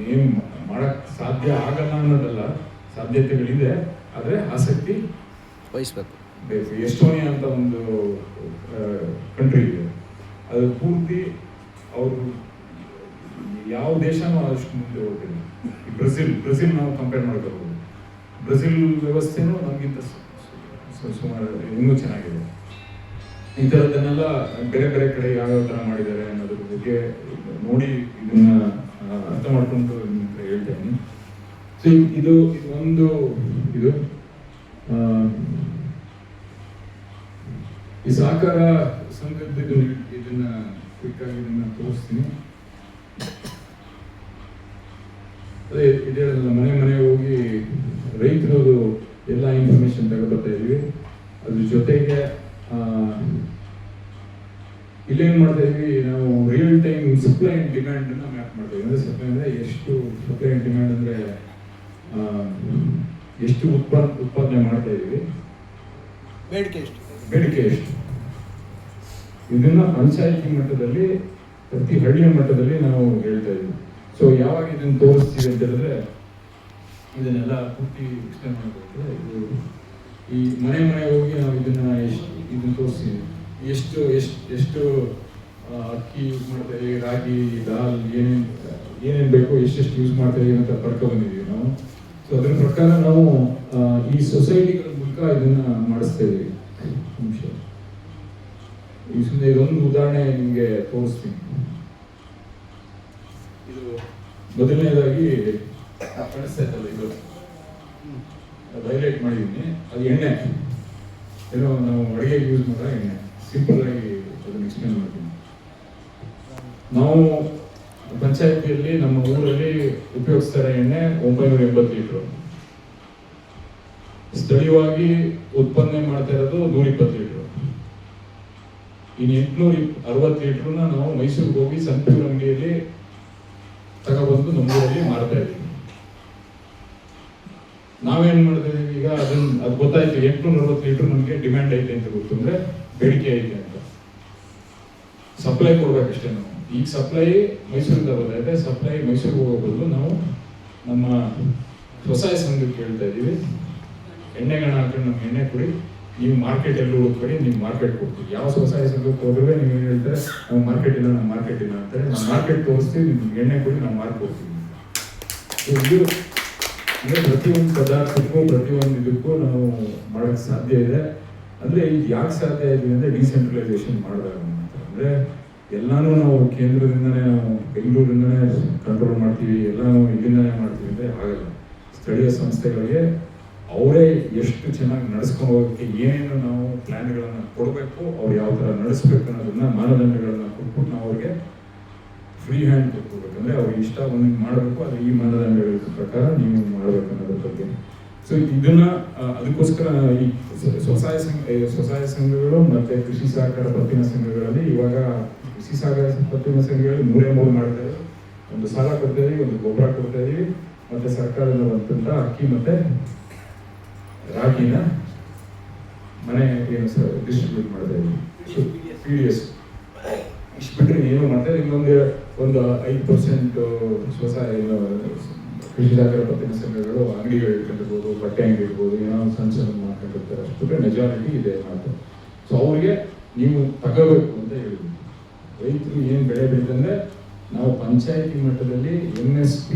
[SPEAKER 1] ನೀವು ಮಾಡಕ್ಕೆ ಸಾಧ್ಯ ಆಗಲ್ಲ ಅನ್ನೋದಲ್ಲ, ಸಾಧ್ಯತೆಗಳಿದೆ, ಆದರೆ ಆಸಕ್ತಿ
[SPEAKER 2] ವಹಿಸ್ಬೇಕು.
[SPEAKER 1] ಎಸ್ಟೋನಿಯಾ ಅಂತ ಒಂದು ಕಂಟ್ರಿ ಇದೆ, ಅದು ಪೂರ್ತಿ ಅವರು ಯಾವ ದೇಶನೂ ಅಷ್ಟು ಮುಂದೆ ಹೋಗ್ತಿಲ್ಲ. ಬ್ರೆಜಿಲ್ ನಾವು ಕಂಪೇರ್ ಮಾಡ್ಕೋಬಹುದು. ಬ್ರೆಜಿಲ್ ವ್ಯವಸ್ಥೆನೂ ನಮಗಿಂತ ಸುಮಾರು ಇನ್ನೂ ಚೆನ್ನಾಗಿದೆ. ಈ ಥರದ್ದನ್ನೆಲ್ಲ ಬೇರೆ ಕಡೆ ಯಾವ್ಯಾವ ಥರ ಮಾಡಿದ್ದಾರೆ ಅನ್ನೋದ್ರ ಬಗ್ಗೆ ನೋಡಿ ಇದನ್ನ ಅರ್ಥ ಮಾಡ್ಕೊಂಡು ಹೇಳ್ತೇನೆ. ಸೊ ಇದು ಈ ಸಹಕಾರ ಸಂಘದ್ದು ಇದನ್ನ ಕ್ವಿಕ್ಕಾಗಿ ಇದನ್ನ ತೋರಿಸ್ತೀನಿ. ಅದೇ ಇದೇಳಲ್ಲ, ಮನೆ ಹೋಗಿ ರೈತರದು ಎಲ್ಲ ಇನ್ಫಾರ್ಮೇಶನ್ ತಗೊಬರ್ತಾ ಇದೀವಿ. ಅದ್ರ ಜೊತೆಗೆ ಇಲ್ಲೇನು ಮಾಡ್ತಾ ಇದೀವಿ ನಾವು, real time supply and demand ಅನ್ನ ಮ್ಯಾಪ್ ಮಾಡ್ತಾ ಇದೀವಿ. ಅಂದ್ರೆ ಸಪ್ಲೈ ಅಂದ್ರೆ ಎಷ್ಟು ಸಪ್ಲೈ ಅಂಡ್ ಡಿಮ್ಯಾಂಡ್ ಅಂದ್ರೆ ಎಷ್ಟು ಉತ್ಪಾದನೆ ಮಾಡ್ತಾ ಇದೀವಿ, ಬೇಡಿಕೆ ಎಷ್ಟು, ಇದನ್ನ ಪಂಚಾಯತಿ ಮಟ್ಟದಲ್ಲಿ ಪ್ರತಿ ಹಳ್ಳಿಯ ಮಟ್ಟದಲ್ಲಿ ನಾವು ಹೇಳ್ತಾ ಇದೀವಿ. ಸೊ ಯಾವಾಗ ಇದನ್ನು ತೋರಿಸ್ತೀವಿ ಅಂತ ಹೇಳಿದ್ರೆ ಇದನ್ನೆಲ್ಲ ಪೂರ್ತಿ ಎಕ್ಸ್ಪ್ಲೇನ್ ಮಾಡಬೇಕು. ಇದು ಈ ಮನೆ ಹೋಗಿ ನಾವು ಇದನ್ನ ತೋರಿಸ್ತೀವಿ. ಎಷ್ಟು ಅಕ್ಕಿ ಯೂಸ್ ಮಾಡ್ತಾ ಇದೀವಿ, ರಾಗಿ, ದಾಲ್, ಏನೇನು ಬೇಕು, ಎಷ್ಟೆಷ್ಟು ಯೂಸ್ ಮಾಡ್ತಾ ಇದೀವಿ ಅಂತ ಬರ್ಕೊ ಬಂದಿದ್ದೀವಿ ನಾವು. ಸೊ ಅದ್ರ ಪ್ರಕಾರ ನಾವು ಈ ಸೊಸೈಟಿಗಳ ಮೂಲಕ ಇದನ್ನ ಮಾಡಿಸ್ತಾ ಇದೀವಿ. ಇದೊಂದು ಉದಾಹರಣೆ ನಿಮಗೆ ತೋರಿಸ್ತೀನಿ. ಇದು ಮೊದಲನೇದಾಗಿ ಕಾಣಿಸ್ತಾ ಇದ್ದಲ್ಲ, ಇದು ಹೈಲೈಟ್ ಮಾಡಿದ್ದೀನಿ. ಅದು ಎಣ್ಣೆ, ಏನೋ ನಾವು ಅಡುಗೆಗೆ ಯೂಸ್ ಮಾಡೋ ಎಣ್ಣೆ. ಸಿಂಪಲ್ ಆಗಿ ಅದನ್ನು ಎಕ್ಸ್ಪ್ಲೇನ್ ಮಾಡ್ತೀನಿ. ನಾವು ಪಂಚಾಯತಿಯಲ್ಲಿ ನಮ್ಮ ಊರಲ್ಲಿ ಉಪಯೋಗಿಸ್ತಾರೆ ಎಣ್ಣೆ 980 ಲೀಟ್ರು. ಸ್ಥಳೀಯವಾಗಿ ಉತ್ಪನ್ನ ಮಾಡ್ತಾ ಇರೋದು 120 ಲೀಟ್ರು. ಇನ್ನು 860 ಲೀಟ್ರನ್ನ ನಾವು ಮೈಸೂರಿಗೆ ಹೋಗಿ ಸಂಪೂರ್ ಅಂಗಡಿಯಲ್ಲಿ ತಗೊಬಂದು ನಮ್ಮೂರಲ್ಲಿ ಮಾರ್ತಾ ಇದ್ದೀವಿ. ನಾವೇನ್ ಮಾಡ್ತಾ ಇದೀವಿ ಈಗ, ಅದು ಗೊತ್ತಾಯ್ತು 860 ಲೀಟರ್ ನಮಗೆ ಡಿಮ್ಯಾಂಡ್ ಐತೆ ಅಂತ ಗೊತ್ತು, ಅಂದ್ರೆ ಬೇಡಿಕೆ ಐತೆ ಅಂತ. ಸಪ್ಲೈ ಕೊಡ್ಬೇಕಷ್ಟೇ ನಾವು. ಈಗ ಸಪ್ಲೈ ಮೈಸೂರಿಂದ ಬರ್ತೈತೆ, ಸಪ್ಲೈ ಮೈಸೂರಿಗೆ ಹೋಗೋ ಬದಲು ನಾವು ನಮ್ಮ ಸ್ವಸಹಾಯ ಸಂಘಕ್ಕೆ ಹೇಳ್ತಾ ಇದೀವಿ, ಎಣ್ಣೆಗಳನ್ನ ಹಾಕೊಂಡು ನಮ್ಗೆ ಎಣ್ಣೆ ಕೊಡಿ, ನೀವು ಮಾರ್ಕೆಟ್ ಎಲ್ಲೂ ಹುಡುಕ್ಬೇಡಿ, ನೀವು ಮಾರ್ಕೆಟ್ ಕೊಡ್ತೀವಿ. ಯಾವ ಸ್ವಸಹಾಯ ಸಂಘಕ್ಕೆ ಹೋದ್ರೆ ನೀವು ಏನು ಹೇಳ್ತಾರೆ, ನಾವು ಮಾರ್ಕೆಟ್ ಇಲ್ಲ ಅಂತಾರೆ. ನಾವು ಮಾರ್ಕೆಟ್ ತೋರಿಸ್ತೀವಿ, ನಿಮ್ಗೆ ಎಣ್ಣೆ ಕೊಡಿ, ನಾವು ಮಾರ್ಕ್ ಕೊಡ್ತೀವಿ. ಇದು ಅಂದ್ರೆ ಪ್ರತಿಯೊಂದು ಪದಾರ್ಥಕ್ಕೂ ಪ್ರತಿಯೊಂದು ಇದಕ್ಕೂ ನಾವು ಮಾಡೋಕ್ಕೆ ಸಾಧ್ಯ ಇದೆ. ಅಂದ್ರೆ ಇದು ಯಾಕೆ ಸಾಧ್ಯ ಇದೆ ಅಂದ್ರೆ ಡಿಸೆಂಟ್ರಲೈಸೇಷನ್ ಮಾಡಿದಾಗ. ಅಂದ್ರೆ ಎಲ್ಲಾನು ನಾವು ಕೇಂದ್ರದಿಂದನೇ, ನಾವು ಬೆಂಗಳೂರಿಂದನೇ ಕಂಟ್ರೋಲ್ ಮಾಡ್ತೀವಿ, ಎಲ್ಲ ನಾವು ಇಲ್ಲಿಂದನೇ ಮಾಡ್ತೀವಿ ಅಂದ್ರೆ ಆಗಲ್ಲ. ಸ್ಥಳೀಯ ಸಂಸ್ಥೆಗಳಿಗೆ ಅವರೇ ಎಷ್ಟು ಚೆನ್ನಾಗಿ ನಡೆಸ್ಕೊಂಡು ಹೋಗೋಕ್ಕೆ ಏನೇನು ನಾವು ಪ್ಲಾನ್ಗಳನ್ನು ಕೊಡಬೇಕು, ಅವ್ರು ಯಾವ ಥರ ನಡೆಸ್ಬೇಕು ಅನ್ನೋದನ್ನ ಮಾನದಂಡಗಳನ್ನ ಕೊಟ್ಬಿಟ್ಟು ನಾವು ಅವ್ರಿಗೆ ಫ್ರೀ ಹ್ಯಾಂಡ್ ಕೊಟ್ಕೊಡ್ಬೇಕು. ಅಂದರೆ ಅವ್ರಿಗೆ ಇಷ್ಟ ಒಂದಿಗೆ ಮಾಡಬೇಕು, ಆದರೆ ಈ ಮಾನದಂಡಗಳ ಪ್ರಕಾರ ನೀವು ಮಾಡಬೇಕು ಅನ್ನೋದ್ರ ಬಗ್ಗೆ. ಸೊ ಇದನ್ನ ಅದಕ್ಕೋಸ್ಕರ ಈ ಸ್ವಸಹಾಯ ಸಂಘಗಳು ಮತ್ತು ಕೃಷಿ ಸಹಕಾರ ಪತ್ತಿನ ಸಂಘಗಳಲ್ಲಿ ಇವಾಗ ಕೃಷಿ ಸಹಕಾರ ಪತ್ತಿನ ಸಂಘಗಳಲ್ಲಿ 3 ಮಾಡ್ತಾರೆ. ಒಂದು ಸಾಲ ಕೊಡ್ತಾ ಇದೀವಿ, ಒಂದು ಗೊಬ್ಬರ ಕೊಡ್ತಾ ಇದೀವಿ, ಮತ್ತು ಸರ್ಕಾರದಿಂದ ಬಂದಂಥ ಅಕ್ಕಿ ಮತ್ತು ರಾಗಿನ ಮನೆ ಏನು ಡಿಸ್ಟ್ರಿಬ್ಯೂಟ್ ಮಾಡ್ತಾ ಇದೀವಿ. PDS ಇಷ್ಟು ಬಿಟ್ಟರೆ ಏನೋ ಮಾಡ್ತಾರೆ. ಒಂದು 5% ಸ್ವಸಹಾಯ ಕೃಷಿ ಸಹಕಾರ ಪತ್ತಿನ ಸಂಘಗಳು ಅಂಗಡಿಗಳು ಇಟ್ಕೊಂಡಿರ್ಬೋದು, ಬಟ್ಟೆ ಅಂಗಡಿ ಇರ್ಬೋದು, ಏನೋ ಸಣ್ಣ ಮಾಡ್ಕೊಂಡಿರ್ತಾರೆ. ಅಷ್ಟು ಬಿಟ್ಟರೆ ಮೆಜಾರಿಟಿ ಇದೆ ಮಾಡ್ತಾರೆ. ಸೊ ಅವ್ರಿಗೆ ನೀವು ತಗೋಬೇಕು ಅಂತ ಹೇಳಿದ್ವಿ. ರೈತರು ಏನು ಬೆಳೆ ಬೆಳೆದಂದ್ರೆ
[SPEAKER 3] ನಾವು ಪಂಚಾಯತಿ ಮಟ್ಟದಲ್ಲಿ MSP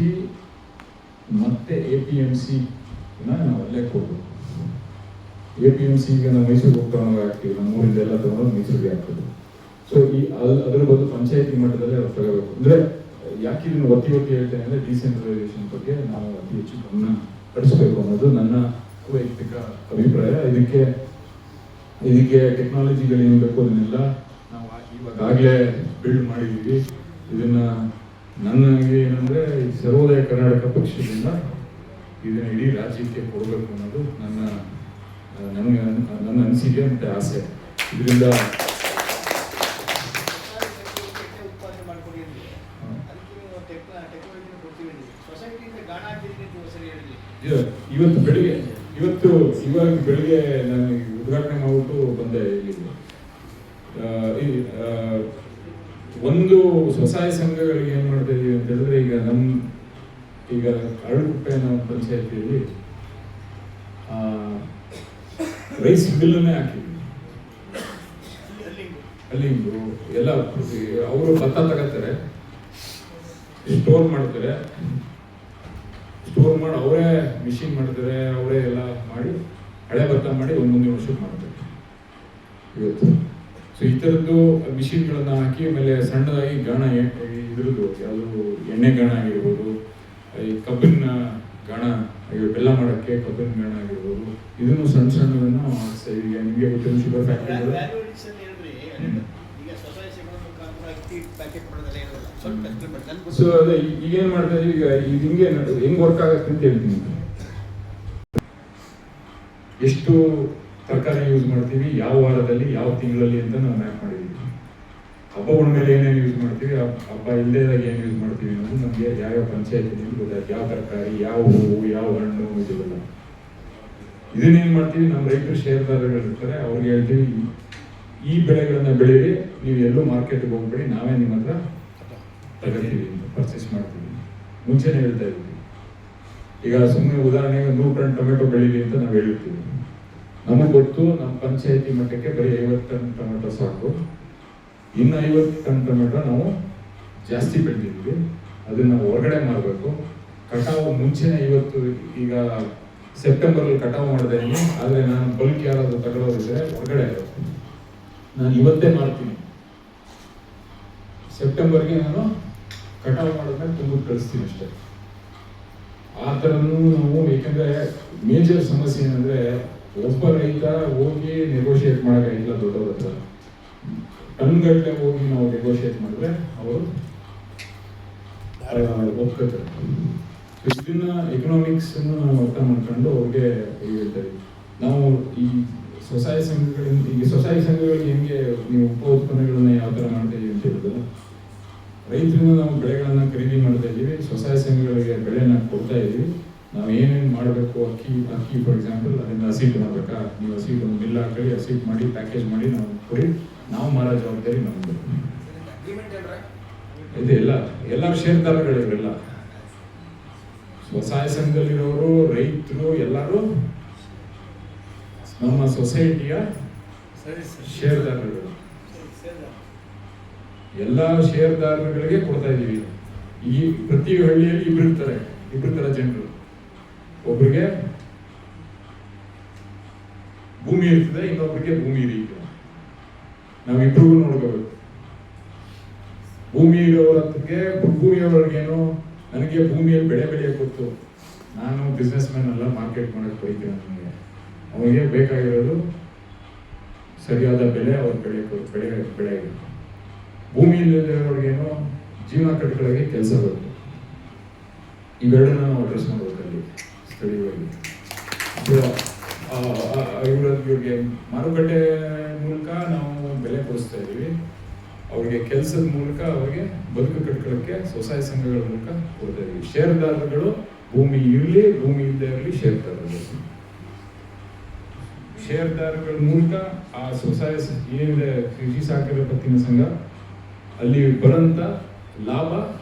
[SPEAKER 3] ಮತ್ತೆ APMC ನಾವು ಅಲ್ಲೇ ಕೊಡಬೇಕು. APMC ಈಗ ನಾವು ಮೈಸೂರಿಗೆ ಹೋಗ್ತಾ ಆಗ್ತೀವಿ, ನಮ್ಮ ಊರಿಂದ ಎಲ್ಲ ತಗೊಂಡು ಮೈಸೂರಿಗೆ ಆಗ್ತದೆ. ಸೊ ಅದ್ರ ಬದಲು ಪಂಚಾಯತಿ ಮಟ್ಟದಲ್ಲೇ ಅವ್ರು ತಗೋಬೇಕು. ಅಂದರೆ ಯಾಕೆ ಇದನ್ನು ಒತ್ತಿ ಹೇಳ್ತೇನೆ ಅಂದರೆ ಡಿಸೆಂಟ್ರಲೈಸೇಷನ್ ಬಗ್ಗೆ ನಾವು ಅತಿ ಹೆಚ್ಚು ಗಮನ ಹರಿಸಬೇಕು ಅನ್ನೋದು ನನ್ನ ವೈಯಕ್ತಿಕ ಅಭಿಪ್ರಾಯ. ಇದಕ್ಕೆ ಟೆಕ್ನಾಲಜಿಗಳೇನು ಬೇಕು ಅದನ್ನೆಲ್ಲ ನಾವು ಇವಾಗಲೇ ಬಿಲ್ಡ್ ಮಾಡಿದ್ದೀವಿ. ಇದನ್ನ ನನಗೆ ಏನಂದರೆ ಸರ್ವೋದಯ ಕರ್ನಾಟಕ ಪಕ್ಷದಿಂದ ಇದನ್ನ ಇಡೀ ರಾಜ್ಯಕ್ಕೆ ಕೊಡಬೇಕು ಅನ್ನೋದು ನನ್ನ ಅನಿಸಿಕೆ ಮತ್ತು ಆಸೆ. ಇದರಿಂದ ಇವಾಗ ಬೆಳಿಗ್ಗೆ ನಾನು ಉದ್ಘಾಟನೆ ಮಾಡ್ಬಿಟ್ಟು ಬಂದೆ ಇಲ್ಲಿಗೆ. ಒಂದು ಸ್ವಸಹಾಯ ಸಂಘಗಳಿಗೆ ಏನು ಮಾಡ್ತಾ ಇದೀವಿ ಅಂತ ಹೇಳಿದ್ರೆ, ಈಗ ಅರಳುಕುಪ್ಪೆ ನಾವು ಪಂಚಾಯತಿಯಲ್ಲಿ ರೈಸ್ ಮಿಲ್ಲನ್ನೇ ಹಾಕಿದ್ವಿ. ಅಲ್ಲಿ ಎಲ್ಲ ಅವರು ಭತ್ತ ತಗೋತಾರೆ, ಸ್ಟೋರ್ ಮಾಡ್ತಾರೆ, ಸ್ಟೋರ್ ಮಾಡಿ ಅವರೇ ಮಿಷಿನ್ ಮಾಡ್ತಾರೆ, ಅವರೇ ಎಲ್ಲ ಮಾಡಿ ಹಳೆ ಭತ್ತ ಮಾಡಿ ಮುಂದಿನ ವರ್ಷಕ್ಕೆ ಮಾಡ್ತಾರೆ ಇವತ್ತು. ಸೊ ಈ ಥರದ್ದು ಮಿಷಿನ್ಗಳನ್ನ ಹಾಕಿ ಆಮೇಲೆ ಸಣ್ಣದಾಗಿ ಗಾಣ ಇದ್ರದ್ದು ಯಾವುದು ಎಣ್ಣೆ ಗಾಣ ಆಗಿರ್ಬೋದು, ಈ ಕಬ್ಬಿನ ಗಾಣ ಬೆಲ್ಲ ಮಾಡೋಕ್ಕೆ ಕಬ್ಬಿನ ಗಾಣ ಆಗಿರ್ಬೋದು, ಇದನ್ನು ಸಣ್ಣದನ್ನು ಮಾಡಿಸ್ತಾ ಈಗ ನಿಮಗೆ ಗೊತ್ತಿರೋ ಶುಗರ್ ಫ್ಯಾಕ್ಟ್ರಿಗಳು. ಸೊ ಅದೇ ಈಗೇನು ಮಾಡ್ತಾ ಇದೀವಿ, ಈಗ ಹೆಂಗ್ ವರ್ಕ್ ಆಗತ್ತೆ ಅಂತ ಹೇಳ್ತೀನಿ. ಎಷ್ಟು ತರಕಾರಿ ಯೂಸ್ ಮಾಡ್ತೀವಿ, ಯಾವ ವಾರದಲ್ಲಿ ಯಾವ ತಿಂಗಳಲ್ಲಿ ಅಂತ ನಾವು ಮ್ಯಾಪ್ ಮಾಡಿದ್ದೀವಿ. ಹಬ್ಬಗಳ ಮೇಲೆ ಏನೇನು ಯೂಸ್ ಮಾಡ್ತೀವಿ, ಹಬ್ಬ ಇಲ್ಲದಾಗ ಏನು ಯೂಸ್ ಮಾಡ್ತೀವಿ ಅನ್ನೋದು ನಮಗೆ ಯಾವ್ಯಾವ ಪಂಚಾಯತಿನಲ್ಲಿ ಗೊತ್ತಾಯ್ತು. ಯಾವ ತರಕಾರಿ, ಯಾವ ಹೂವು, ಯಾವ ಹಣ್ಣು ಇದೆಲ್ಲ. ಇದನ್ನೇನು ಮಾಡ್ತೀವಿ, ನಮ್ಮ ರೈತರು ಷೇರುದಾರಗಳು ಇರ್ತಾರೆ, ಅವ್ರಿಗೆ ಹೇಳ್ತೀವಿ ಈ ಬೆಳೆಗಳನ್ನ ಬೆಳೀರಿ, ನೀವು ಎಲ್ಲೂ ಮಾರ್ಕೆಟ್ಗೆ ಹೋಗ್ಬೇಡಿ, ನಾವೇ ನಿಮ್ಮ ಹತ್ರ ತಗೋತೀವಿ ಅಂತ ಪರ್ಚೇಸ್ ಮಾಡ್ತೀವಿ. ಮುಂಚೆನೇ ಹೇಳ್ತಾ ಇದ್ದೀವಿ. ಈಗ ಸುಮ್ಮನೆ ಉದಾಹರಣೆಗೆ 100 ಟನ್ ಟೊಮೆಟೊ ಬೆಳೀಲಿ ಅಂತ ನಾವು ಹೇಳಿರ್ತೀವಿ. ನಮಗೆ ಗೊತ್ತು ನಮ್ಮ ಪಂಚಾಯತಿ ಮಟ್ಟಕ್ಕೆ ಬರೀ 50 ಟನ್ ಟೊಮೆಟೊ ಸಾಕು, ಇನ್ನು 50 ಟನ್ ಟೊಮೆಟೊ ನಾವು ಜಾಸ್ತಿ ಬೆಳೆದಿದ್ವಿ, ಅದನ್ನ ನಾವು ಹೊರಗಡೆ ಮಾಡಬೇಕು. ಕಟಾವು ಮುಂಚೆನೇ ಈಗ ಸೆಪ್ಟೆಂಬರಲ್ಲಿ ಕಟಾವು ಮಾಡಿದೆ, ಆದರೆ ನಾನು ಬಲ್ಕ್ ಯಾರಾದರೂ ತಗೊಳ್ಳೋದಿದ್ರೆ ಹೊರಗಡೆ ನಾನು ಇವತ್ತೇ ಮಾಡ್ತೀನಿ. ಸೆಪ್ಟೆಂಬರ್ಗೆ ನಾನು ಕಟಾವು ಮಾಡಿದ್ಮೇಲೆ ತುಂಬ ಕಳಿಸ್ತೀನಿ ಅಷ್ಟೇ. ಆ ಥರನೂ ನಾವು, ಏಕೆಂದರೆ ಮೇಜರ್ ಸಮಸ್ಯೆ ಏನಂದರೆ ಒಬ್ಬ ರೈತ ಹೋಗಿ ನೆಗೋಷಿಯೇಟ್ ಮಾಡೋಕ್ಕಾಗಿಲ್ಲ ದೊಡ್ಡವ್ರ ಹತ್ರ. ಟನ್ಗಟ್ಟಲೆ ಹೋಗಿ ನಾವು ನೆಗೋಷಿಯೇಟ್ ಮಾಡಿದ್ರೆ ಅವರು ಒಪ್ಕೋತಾರೆ. ಇದನ್ನ ಎಕನಾಮಿಕ್ಸ್ ಅನ್ನು ನಾವು ಅರ್ಥ ಮಾಡ್ಕೊಂಡು ಅವ್ರಿಗೆ ಹೇಳ್ತೇವೆ. ನಾವು ಈ ಸ್ವಸಹಾಯ ಸಂಘಗಳಿಂದ, ಈಗ ಸ್ವಸಹಾಯ ಸಂಘಗಳಿಗೆ ಹೆಂಗೆ ನೀವು ಉಪ ಉತ್ಪನ್ನಗಳನ್ನ ಯಾವ ಥರ ಮಾಡ್ತಾ ಇದೀವಿ ಅಂತ ಹೇಳಿದ್ರೆ, ರೈತರಿಂದ ನಾವು ಬೆಳೆಗಳನ್ನ ಖರೀದಿ ಮಾಡ್ತಾ ಇದ್ದೀವಿ, ಸ್ವಸಹಾಯ ಸಂಘಗಳಿಗೆ ಬೆಳೆನ ಕೊಡ್ತಾ ಇದ್ದೀವಿ. ನಾವು ಏನೇನು ಮಾಡಬೇಕು, ಅಕ್ಕಿ ಫಾರ್ ಎಕ್ಸಾಂಪಲ್, ಅದರಿಂದ ಹಸಿಟ್ಟು ಮಾಡಬೇಕಾ, ನೀವು ಹಸಿಟ್ಟು ಮಿಲ್ ಹಾಕಿ ಹಸಿಟ್ಟು ಮಾಡಿ ಪ್ಯಾಕೇಜ್ ಮಾಡಿ ನಾವು ಕೊಡಿ, ನಾವು ಮಾರೋ ಜವಾಬ್ದಾರಿ ನಮ್ಮದು. ಇದು ಎಲ್ಲ ಷೇರುದಾರಗಳಿವರೆಲ್ಲ ಸ್ವಸಹಾಯ ಸಂಘದಲ್ಲಿರೋರು, ರೈತರು ಎಲ್ಲರೂ ನಮ್ಮ ಸೊಸೈಟಿಯ ಷೇರುದಾರಗಳು. ಎಲ್ಲ ಷೇರುದಾರಗಳಿಗೆ ಕೊಡ್ತಾ ಇದ್ದೀವಿ. ಈ ಪ್ರತಿ ಹಳ್ಳಿಯಲ್ಲಿ ಇಬ್ರು ತರ ಜನರು. ಒಬ್ರಿಗೆ ಭೂಮಿ ಇರ್ತದೆ, ಇನ್ನೊಬ್ರಿಗೆ ಭೂಮಿ ಇರ್ತದೆ. ನಾವಿಬ್ರಿಗೂ ನೋಡ್ಕೋಬೇಕು. ಭೂಮಿ ಇರೋರಿಗೆ, ಭೂಮಿಯವರಿಗೇನು, ನನಗೆ ಭೂಮಿಯಲ್ಲಿ ಬೆಳೆ ಬೆಳೆಯಕ್ಕೆ ಗೊತ್ತು, ನಾನು ಬಿಸ್ನೆಸ್ ಮ್ಯಾನ್ ಅಲ್ಲ, ಮಾರ್ಕೆಟ್ ಮಾಡಕ್ಕೆ ಬೈತೀನಿ. ನನಗೆ ಅವನಿಗೆ ಬೇಕಾಗಿರೋದು ಸರಿಯಾದ ಬೆಲೆ, ಅವ್ರ ಬೆಳೆ. ಭೂಮಿ ಇಲ್ಲದವ್ರಿಗೇನು ಜೀವನ ಕಟ್ಕೊಳ್ಳೋಕೆ ಕೆಲಸ ಬರುತ್ತೆ. ಇವೆರಡನ್ನ ನಾವು ಅಡ್ರೆಸ್ ಮಾಡಬೇಕಲ್ಲಿ ಸ್ಥಳೀಯವಾಗಿ. ಇವ್ರಿಗೆ ಮಾರುಕಟ್ಟೆ ಮೂಲಕ ನಾವು ಬೆಲೆ ಕೊಡಿಸ್ತಾ ಇದ್ದೀವಿ, ಅವ್ರಿಗೆ ಕೆಲಸದ ಮೂಲಕ ಅವ್ರಿಗೆ ಬದುಕು ಕಟ್ಕೊಳ್ಳೋಕ್ಕೆ ಸ್ವಸಹಾಯ ಸಂಘಗಳ ಮೂಲಕ ಕೊಡ್ತಾ ಇದ್ದೀವಿ. ಷೇರುದಾರಗಳು ಭೂಮಿ ಇರಲಿ, ಭೂಮಿ ಇಲ್ಲದೆ ಇರಲಿ, ಷೇರುದಾರಗಳ ಮೂಲಕ ಆ ಸ್ವಸಹಾಯ ಏನಿದೆ ಕೃಷಿ ಸಹಕಾರ ಪತ್ತಿನ ಸಂಘ, ಅಲ್ಲಿ ಬರೋಂಥ ಲಾಭ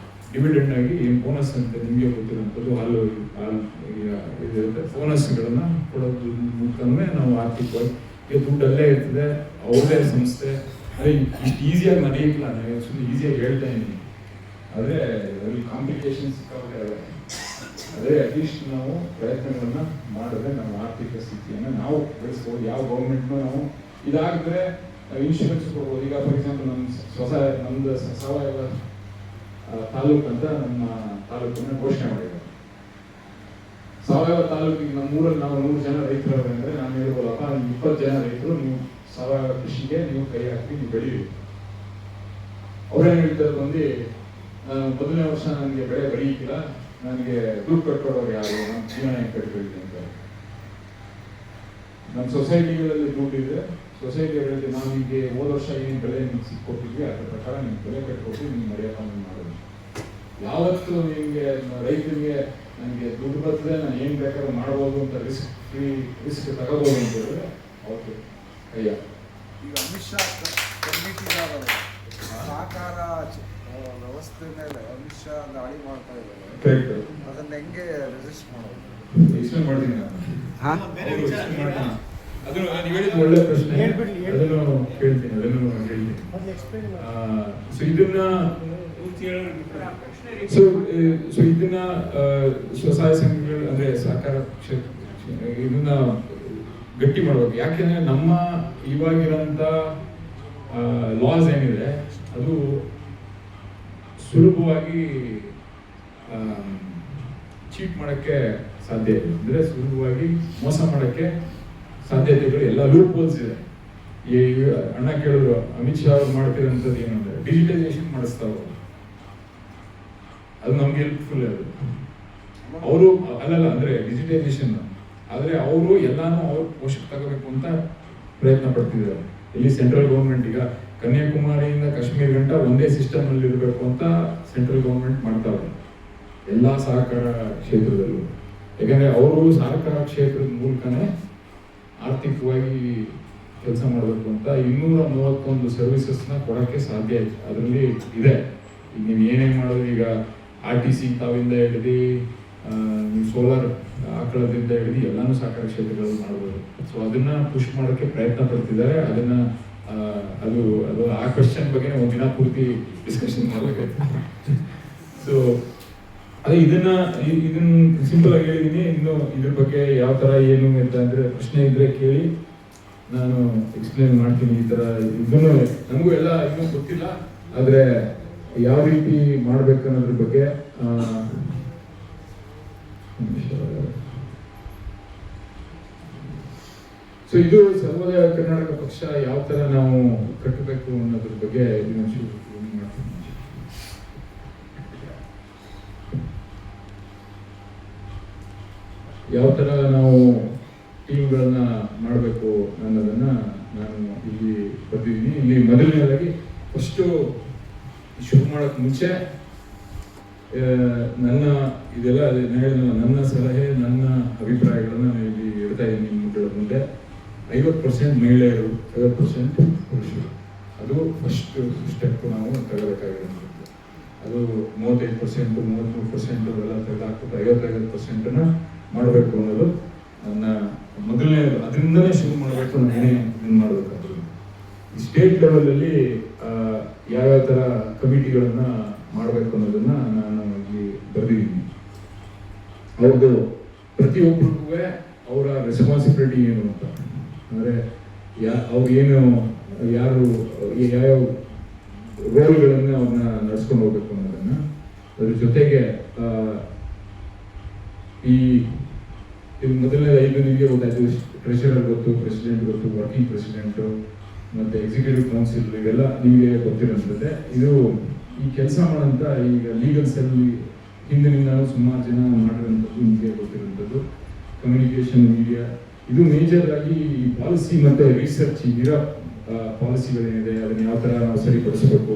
[SPEAKER 3] ಡಿವಿಡೆಂಡ್ ಆಗಿ ಏನು ಬೋನಸ್ ಅಂತ ನಿಮಗೆ ಗೊತ್ತಿರೋಂಥದ್ದು ಇದಿರುತ್ತೆ. ಬೋನಸ್ಗಳನ್ನ ಕೊಡೋದ್ರ ಮೂಲಕವೇ ನಾವು ಆರ್ಥಿಕವಾಗಿ, ಈಗ ದುಡ್ಡಲ್ಲೇ ಇರ್ತದೆ, ಅವ್ರದೇ ಸಂಸ್ಥೆ. ಅದೇ ಇಷ್ಟು ಈಸಿಯಾಗಿ ನಡೆಯಿಲ್ಲ, ನಾನು ಸುಮ್ಮನೆ ಈಸಿಯಾಗಿ ಹೇಳ್ತಾ ಇದ್ದೀನಿ. ಆದರೆ ಅದರಲ್ಲಿ ಕಾಂಪ್ಲಿಕೇಶನ್ ಸಿಕ್ಕಾಪಟ್ಟೆ ಇದೆ. ಆದರೆ ಅಟ್ಲೀಸ್ಟ್ ನಾವು ಪ್ರಯತ್ನಗಳನ್ನ ಮಾಡಿದ್ರೆ ನಮ್ಮ ಆರ್ಥಿಕ ಸ್ಥಿತಿಯನ್ನು ನಾವು ಬೆಳೆಸ್ಬೋದು. ಯಾವ ಗೌರ್ಮೆಂಟ್ನು ನಾವು ಇದಾಗಿದ್ರೆ ಇನ್ಶೂರೆನ್ಸ್ ಕೊಡ್ಬೋದು. ಈಗ ಫಾರ್ ಎಕ್ಸಾಂಪಲ್ ನಮ್ಮದು ಸಾವಯವ ತಾಲೂಕು ಅಂತ ನಮ್ಮ ತಾಲೂಕನ್ನು ಘೋಷಣೆ ಮಾಡಿದ್ದಾರೆ. ಸಾವಯವ ತಾಲೂಕಿಗೆ ನಮ್ಮೂರಲ್ಲಿ ನಾವು 100 ಜನ ರೈತರು ಅಂದರೆ ನಾನು ಹೇಳ್ಬೋದಪ್ಪ, 20 ಜನ ರೈತರು ನೀವು ಸಾವಯವ ಕೃಷಿಗೆ ನೀವು ಕೈ ಹಾಕಿ ನೀವು ಬೆಳೀರಿ. ಅವ್ರೇನು ಹೇಳ್ತಾರೆ ಬಂದು, ಮೊದಲನೇ ವರ್ಷ ನನಗೆ ಬೆಳೆ ಬೆಳೀತಿಲ್ಲ, ನನಗೆ ದುಡ್ಡು ಕಟ್ಕೊಡೋರು ಯಾರು, ನಮ್ಮ ಜೀವನ ಹೆಂಗೆ ಕಟ್ಕೊಳ್ತೀನಿ ಅಂತ. ನಮ್ಮ ಸೊಸೈಟಿಗಳಲ್ಲಿ ದುಡ್ಡು ಇದೆ, ಸೊಸೈಟಿಗಳಲ್ಲಿ ನಾವು ಹೀಗೆ ಹೋದ ವರ್ಷ ಏನು ಬೆಳೆ ನಿಮ್ಗೆ ಸಿಕ್ಕೊಟ್ಟಿದ್ವಿ ಅದ್ರ ಪ್ರಕಾರ ನಿಮ್ಗೆ ಬೆಲೆ ಕಟ್ಕೊಟ್ಟು ನಿಮ್ಗೆ ಮರ್ಯಾದ ಮಾಡೋದು. ಯಾವತ್ತು ನಿಮಗೆ ರೈತರಿಗೆ ನನಗೆ ದುಡ್ಡು ಬರ್ತದೆ, ನಾನು ಏನು ಬೇಕಾದ್ರೂ ಮಾಡ್ಬೋದು ಅಂತ ರಿಸ್ಕ್ ತಗೋಬೋದು ಅಂತ ಹೇಳಿದ್ರೆ ಅವತ್ತು ಕೈಯ.
[SPEAKER 4] ಈಗ ಅಮಿತ್ ಶಾ ಕಮಿಟಿದಾರರು ಸಹಕಾರ ವ್ಯವಸ್ಥೆ ಮೇಲೆ ಅಮಿತ್ ಶಾ ದಾಳಿ ಮಾಡ್ತಾ ಇದ್ದಾರೆ, ಅದನ್ನ ಹೆಂಗೆ ರೆಸಿಸ್ಟ್ ಮಾಡೋದು?
[SPEAKER 3] ಎಕ್ಸ್ಪ್ಲೇನ್ ಮಾಡ್ತೀನಿ ನಾನು.
[SPEAKER 2] ಹಾಂ
[SPEAKER 3] ಅದನ್ನು ನಾನು ಹೇಳಿದ ಒಳ್ಳೆ ಪ್ರಶ್ನೆ, ಅದನ್ನು ಕೇಳ್ತೀನಿ, ಅದನ್ನು ಹೇಳ್ತೀನಿ. ಸೊ ಇದನ್ನ ಸೊ ಇದನ್ನ ಸ್ವಸಹಾಯ ಸಂಘಗಳು ಅಂದ್ರೆ ಸಹಕಾರ ಇದನ್ನ ಗಟ್ಟಿ ಮಾಡ್ಬೇಕು. ಯಾಕೆಂದ್ರೆ ನಮ್ಮ ಇವಾಗಿರೋಂಥ ಲಾಸ್ ಏನಿದೆ ಅದು ಸುಲಭವಾಗಿ ಚೀಟ್ ಮಾಡೋಕ್ಕೆ ಸಾಧ್ಯ ಇದೆ. ಅಂದರೆ ಸುಲಭವಾಗಿ ಮೋಸ ಮಾಡೋಕ್ಕೆ ಸಾಧ್ಯತೆಗಳು ಎಲ್ಲ ಲೂಪ್ ಹೋಲ್ಸ್ ಇದೆ. ಈ ಅಣ್ಣ ಕೇಳಿದ್ರು ಅಮಿತ್ ಶಾ ಅವ್ರು ಮಾಡ್ತಿರೋಂಥದ್ದು ಏನು ಅಂದರೆ ಡಿಜಿಟೈಸೇಷನ್ ಮಾಡಿಸ್ತಾರೆ. ಅದು ನಮ್ಗೆ ಹೆಲ್ಪ್ಫುಲ್. ಅದು ಅವರು ಅಲ್ಲಲ್ಲ ಅಂದರೆ ಡಿಜಿಟೈಸೇಷನ್, ಆದರೆ ಅವರು ಎಲ್ಲಾನು ಅವ್ರ ಪೋಷಕ್ಕೆ ತಗೋಬೇಕು ಅಂತ ಪ್ರಯತ್ನ ಪಡ್ತಿದ್ದಾರೆ. ಇಲ್ಲಿ ಸೆಂಟ್ರಲ್ ಗೌರ್ಮೆಂಟ್ ಈಗ ಕನ್ಯಾಕುಮಾರಿಯಿಂದ ಕಾಶ್ಮೀರ ಗಂಟ ಒಂದೇ ಸಿಸ್ಟಮ್ ಅಲ್ಲಿ ಇರಬೇಕು ಅಂತ ಸೆಂಟ್ರಲ್ ಗೌರ್ಮೆಂಟ್ ಮಾಡ್ತಾರೆ ಎಲ್ಲ ಸಹಕಾರ ಕ್ಷೇತ್ರದಲ್ಲೂ. ಯಾಕಂದ್ರೆ ಅವರು ಸಹಕಾರ ಕ್ಷೇತ್ರದ ಮೂಲಕನೇ ಆರ್ಥಿಕವಾಗಿ ಕೆಲಸ ಮಾಡಬೇಕು ಅಂತ 231 ಸರ್ವಿಸಸ್ನ ಕೊಡೋಕ್ಕೆ ಸಾಧ್ಯ ಐತೆ. ಅದರಲ್ಲಿ ಇದೆ. ಈಗ ನೀವು ಏನೇನು ಮಾಡೋದು, ಈಗ RTC ತಾವಿಂದ ಹಿಡಿದು ನೀವು ಸೋಲಾರ್ ಆಕಳದಿಂದ ಹಿಡಿದು ಎಲ್ಲಾನು ಸಹಕಾರ ಕ್ಷೇತ್ರಗಳಲ್ಲಿ ಮಾಡ್ಬೋದು. ಸೊ ಅದನ್ನ ಪುಷ್ ಮಾಡೋಕ್ಕೆ ಪ್ರಯತ್ನ ಪಡ್ತಿದ್ದಾರೆ. ಅದನ್ನ ಅದು ಆ ಕ್ವೆಶ್ಚನ್ ಬಗ್ಗೆ ಒಂದಿನ ಪೂರ್ತಿ ಡಿಸ್ಕಷನ್ ಮಾಡಬೇಕಾಯ್ತು. ಸೊ ಅದೇ ಇದನ್ನ ಸಿಂಪಲ್ ಆಗಿ ಹೇಳಿದೀನಿ. ಇನ್ನು ಇದ್ರ ಬಗ್ಗೆ ಯಾವ ತರ ಏನು ಅಂತ ಅಂದ್ರೆ ಪ್ರಶ್ನೆ ಇದ್ರೆ ಕೇಳಿ, ನಾನು ಎಕ್ಸ್ಪ್ಲೇನ್ ಮಾಡ್ತೀನಿ. ಈ ತರ ಇದನ್ನು ನಮಗೂ ಎಲ್ಲ ಇನ್ನೂ ಗೊತ್ತಿಲ್ಲ, ಆದ್ರೆ ಯಾವ ರೀತಿ ಮಾಡ್ಬೇಕು ಅನ್ನೋದ್ರ ಬಗ್ಗೆ ಸೊ ಇದು ಸರ್ವೋದಯ ಕರ್ನಾಟಕ ಪಕ್ಷ ಯಾವ ತರ ನಾವು ಕಟ್ಟಬೇಕು ಅನ್ನೋದ್ರ ಬಗ್ಗೆ ಮಾಡ್ತೀನಿ. ಯಾವ ತರ ನಾವು ಟೀಮ್ಗಳನ್ನ ಮಾಡಬೇಕು ಅನ್ನೋದನ್ನ ನಾನು ಇಲ್ಲಿ ಬರ್ತಿದ್ದೀನಿ. ಇಲ್ಲಿ ಮೊದಲನೇದಾಗಿ ಫಸ್ಟು ಶುರು ಮಾಡೋಕ್ಕೆ ಮುಂಚೆ ನನ್ನ ಇದೆಲ್ಲ ನನ್ನ ಸಲಹೆ, ನನ್ನ ಅಭಿಪ್ರಾಯಗಳನ್ನ ನಾನು ಇಲ್ಲಿ ಇಡ್ತಾ ಇದ್ದೀನಿ ನಿಮ್ಮ ಮುಂದೆ. 50% ಮಹಿಳೆಯರು, 50% ಪುರುಷರು, ಅದು ಫಸ್ಟ್ ಸ್ಟೆಪ್ ನಾವು ತಗೋಬೇಕಾಗಿರೋದು. ಅದು 35%, 33% ಅವೆಲ್ಲ ತೆಗೆದಾಕ್ಬಿಟ್ಟು 55% ಮಾಡಬೇಕು ಅನ್ನೋದು ನನ್ನ ಮೊದಲನೇ. ಅದರಿಂದಲೇ ಶುರು ಮಾಡಬೇಕು, ನಾನೇ ಇದನ್ನು ಮಾಡಬೇಕಾದ್ರು. ಈ ಸ್ಟೇಟ್ ಲೆವೆಲಲ್ಲಿ ಯಾವ್ಯಾವ ಥರ ಕಮಿಟಿಗಳನ್ನ ಮಾಡಬೇಕು ಅನ್ನೋದನ್ನ ನಾನು ಇಲ್ಲಿ ಬರೆದಿದ್ದೀನಿ. ಅವ್ರದ್ದು ಪ್ರತಿಯೊಬ್ಬರಿಗೂ ಅವರ ರೆಸ್ಪಾನ್ಸಿಬಿಲಿಟಿ ಏನು ಅಂತ, ಅಂದರೆ ಅವ್ರು ಏನು ಯಾರು ಯಾವ್ಯಾವ ರೋಲ್ಗಳನ್ನು ಅವ್ರನ್ನ ನಡ್ಸ್ಕೊಂಡು ಹೋಗ್ಬೇಕು ಅನ್ನೋದನ್ನ. ಅದ್ರ ಜೊತೆಗೆ ಇದು ಮೊದಲನೇ 5 ನಿಮಗೆ ಗೊತ್ತಾಯ್ತು. ಟ್ರೆಷರರ್ ಗೊತ್ತು, ಪ್ರೆಸಿಡೆಂಟ್ ಗೊತ್ತು, ವರ್ಕಿಂಗ್ ಪ್ರೆಸಿಡೆಂಟು ಮತ್ತು ಎಕ್ಸಿಕ್ಯೂಟಿವ್ ಕೌನ್ಸಿಲ್, ಇವೆಲ್ಲ ನಿಮಗೆ ಗೊತ್ತಿರೋಂಥದ್ದೇ. ಇದು ಈ ಕೆಲಸ ಮಾಡೋಂಥ ಈಗ ಲೀಗಲ್ ಸೆಲ್ ಹಿಂದಿನಿಂದ ಸುಮಾರು ಜನ ಮಾಡಿರೋಂಥದ್ದು ನಿಮಗೆ ಗೊತ್ತಿರೋಂಥದ್ದು. ಕಮ್ಯುನಿಕೇಷನ್, ಮೀಡಿಯಾ, ಇದು ಮೇಜರ್ ಆಗಿ ಈ ಪಾಲಿಸಿ ಮತ್ತು ರಿಸರ್ಚ್ ಇರೋ ಪಾಲಿಸಿಗಳೇನಿದೆ ಅದನ್ನು ಯಾವ ಥರ ನಾವು ಸರಿಪಡಿಸಬೇಕು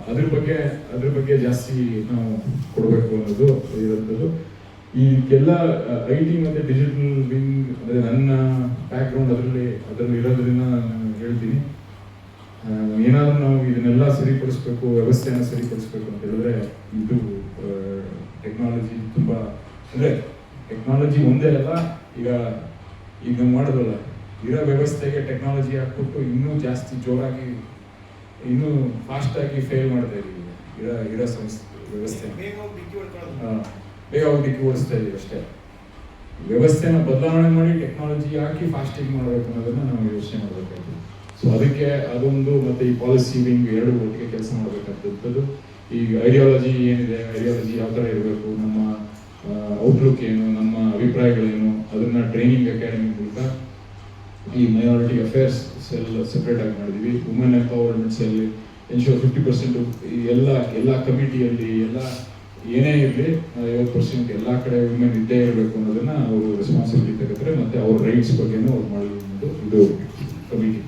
[SPEAKER 3] ಅದ್ರ ಬಗ್ಗೆ ಜಾಸ್ತಿ ನಾವು ಕೊಡಬೇಕು ಅನ್ನೋದು ಇರೋಂಥದ್ದು. ಈಗೆಲ್ಲ IT ಮತ್ತು ಡಿಜಿಟಲ್ ವಿಂಗ್, ಅಂದರೆ ನನ್ನ ಬ್ಯಾಕ್ಗ್ರೌಂಡ್ ಅದರಲ್ಲಿ ಇರೋದ್ರಿಂದ ನಾನು ಹೇಳ್ತೀನಿ. ಏನಾದರೂ ನಾವು ಇದನ್ನೆಲ್ಲ ಸರಿಪಡಿಸ್ಬೇಕು, ವ್ಯವಸ್ಥೆಯನ್ನು ಸರಿಪಡಿಸ್ಬೇಕು ಅಂತ ಹೇಳಿದ್ರೆ ಇದು ಟೆಕ್ನಾಲಜಿ ತುಂಬ, ಅಂದರೆ ಟೆಕ್ನಾಲಜಿ ಒಂದೇ ಅಲ್ಲ. ಈಗ ಮಾಡೋದಲ್ಲ, ಇರೋ ವ್ಯವಸ್ಥೆಗೆ ಟೆಕ್ನಾಲಜಿ ಹಾಕ್ಬಿಟ್ಟು ಇನ್ನೂ ಜಾಸ್ತಿ ಜೋರಾಗಿ, ಇನ್ನೂ ಫಾಸ್ಟಾಗಿ ಫೇಲ್ ಮಾಡ್ತಾ ಇದ್ದೀವಿ. ಇರೋ ವ್ಯವಸ್ಥೆ ಬೇಗ ಹೋಗಿ ಡಿಕ್ಕಿ ಓಡಿಸ್ತಾ ಇದೀವಿ ಅಷ್ಟೇ. ವ್ಯವಸ್ಥೆನ ಬದಲಾವಣೆ ಮಾಡಿ ಟೆಕ್ನಾಲಜಿ ಹಾಕಿ ಫಾಸ್ಟಿಂಗ್ ಮಾಡಬೇಕು ಅನ್ನೋದನ್ನ ನಾವು ಯೋಚನೆ ಮಾಡಬೇಕಾಯ್ತು. ಸೊ ಅದಕ್ಕೆ ಅದೊಂದು ಮತ್ತೆ ಈ ಪಾಲಿಸಿ ವಿಂಗ್ ಎರಡು ಒಟ್ಟಿಗೆ ಕೆಲಸ ಮಾಡಬೇಕಾದಂಥದ್ದು. ಈ ಐಡಿಯಾಲಜಿ ಏನಿದೆ, ಐಡಿಯಾಲಜಿ ಯಾವ ಥರ ಇರಬೇಕು, ನಮ್ಮ ಔಟ್ಲುಕ್ ಏನು, ನಮ್ಮ ಅಭಿಪ್ರಾಯಗಳೇನು, ಅದನ್ನ ಟ್ರೈನಿಂಗ್ ಅಕಾಡೆಮಿ ಮೂಲಕ ಈ ಮೈನಾರಿಟಿ ಅಫೇರ್ಸ್ ಸೆಲ್ ಸೆಪ್ರೇಟ್ ಆಗಿ ಮಾಡಿದ್ವಿ. ವುಮೆನ್ ಎಂಪವರ್ಮೆಂಟ್ ಸೆಲ್ ಎನ್ಶೋರ್ 50% ಈ ಎಲ್ಲ ಕಮಿಟಿಯಲ್ಲಿ ಎಲ್ಲ ಏನೇ ಇರಲಿ 50% ಎಲ್ಲ ಕಡೆ ವುಮೆನ್ ಇದ್ದೇ ಇರಬೇಕು ಅನ್ನೋದನ್ನ ಅವರು ರೆಸ್ಪಾನ್ಸಿಬಿಲಿಟಿ ತಗೋತಾರೆ. ಮತ್ತೆ ಅವ್ರ ರೈಟ್ಸ್ ಬಗ್ಗೆನೂ ಅವ್ರು ಮಾಡೋದು ಇದು ಕಮಿಟಿ.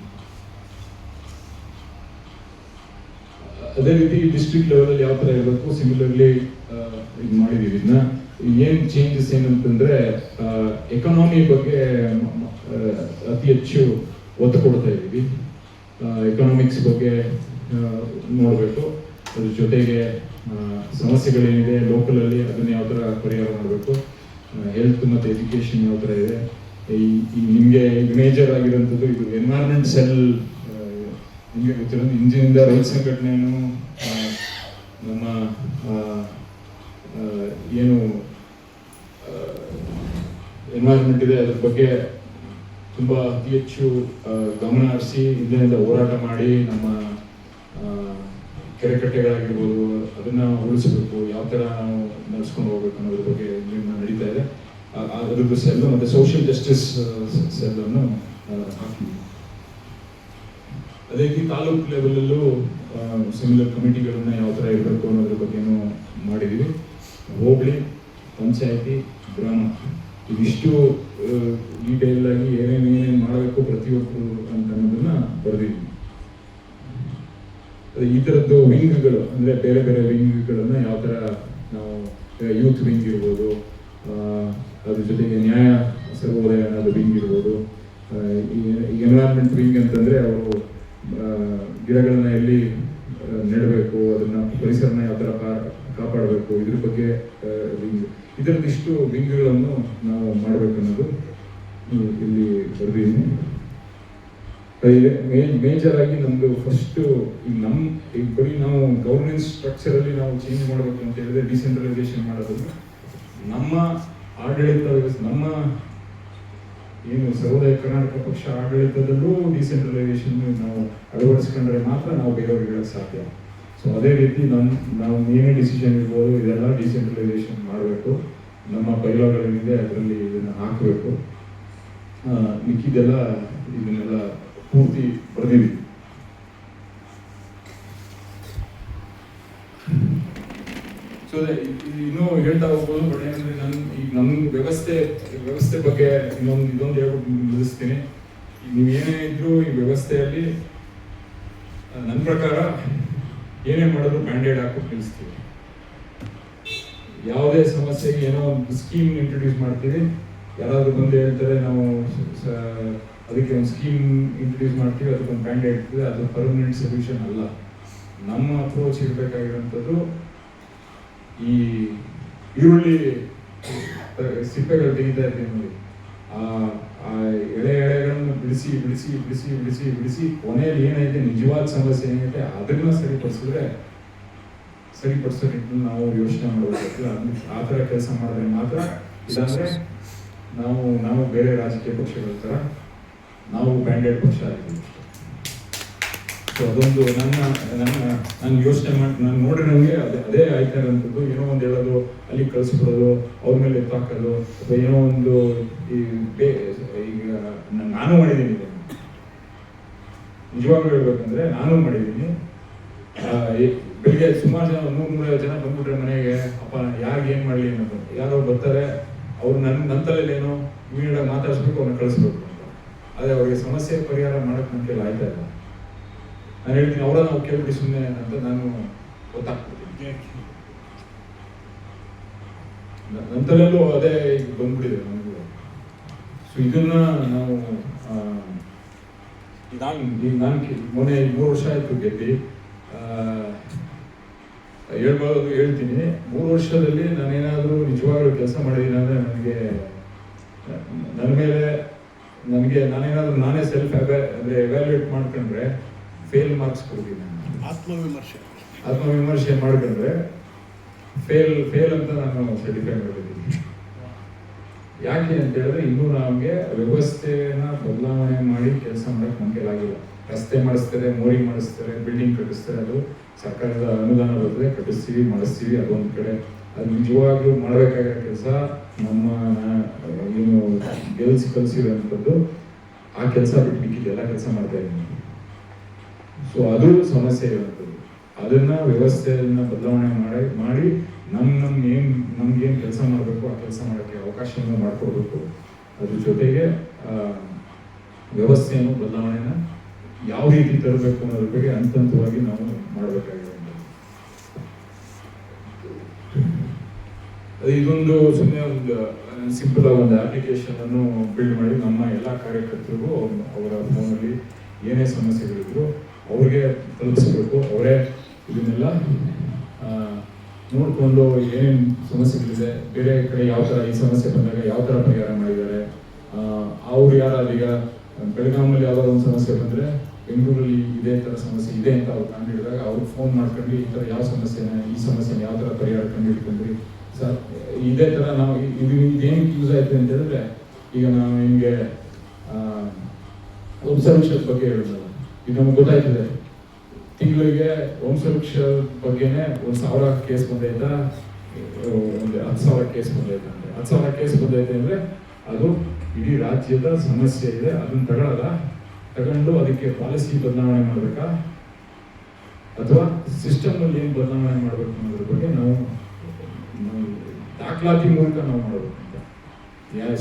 [SPEAKER 3] ಅದೇ ರೀತಿ ಡಿಸ್ಟ್ರಿಕ್ಟ್ ಲೆವೆಲಲ್ಲಿ ಯಾವ ಥರ ಇರಬೇಕು ಸಿಮಿಲರ್ಲಿ ಇದು ಮಾಡಿದ್ದೀವಿ. ಇದನ್ನ ಏನು ಚೇಂಜಸ್ ಏನಂತಂದ್ರೆ ಎಕನಾಮಿ ಬಗ್ಗೆ ಅತಿ ಹೆಚ್ಚು ಒತ್ತು ಕೊಡ್ತಾ ಇದ್ದೀವಿ. ಎಕನಾಮಿಕ್ಸ್ ಬಗ್ಗೆ ನೋಡಬೇಕು, ಅದ್ರ ಜೊತೆಗೆ ಸಮಸ್ಯೆಗಳೇನಿದೆ ಲೋಕಲಲ್ಲಿ ಅದನ್ನ ಯಾವ ಥರ ಪರಿಹಾರ ಮಾಡಬೇಕು, ಹೆಲ್ತ್ ಮತ್ತು ಎಜುಕೇಷನ್ ಯಾವ ಥರ ಇದೆ. ಈ ನಿಮಗೆ ಮೇಜರ್ ಆಗಿರೋಂಥದ್ದು ಇದು ಎನ್ವೈರನ್ಮೆಂಟ್ ಸೆಲ್. ನಿಮಗೆ ಗೊತ್ತಿರೋ ಇಂಜಿನಿಂದ ರೈತ ಸಂಘಟನೆಯನ್ನು ನಮ್ಮ ಏನು ಎನ್ವೈರನ್ಮೆಂಟ್ ಇದೆ ಅದ್ರ ಬಗ್ಗೆ ತುಂಬ ಅತಿ ಹೆಚ್ಚು ಗಮನ ಹರಿಸಿ ಇದರಿಂದ ಹೋರಾಟ ಮಾಡಿ ನಮ್ಮ ಕೆರೆಕಟ್ಟೆಗಳಾಗಿರ್ಬೋದು ಅದನ್ನ ಉಳಿಸಬೇಕು, ಯಾವ ಥರ ನಾವು ನಡೆಸ್ಕೊಂಡು ಹೋಗ್ಬೇಕು ಅನ್ನೋದ್ರ ಬಗ್ಗೆ ನಡೀತಾ ಇದೆ. ಅದ್ರದ್ದು ಸೆಲ್ ಮತ್ತು ಸೋಷಿಯಲ್ ಜಸ್ಟಿಸ್ ಸೆಲ್ಲನ್ನು ಹಾಕಿದ್ವಿ. ಅದೇ ರೀತಿ ತಾಲೂಕು ಲೆವೆಲಲ್ಲೂ ಸಿಮಿಲರ್ ಕಮಿಟಿಗಳನ್ನ ಯಾವ ಥರ ಇರಬೇಕು ಅನ್ನೋದ್ರ ಬಗ್ಗೆನೂ ಮಾಡಿದ್ದೀವಿ. ಹೋಬಳಿ, ಪಂಚಾಯತಿ, ಗ್ರಾಮ ಇದಿಷ್ಟು ಡೀಟೇಲ್ ಆಗಿ ಏನೇನು ಮಾಡಬೇಕು ಪ್ರತಿಯೊಬ್ಬರು ಅಂತ ಅನ್ನೋದನ್ನ ಬರೆದಿದ್ವಿ. ಈ ಥರದ್ದು ವಿಂಗ್ಗಳು ಅಂದರೆ ಬೇರೆ ಬೇರೆ ವಿಂಗ್ಗಳನ್ನ ಯಾವ ಥರ ನಾವು ಯೂತ್ ವಿಂಗ್ ಇರ್ಬೋದು, ಅದ್ರ ಜೊತೆಗೆ ನ್ಯಾಯ ಸರ್ವೋದಯ ಅನ್ನೋದು ವಿಂಗ್ ಇರ್ಬೋದು. ಈ ಎನ್ವೈರನ್ಮೆಂಟ್ ವಿಂಗ್ ಅಂತಂದರೆ ಅವರು ಗಿಡಗಳನ್ನ ಎಲ್ಲಿ ನೆಡಬೇಕು, ಅದನ್ನ ಪರಿಸರನ ಯಾವ ಥರ ಕಾಪಾಡಬೇಕು, ಇದ್ರ ಬಗ್ಗೆ ವಿಂಗ್. ಇದರದಿಷ್ಟು ವಿಂಗ್ಗಳನ್ನು ನಾವು ಮಾಡಬೇಕು ಅನ್ನೋದು ಇಲ್ಲಿ ಬರೆದಿದ್ದೀನಿ. ಮೇಜರ್ ಆಗಿ ನಮ್ಮದು ಫಸ್ಟು ಈಗ ಬರೀ ನಾವು ಗವರ್ನೆನ್ಸ್ ಸ್ಟ್ರಕ್ಚರಲ್ಲಿ ನಾವು ಚೇಂಜ್ ಮಾಡಬೇಕು ಅಂತ ಹೇಳಿದ್ರೆ ಡಿಸೆಂಟ್ರಲೈಸೇಷನ್ ಮಾಡೋದನ್ನು ನಮ್ಮ ಆಡಳಿತ ವ್ಯವಸ್ಥೆ, ನಮ್ಮ ಏನು ಸರ್ವೋದಯ ಕರ್ನಾಟಕ ಪಕ್ಷ ಆಡಳಿತದಲ್ಲೂ ಡಿಸೆಂಟ್ರಲೈಸೇಷನ್ ನಾವು ಅಳವಡಿಸ್ಕೊಂಡ್ರೆ ಮಾತ್ರ ನಾವು ಬೇರೆಯವ್ರಿಗೆ ಹೇಳಕ್ಕೆ ಸಾಧ್ಯ. ಸೊ ಅದೇ ರೀತಿ ನಾವು ಏನೇ ಡಿಸಿಷನ್ ಇರ್ಬೋದು ಇದೆಲ್ಲ ಡಿಸೆಂಟ್ರಲೈಸೇಷನ್ ಮಾಡಬೇಕು. ನಮ್ಮ ಪೈಲಾಗಳೇನಿದೆ ಅದರಲ್ಲಿ ಇದನ್ನು ಹಾಕಬೇಕು. ಮಿಕ್ಕಿದೆಲ್ಲ ಇದನ್ನೆಲ್ಲ ಪೂರ್ತಿ ಬರೆದಿದ್ದೀವಿ. ಸೊ ಇನ್ನೂ ಹೇಳ್ತಾ ಹೋಗ್ಬೋದು. ಬಟ್ ಏನಂದ್ರೆ ನಮ್ಮ ವ್ಯವಸ್ಥೆ ಬಗ್ಗೆ ಇದೊಂದು ಹೇಳ್ಬಿಟ್ಟು ಮುಗಿಸ್ತೀನಿ. ನೀವೇನೇ ಇದ್ರೂ ಈ ವ್ಯವಸ್ಥೆಯಲ್ಲಿ ನನ್ನ ಪ್ರಕಾರ ಏನೇ ಮಾಡಿದ್ರು ಬ್ಯಾಂಡೇಡ್ ಹಾಕ್ಬಿಟ್ಟು ನಿಲ್ಲಿಸ್ತೀವಿ. ಯಾವುದೇ ಸಮಸ್ಯೆಗೆ ಏನೋ ಒಂದು ಸ್ಕೀಮ್ ಇಂಟ್ರೊಡ್ಯೂಸ್ ಮಾಡ್ತೀವಿ, ಯಾರಾದರೂ ಬಂದು ಹೇಳ್ತಾರೆ ನಾವು ಅದಕ್ಕೆ ಒಂದು ಸ್ಕೀಮ್ ಇಂಟ್ರೊಡ್ಯೂಸ್ ಮಾಡ್ತೀವಿ, ಅದಕ್ಕೊಂದು ಬ್ಯಾಂಡೇಡ್ ಇರ್ತದೆ, ಅದು ಪರ್ಮನೆಂಟ್ ಸೊಲ್ಯೂಷನ್ ಅಲ್ಲ. ನಮ್ಮ ಅಪ್ರೋಚ್ ಇರಬೇಕಾಗಿರೋಂಥದ್ದು ಈ ಈರುಳ್ಳಿ ಸಿಪ್ಪೆಗಳು ತೆಗಿತಾ ಇರ್ತೀವಿ ನೋಡಿ, ಆ ಎಳೆಗಳನ್ನು ಬಿಡಿಸಿ ಕೊನೆಯಲ್ಲಿ ಏನೈತೆ ನಿಜವಾದ ಸಮಸ್ಯೆ ಏನೈತೆ ಅದನ್ನ ಸರಿಪಡಿಸೋ ನಿಟ್ಟಿನಲ್ಲಿ ನಾವು ಯೋಚನೆ ಮಾಡಬೇಕು. ಆ ಥರ ಕೆಲಸ ಮಾಡಿದ್ರೆ ಮಾತ್ರ. ಇಲ್ಲಾಂದ್ರೆ ನಾವು ಬೇರೆ ರಾಜಕೀಯ ಪಕ್ಷಗಳ ಥರ ನಾವು ಬ್ಯಾಂಡೆಡ್ ಪಕ್ಷ ಆಗಿದ್ದೀವಿ. ಸೊ ಅದೊಂದು ನನ್ನ ಯೋಚನೆ ಮಾಡಿ ನಾನು ನೋಡ್ರಿ ನನಗೆ ಅದೇ ಆಯ್ತಾ ಇರೋಂಥದ್ದು. ಏನೋ ಒಂದು ಹೇಳೋದು, ಅಲ್ಲಿ ಕಳಿಸ್ಬಿಡೋದು, ಅವ್ರ ಮೇಲೆ ಎತ್ತಾಕೋದು, ಅಥವಾ ಏನೋ ಒಂದು ಈಗ ನಾನು ಮಾಡಿದ್ದೀನಿ. ನಿಜವಾಗ್ಲೂ ಹೇಳ್ಬೇಕಂದ್ರೆ ನಾನು ಮಾಡಿದ್ದೀನಿ. ಬೆಳಿಗ್ಗೆ ಸುಮಾರು ಜನ 100-150 ಜನ ಬಂದ್ಬಿಟ್ರೆ ಮನೆಗೆ, ಅಪ್ಪ ಯಾರಿಗೆ ಏನು ಮಾಡಲಿ ಅನ್ನೋದು. ಯಾರೋ ಬರ್ತಾರೆ, ಅವ್ರು ನನ್ನ ತಲೆಯಲ್ಲಿ ಏನೋ ಇಮಿಡಿಯೇಟಾಗಿ ಮಾತಾಡಿಸ್ಬೇಕು, ಅವ್ರನ್ನ ಕಳಿಸ್ಬೇಕು ಅಂತ. ಅದೇ ಅವ್ರಿಗೆ ಸಮಸ್ಯೆ ಪರಿಹಾರ ಮಾಡೋಕ್ಕೆ ನನ್ನ ಕೈಲಿ ಆಯ್ತಾ ಇಲ್ಲ. ನಾನು ಹೇಳ್ತೀನಿ ಅವರ ನಾವು ಕೇಳ್ಬಿಡಿ ಸುಮ್ಮನೆ ಅಂತ ನಾನು ಗೊತ್ತಾಗ್ಬಿಡ್ತೀನಿ. ನನ್ನ ತಲೆಯಲ್ಲೂ ಅದೇ ಈಗ ಬಂದ್ಬಿಟ್ಟಿದೆ ನನಗೂ. ಸೊ ಇದನ್ನ ನಾವು ನಾನು ಮೊನ್ನೆ 3 ವರ್ಷ ಆಯ್ತು ಗೆದ್ದು. ಹೇಳ್ತೀನಿ 3 ವರ್ಷದಲ್ಲಿ ನಾನೇನಾದರೂ ನಿಜವಾಗ್ಲೂ ಕೆಲಸ ಮಾಡಿದ್ದೀನಿ ಅಂದರೆ ನನ್ನ ಮೇಲೆ ನಾನೇನಾದರೂ ನಾನೇ ಸೆಲ್ಫ್ ಅಂದ್ರೆ ಎವ್ಯಾಲ್ಯೂಯೇಟ್ ಮಾಡ್ಕೊಂಡ್ರೆ ಫೇಲ್ ಮಾರ್ಕ್ಸ್ ಕೊಡ್ತೀನಿ. ಆತ್ಮವಿಮರ್ಶೆ ಮಾಡ್ಕೊಂಡ್ರೆ ಫೇಲ್ ಅಂತ ನಾನು ಸರ್ಟಿಫೈ ಮಾಡಿದ್ದೀನಿ. ಯಾಕೆ ಅಂತ ಹೇಳಿದ್ರೆ ಇನ್ನೂ ನಮಗೆ ವ್ಯವಸ್ಥೆನ ಬದಲಾವಣೆ ಮಾಡಿ ಕೆಲಸ ಮಾಡಕ್ಕೆ ನಮಗೆ ಆಗಿಲ್ಲ. ರಸ್ತೆ ಮಾಡಿಸ್ತಾರೆ, ಮೋರಿ ಮಾಡಿಸ್ತಾರೆ, ಬಿಲ್ಡಿಂಗ್ ಕಟ್ಟಿಸ್ತಾರೆ, ಅದು ಸರ್ಕಾರದ ಅನುದಾನ ಬರ್ತದೆ, ಕಟ್ಟಿಸ್ತೀವಿ, ಮಾಡಿಸ್ತೀವಿ, ಅದೊಂದು ಕಡೆ. ಅದು ನಿಜವಾಗ್ಲೂ ಮಾಡಬೇಕಾಗಿರೋ ಕೆಲಸ ನಮ್ಮ ಏನು ಕಲಿಸಿರೋಂಥದ್ದು ಆ ಕೆಲಸ ಬಿಟ್ಟು ಎಲ್ಲ ಕೆಲಸ ಮಾಡ್ತಾ ಇದ್ದೀನಿ. ಸೊ ಅದು ಸಮಸ್ಯೆ ಇರುವಂಥದ್ದು. ಅದನ್ನ ವ್ಯವಸ್ಥೆಯನ್ನ ಬದಲಾವಣೆ ಮಾಡಿ ನಮ್ಗೇನು ಕೆಲಸ ಮಾಡಬೇಕು ಆ ಕೆಲಸ ಮಾಡೋಕ್ಕೆ ಅವಕಾಶವನ್ನು ಮಾಡಿಕೊಡ್ಬೇಕು. ಅದ್ರ ಜೊತೆಗೆ ವ್ಯವಸ್ಥೆಯನ್ನು ಬದಲಾವಣೆನ ಯಾವ ರೀತಿ ತರಬೇಕು ಅನ್ನೋದ್ರ ಬಗ್ಗೆ ಹಂತವಾಗಿ ನಾವು ಮಾಡಬೇಕಾಗಿದೆ. ಇದೊಂದು ಸುಮ್ಮನೆ ಒಂದು ಸಿಂಪಲ್ ಆಗಿ ಒಂದು ಅಪ್ಲಿಕೇಶನ್ ಅನ್ನು ಬಿಲ್ಡ್ ಮಾಡಿ ನಮ್ಮ ಎಲ್ಲ ಕಾರ್ಯಕರ್ತರಿಗೂ ಅವರ ಫೋನಲ್ಲಿ ಏನೇ ಸಮಸ್ಯೆಗಳಿದ್ರು ಅವ್ರಿಗೆ ತಲುಪಿಸ್ಬೇಕು. ಅವರೇ ಇದನ್ನೆಲ್ಲ ನೋಡಿಕೊಂಡು ಏನೇನು ಸಮಸ್ಯೆಗಳಿದೆ, ಬೇರೆ ಕಡೆ ಯಾವ ಥರ ಈ ಸಮಸ್ಯೆ ಬಂದಾಗ ಯಾವ ಥರ ಪರಿಹಾರ ಮಾಡಿದ್ದಾರೆ, ಅವ್ರು ಯಾರಾದ್ರೂ ಈಗ ಬೆಳಗಾವಿಯಲ್ಲಿ ಯಾವ್ದಾದ್ರು ಒಂದು ಸಮಸ್ಯೆ ಬಂದರೆ ಬೆಂಗಳೂರಲ್ಲಿ ಇದೇ ಥರ ಸಮಸ್ಯೆ ಇದೆ ಅಂತ ಅವ್ರು ಕಂಡು ಹಿಡಿದಾಗ ಅವ್ರಿಗೆ ಫೋನ್ ಮಾಡ್ಕೊಂಡು ಈ ಥರ ಯಾವ ಸಮಸ್ಯೆನ ಈ ಸಮಸ್ಯೆನ ಯಾವ ಥರ ಪರಿಹಾರ ಕಂಡು ಹಿಡ್ಕೊಂಡ್ರಿ ಸರ್, ಇದೇ ಥರ ನಾವು ಇದೇನಕ್ಕೆ ಯೂಸ್ ಆಯ್ತು ಅಂತ ಹೇಳಿದ್ರೆ, ಈಗ ನಾವು ಹಿಂಗೆ ವಂಶವೃಕ್ಷದ ಬಗ್ಗೆ ಹೇಳಿದ್ನಲ್ಲ, ಇದು ನಮ್ಗೆ ಗೊತ್ತಾಯ್ತದೆ. ತಿಂಗಳಿಗೆ ವಂಶವೃಕ್ಷ ಬಗ್ಗೆನೇ 1,000 ಕೇಸ್ ಬಂದೈತಾ, ಒಂದು 10,000 ಕೇಸ್ ಬಂದೈತೆ ಅಂದರೆ 10,000 ಕೇಸ್ ಬಂದೈತೆ ಅಂದರೆ ಅದು ಇಡೀ ರಾಜ್ಯದ ಸಮಸ್ಯೆ ಇದೆ. ಅದನ್ನ ತಗೊಂಡು ಅದಕ್ಕೆ ಪಾಲಿಸಿ ಬದಲಾವಣೆ ಮಾಡಬೇಕಾ ಅಥವಾ ಸಿಸ್ಟಮ್ನಲ್ಲಿ ಏನು ಬದಲಾವಣೆ ಮಾಡಬೇಕು ಅನ್ನೋದ್ರ ಬಗ್ಗೆ ನಾವು ದಾಖಲಾತಿ ಮೂಲಕ ನಾವು ಮಾಡಬೇಕು ಅಂತ.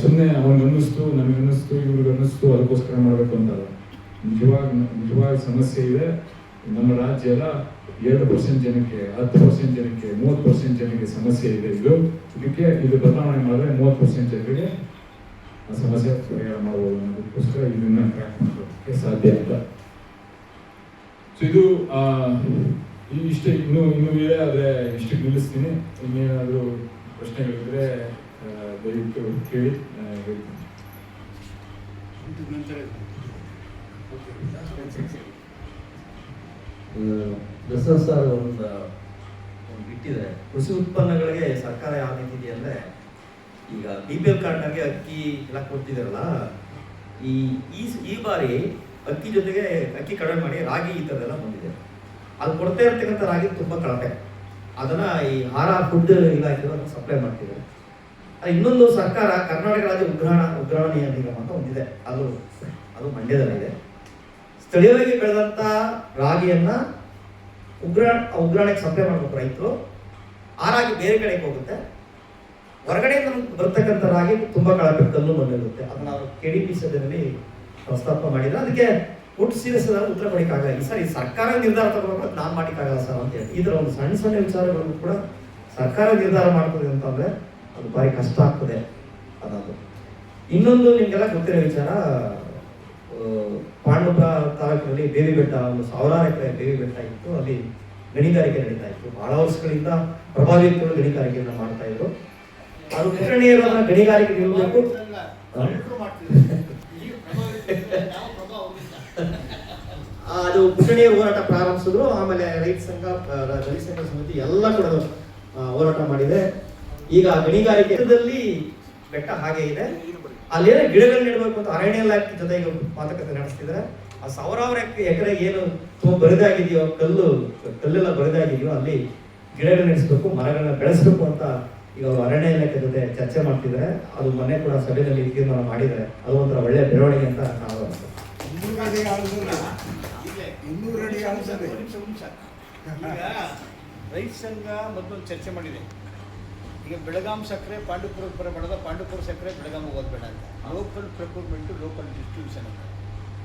[SPEAKER 3] ಸುಮ್ಮನೆ ಅವನಿಗನ್ನಿಸ್ತು, ನನಗನ್ನಿಸ್ತು, ಇವ್ರಿಗನ್ನಿಸ್ತು ಅದಕ್ಕೋಸ್ಕರ ಮಾಡಬೇಕು ಅಂತಲ್ಲ. ನಿಜವಾಗಿ ಸಮಸ್ಯೆ ಇದೆ. ನಮ್ಮ ರಾಜ್ಯ ಎಲ್ಲ 2% ಜನಕ್ಕೆ, 10% ಜನಕ್ಕೆ, 30% ಜನಕ್ಕೆ ಸಮಸ್ಯೆ ಇದೆ. ಇದು ಬದಲಾವಣೆ ಮಾಡಿದ್ರೆ 30% ಜನರಿಗೆ ಆ ಸಮಸ್ಯೆ ಪರಿಹಾರ ಮಾಡಬಹುದು ಅನ್ನೋದಕ್ಕೋಸ್ಕರ ಇದನ್ನ ಟ್ರ್ಯಾಕ್ ಮಾಡೋದಕ್ಕೆ ಸಾಧ್ಯ ಅಂತ. ಸೊ ಇದು ಇಷ್ಟೇ. ಇನ್ನೂ ಇದೆ, ಆದರೆ ಇಷ್ಟಕ್ಕೆ ನಿಲ್ಲಿಸ್ತೀನಿ. ಇನ್ನೇನಾದರೂ ಪ್ರಶ್ನೆಗಳಿದ್ರೆ ದಯವಿಟ್ಟು ಕೇಳಿ, ಹೇಳ್ತೀನಿ.
[SPEAKER 5] ದಸರಾ ಸರ್ ಒಂದು ಬಿಟ್ಟಿದ್ದಾರೆ. ಕೃಷಿ ಉತ್ಪನ್ನಗಳಿಗೆ ಸರ್ಕಾರ ಯಾವ ರೀತಿ ಇದೆ ಅಂದರೆ, ಈಗ BPL ಕಾರ್ಡ್ನಾಗೆ ಅಕ್ಕಿ ಎಲ್ಲ ಕೊಡ್ತಿದಾರಲ್ಲ, ಈ ಬಾರಿ ಅಕ್ಕಿ ಜೊತೆಗೆ ಅಕ್ಕಿ ಕಡಿಮೆ ಮಾಡಿ ರಾಗಿ ಈ ಥರದೆಲ್ಲ ಬಂದಿದೆ. ಅದು ಕೊಡ್ತಾ ಇರ್ತಕ್ಕಂಥ ರಾಗಿ ತುಂಬ ಕಳಪೆ. ಅದನ್ನು ಈ ಆಹಾರ ಫುಡ್ ಇಲಾಖೆ ಸಪ್ಲೈ ಮಾಡ್ತಿದ್ದಾರೆ. ಇನ್ನೊಂದು ಸರ್ಕಾರ ಕರ್ನಾಟಕ ರಾಜ್ಯ ಉಗ್ರಾಣ ನಿಗಮ ಅಂತ ಒಂದಿದೆ, ಅದು ಮಂಡ್ಯದಲ್ಲಿದೆ. ಸ್ಥಳೀಯವಾಗಿ ಬೆಳೆದಂಥ ರಾಗಿಯನ್ನ ಉಗ್ರಾಣಕ್ಕೆ ಸಪ್ಲೈ ಮಾಡಬೇಕು ರೈತರು. ಆ ರಾಗಿ ಬೇರೆ ಕಡೆಗೆ ಹೋಗುತ್ತೆ. ಹೊರಗಡೆಯಿಂದ ಬರ್ತಕ್ಕಂಥ ರಾಗಿ ತುಂಬ ಕಳಪೆ, ಕಲ್ಲು ಮಣ್ಣಿರುತ್ತೆ. ಅದನ್ನ ಅವರು KDP ಸಭೆಯಲ್ಲಿ ಪ್ರಸ್ತಾಪ ಮಾಡಿದ್ರೆ ಅದಕ್ಕೆ ಒಟ್ಟು ಸೀರಿಯಸ್ ಉತ್ತರ ಕೊಡಕ್ಕಾಗಲ್ಲ. ಈ ಸರ್ ಈ ಸರ್ಕಾರ ನಿರ್ಧಾರ ತಗೋಬೇಕು, ನಾನು ಮಾಡಿಕ್ಕಾಗಲ್ಲ ಸರ್ ಅಂತ ಹೇಳಿ. ಈ ಥರ ಒಂದು ಸಣ್ಣ ವಿಚಾರಗಳು ಕೂಡ ಸರ್ಕಾರ ನಿರ್ಧಾರ ಮಾಡ್ತದೆ ಅಂತಂದ್ರೆ ಅದು ಭಾರಿ ಕಷ್ಟ ಆಗ್ತದೆ. ಅದೊಂದು. ಇನ್ನೊಂದು ನಿಮಗೆಲ್ಲ ಗೊತ್ತಿರೋ ವಿಚಾರ, ಪಾಂಡವಪುರ ತಾಲೂಕಿನಲ್ಲಿ ಬೇವಿ ಬೆಟ್ಟ, ಒಂದು 1000 ಎಕರೆ ಬೇವಿ ಬೆಟ್ಟ ಇತ್ತು. ಅಲ್ಲಿ ಗಣಿಗಾರಿಕೆ ನಡೀತಾ ಇತ್ತು. ಬಹಳ ವರ್ಷಗಳಿಂದ ಪ್ರಭಾವಿಗಳು ಗಣಿಗಾರಿಕೆಯನ್ನು ಮಾಡ್ತಾ ಇದ್ರು. ಅದು ಪುಟಣಿಯರು ಅದನ್ನ ಗಣಿಗಾರಿಕೆ ನಿಲ್ಲಬೇಕು. ಅದು ಪುಟಣಿಯರು ಹೋರಾಟ ಪ್ರಾರಂಭಿಸಿದ್ರು. ಆಮೇಲೆ ರೈತ ಸಂಘ ಸಮಿತಿ ಎಲ್ಲ ಕೂಡ ಹೋರಾಟ ಮಾಡಿದೆ. ಈಗ ಗಣಿಗಾರಿಕೆಯಲ್ಲಿ ಬೆಟ್ಟ ಹಾಗೆ ಇದೆ. ಅಲ್ಲೇನೋ ಗಿಡಗಳು ನೆಡಬೇಕು ಅಂತ ಅರಣ್ಯ ಇಲಾಖೆ ಜೊತೆಗೆ ಮಾತುಕತೆ ನಡೆಸ್ತಿದ್ದಾರೆ. ಆ 1000 ಎಕರೆ ಏನು ತುಂಬ ಬರಿದಾಗಿದೆಯೋ, ಕಲ್ಲೆಲ್ಲ ಬರಿದಾಗಿದೆಯೋ ಅಲ್ಲಿ ಗಿಡಗಳು ನೆಡೆಸ್ಬೇಕು, ಮರಗಳನ್ನ ಬೆಳೆಸ್ಬೇಕು ಅಂತ ಈಗ ಅವರು ಅರಣ್ಯ ಇಲಾಖೆ ಜೊತೆ ಚರ್ಚೆ ಮಾಡ್ತಿದ್ದಾರೆ. ಅದು ಮೊನ್ನೆ ಕೂಡ ಸಭೆಯಲ್ಲಿ ತೀರ್ಮಾನ ಮಾಡಿದ್ದಾರೆ. ಅದು ಒಂಥರ ಒಳ್ಳೆಯ ಬೆಳವಣಿಗೆ ಅಂತ ನಾವು
[SPEAKER 6] ಈಗ ರೈತ ಸಂಘ ಮೊದಲು ಚರ್ಚೆ ಮಾಡಿದೆ. ಈಗ ಬೆಳಗಾಂ ಸಕ್ಕರೆ ಪಾಂಡುಪುರಕ್ಕೆ ಬರಬೇಡ, ಪಾಂಡುಪುರ ಸಕ್ಕರೆ ಬೆಳಗಾವಿಗೆ ಹೋಗ್ಬೇಡ ಅಂತ. ಲೋಕಲ್ ಪ್ರೊಕ್ಯೂರ್ಮೆಂಟು, ಲೋಕಲ್ ಡಿಸ್ಟ್ರಿಬ್ಯೂಷನ್ ಅಂತ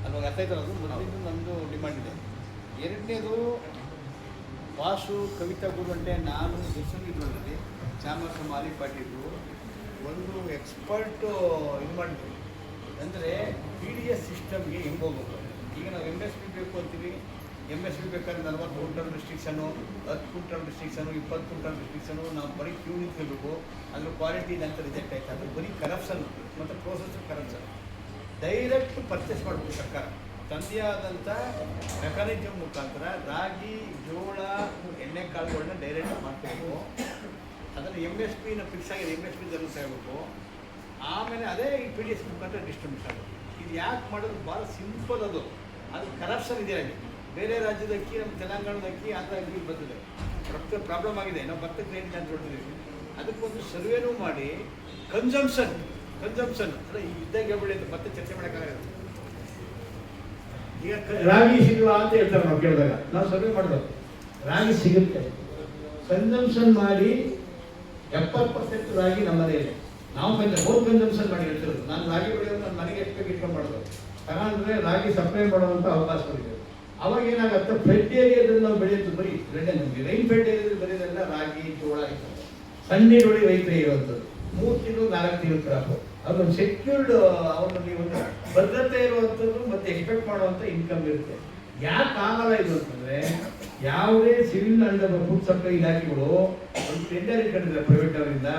[SPEAKER 6] ಅಲ್ವಾಗ ಅರ್ಥ ಆಯ್ತಲ್ಲ. ಅದು ಮೊದಲಿಂದ ನಮ್ಮದು ಡಿಮಾಂಡ್ ಇದೆ. ಎರಡನೇದು ವಾಸು, ಕವಿತಾ ಗುರುಗಂಟೆ, ನಾನು ಇದರಲ್ಲಿ ಚಾಮರ ಮಾಲಿ ಪಾಟೀಲು ಒಂದು ಎಕ್ಸ್ಪರ್ಟು ಇದು ಮಾಡಿದ್ವಿ. ಅಂದರೆ PDS ಸಿಸ್ಟಮ್ಗೆ ಹೆಂಗೆ ಹೋಗ್ಬೇಕು. ಈಗ ನಾವು MSP ಬೇಕು ಅಂತೀವಿ. MSP ಬೇಕಾದ್ರೆ 40 ಕ್ವಿಂಟಲ್ ರಿಸ್ಟ್ರಿಕ್ಷನು, 10 ಕ್ವಿಂಟಲ್ ರಿಸ್ಟ್ರಿಕ್ಷನು, 20 ಕ್ವಿಂಟಲ್ ರಿಸ್ಟ್ರಿಕ್ಷನು. ನಾವು ಬರೀ ಕ್ಯೂ ನಿಂತ್ಕೋಬೇಕು. ಅದ್ರ ಕ್ವಾಲಿಟಿ ನಂತ ರಿಜೆಕ್ಟ್ ಆಯ್ತು. ಅದು ಬರೀ ಕರಪ್ಷನ್ ಮತ್ತು ಪ್ರೋಸೆಸ್ ಕರಪ್ಷನ್. ಡೈರೆಕ್ಟ್ ಪರ್ಚೇಸ್ ಮಾಡಬೇಕು ಸರ್ಕಾರ. ತಂದೆ ಆದಂಥ ಮೆಕ್ಯಾನಿಸಮ್ ಮುಖಾಂತರ ರಾಗಿ ಜೋಳ ಎಣ್ಣೆ ಕಾಳುಗಳನ್ನ ಡೈರೆಕ್ಟ್ ಮಾಡ್ಕೋಬೇಕು. ಅದನ್ನು MSPನ ಫಿಕ್ಸ್ ಆಗಿದೆ, MSP ತರಬೇಕು. ಆಮೇಲೆ ಅದೇ ಈ PDS ಮುಖಾಂತರ ಡಿಸ್ಟ್ರಿಬ್ಯೂಟ್ ಆಗುತ್ತೆ. ಇದು ಯಾಕೆ ಮಾಡೋದು ಭಾಳ ಸಿಂಪಲ್. ಅದು ಕರಪ್ಷನ್ ಇದೆ ಅಲ್ಲಿ. ಬೇರೆ ರಾಜ್ಯದ ಅಕ್ಕಿ ನಮ್ಮ ತೆಲಂಗಾಣದ ಅಕ್ಕಿ ಆಂಧ್ರ ಅಕ್ಕಿ ಬರ್ತದೆ. ರಕ್ತ ಪ್ರಾಬ್ಲಮ್ ಆಗಿದೆ, ನಾವು ಭತ್ತಕ್ಕೆ ರೇಟ್ ಅಂತ ಹೊಡ್ತಿದ್ದೀವಿ. ಅದಕ್ಕೊಂದು ಸರ್ವೇನೂ ಮಾಡಿ ಕನ್ಸಂಪ್ಷನ್ ಅಲ್ಲ ಈ ಇದ್ದಾಗ ಹೇಳ್ಬಿಡಿ ಅಂತ ಮತ್ತೆ ಚರ್ಚೆ ಮಾಡೋಕ್ಕಾಗಲ್ಲ. ಈಗ ರಾಗಿ ಸಿಗಲ್ಲ ಅಂತ ಹೇಳ್ತಾರೆ. ನಾವು ಕೇಳಿದಾಗ ನಾವು ಸರ್ವೆ ಮಾಡಿದೆವು, ರಾಗಿ ಸಿಗುತ್ತೆ. ಕನ್ಸಂಪ್ಷನ್ ಮಾಡಿ 70% ರಾಗಿ ನಮ್ಮದೇ ಇದೆ. ನಾವು ಕನ್ಸಂಪ್ಷನ್ ಮಾಡಿ ಹೇಳ್ತಿರೋದು. ನಾನು ರಾಗಿ ಬೆಳೆಯೋದು ನನ್ನ ಮನೆಗೆ ಎಷ್ಟು ಬೇಕು ಇಟ್ಕೊಂಡು ಮಾಡೋದು. ತಗೊಂಡ್ರೆ ರಾಗಿ ಸಪ್ಲೈ ಮಾಡುವಂಥ ಅವಕಾಶಗಳಿದೆ. ಅವಾಗ ಏನಾಗುತ್ತೆ, ಫ್ಲಡ್ ಏರಿಯಾದಲ್ಲಿ ನಾವು ಬೆಳೆಯೋದು ಬರೀ ಫ್ಲಡ್ ನಮಗೆ ರೈನ್ ಫ್ಲಡ್ ಏರಿಯಾದಲ್ಲಿ ಬರೆಯೋದೆಲ್ಲ ರಾಗಿ ಜೋಳ ಇರ್ತದೆ. ಸಣ್ಣ ನೋಡಿ ರೈತರೇ ಇರುವಂಥದ್ದು 3 ತಿಂಗಳು 4 ತಿಂಗಳು ಕ್ರಾಪು. ಅದೊಂದು ಸೆಕ್ಯೂರ್ಡ್, ಅವರಲ್ಲಿ ಒಂದು ಭದ್ರತೆ ಇರುವಂಥದ್ದು ಮತ್ತು ಎಕ್ಸ್ಪೆಕ್ಟ್ ಮಾಡುವಂಥ ಇನ್ಕಮ್ ಇರುತ್ತೆ. ಯಾಕೆ ಆಗಲ್ಲ ಇದು ಅಂತಂದರೆ, ಯಾವುದೇ ಸಿವಿಲ್ ಅಂಡ್ ಫುಡ್ ಸಪ್ಲೈ ಇಲಾಖೆಗಳು ಒಂದು ಟೆಂಡರ್ ಇಟ್ಕೊಂಡಿದ್ದಾರೆ ಪ್ರೈವೇಟ್ ಅವರಿಂದ.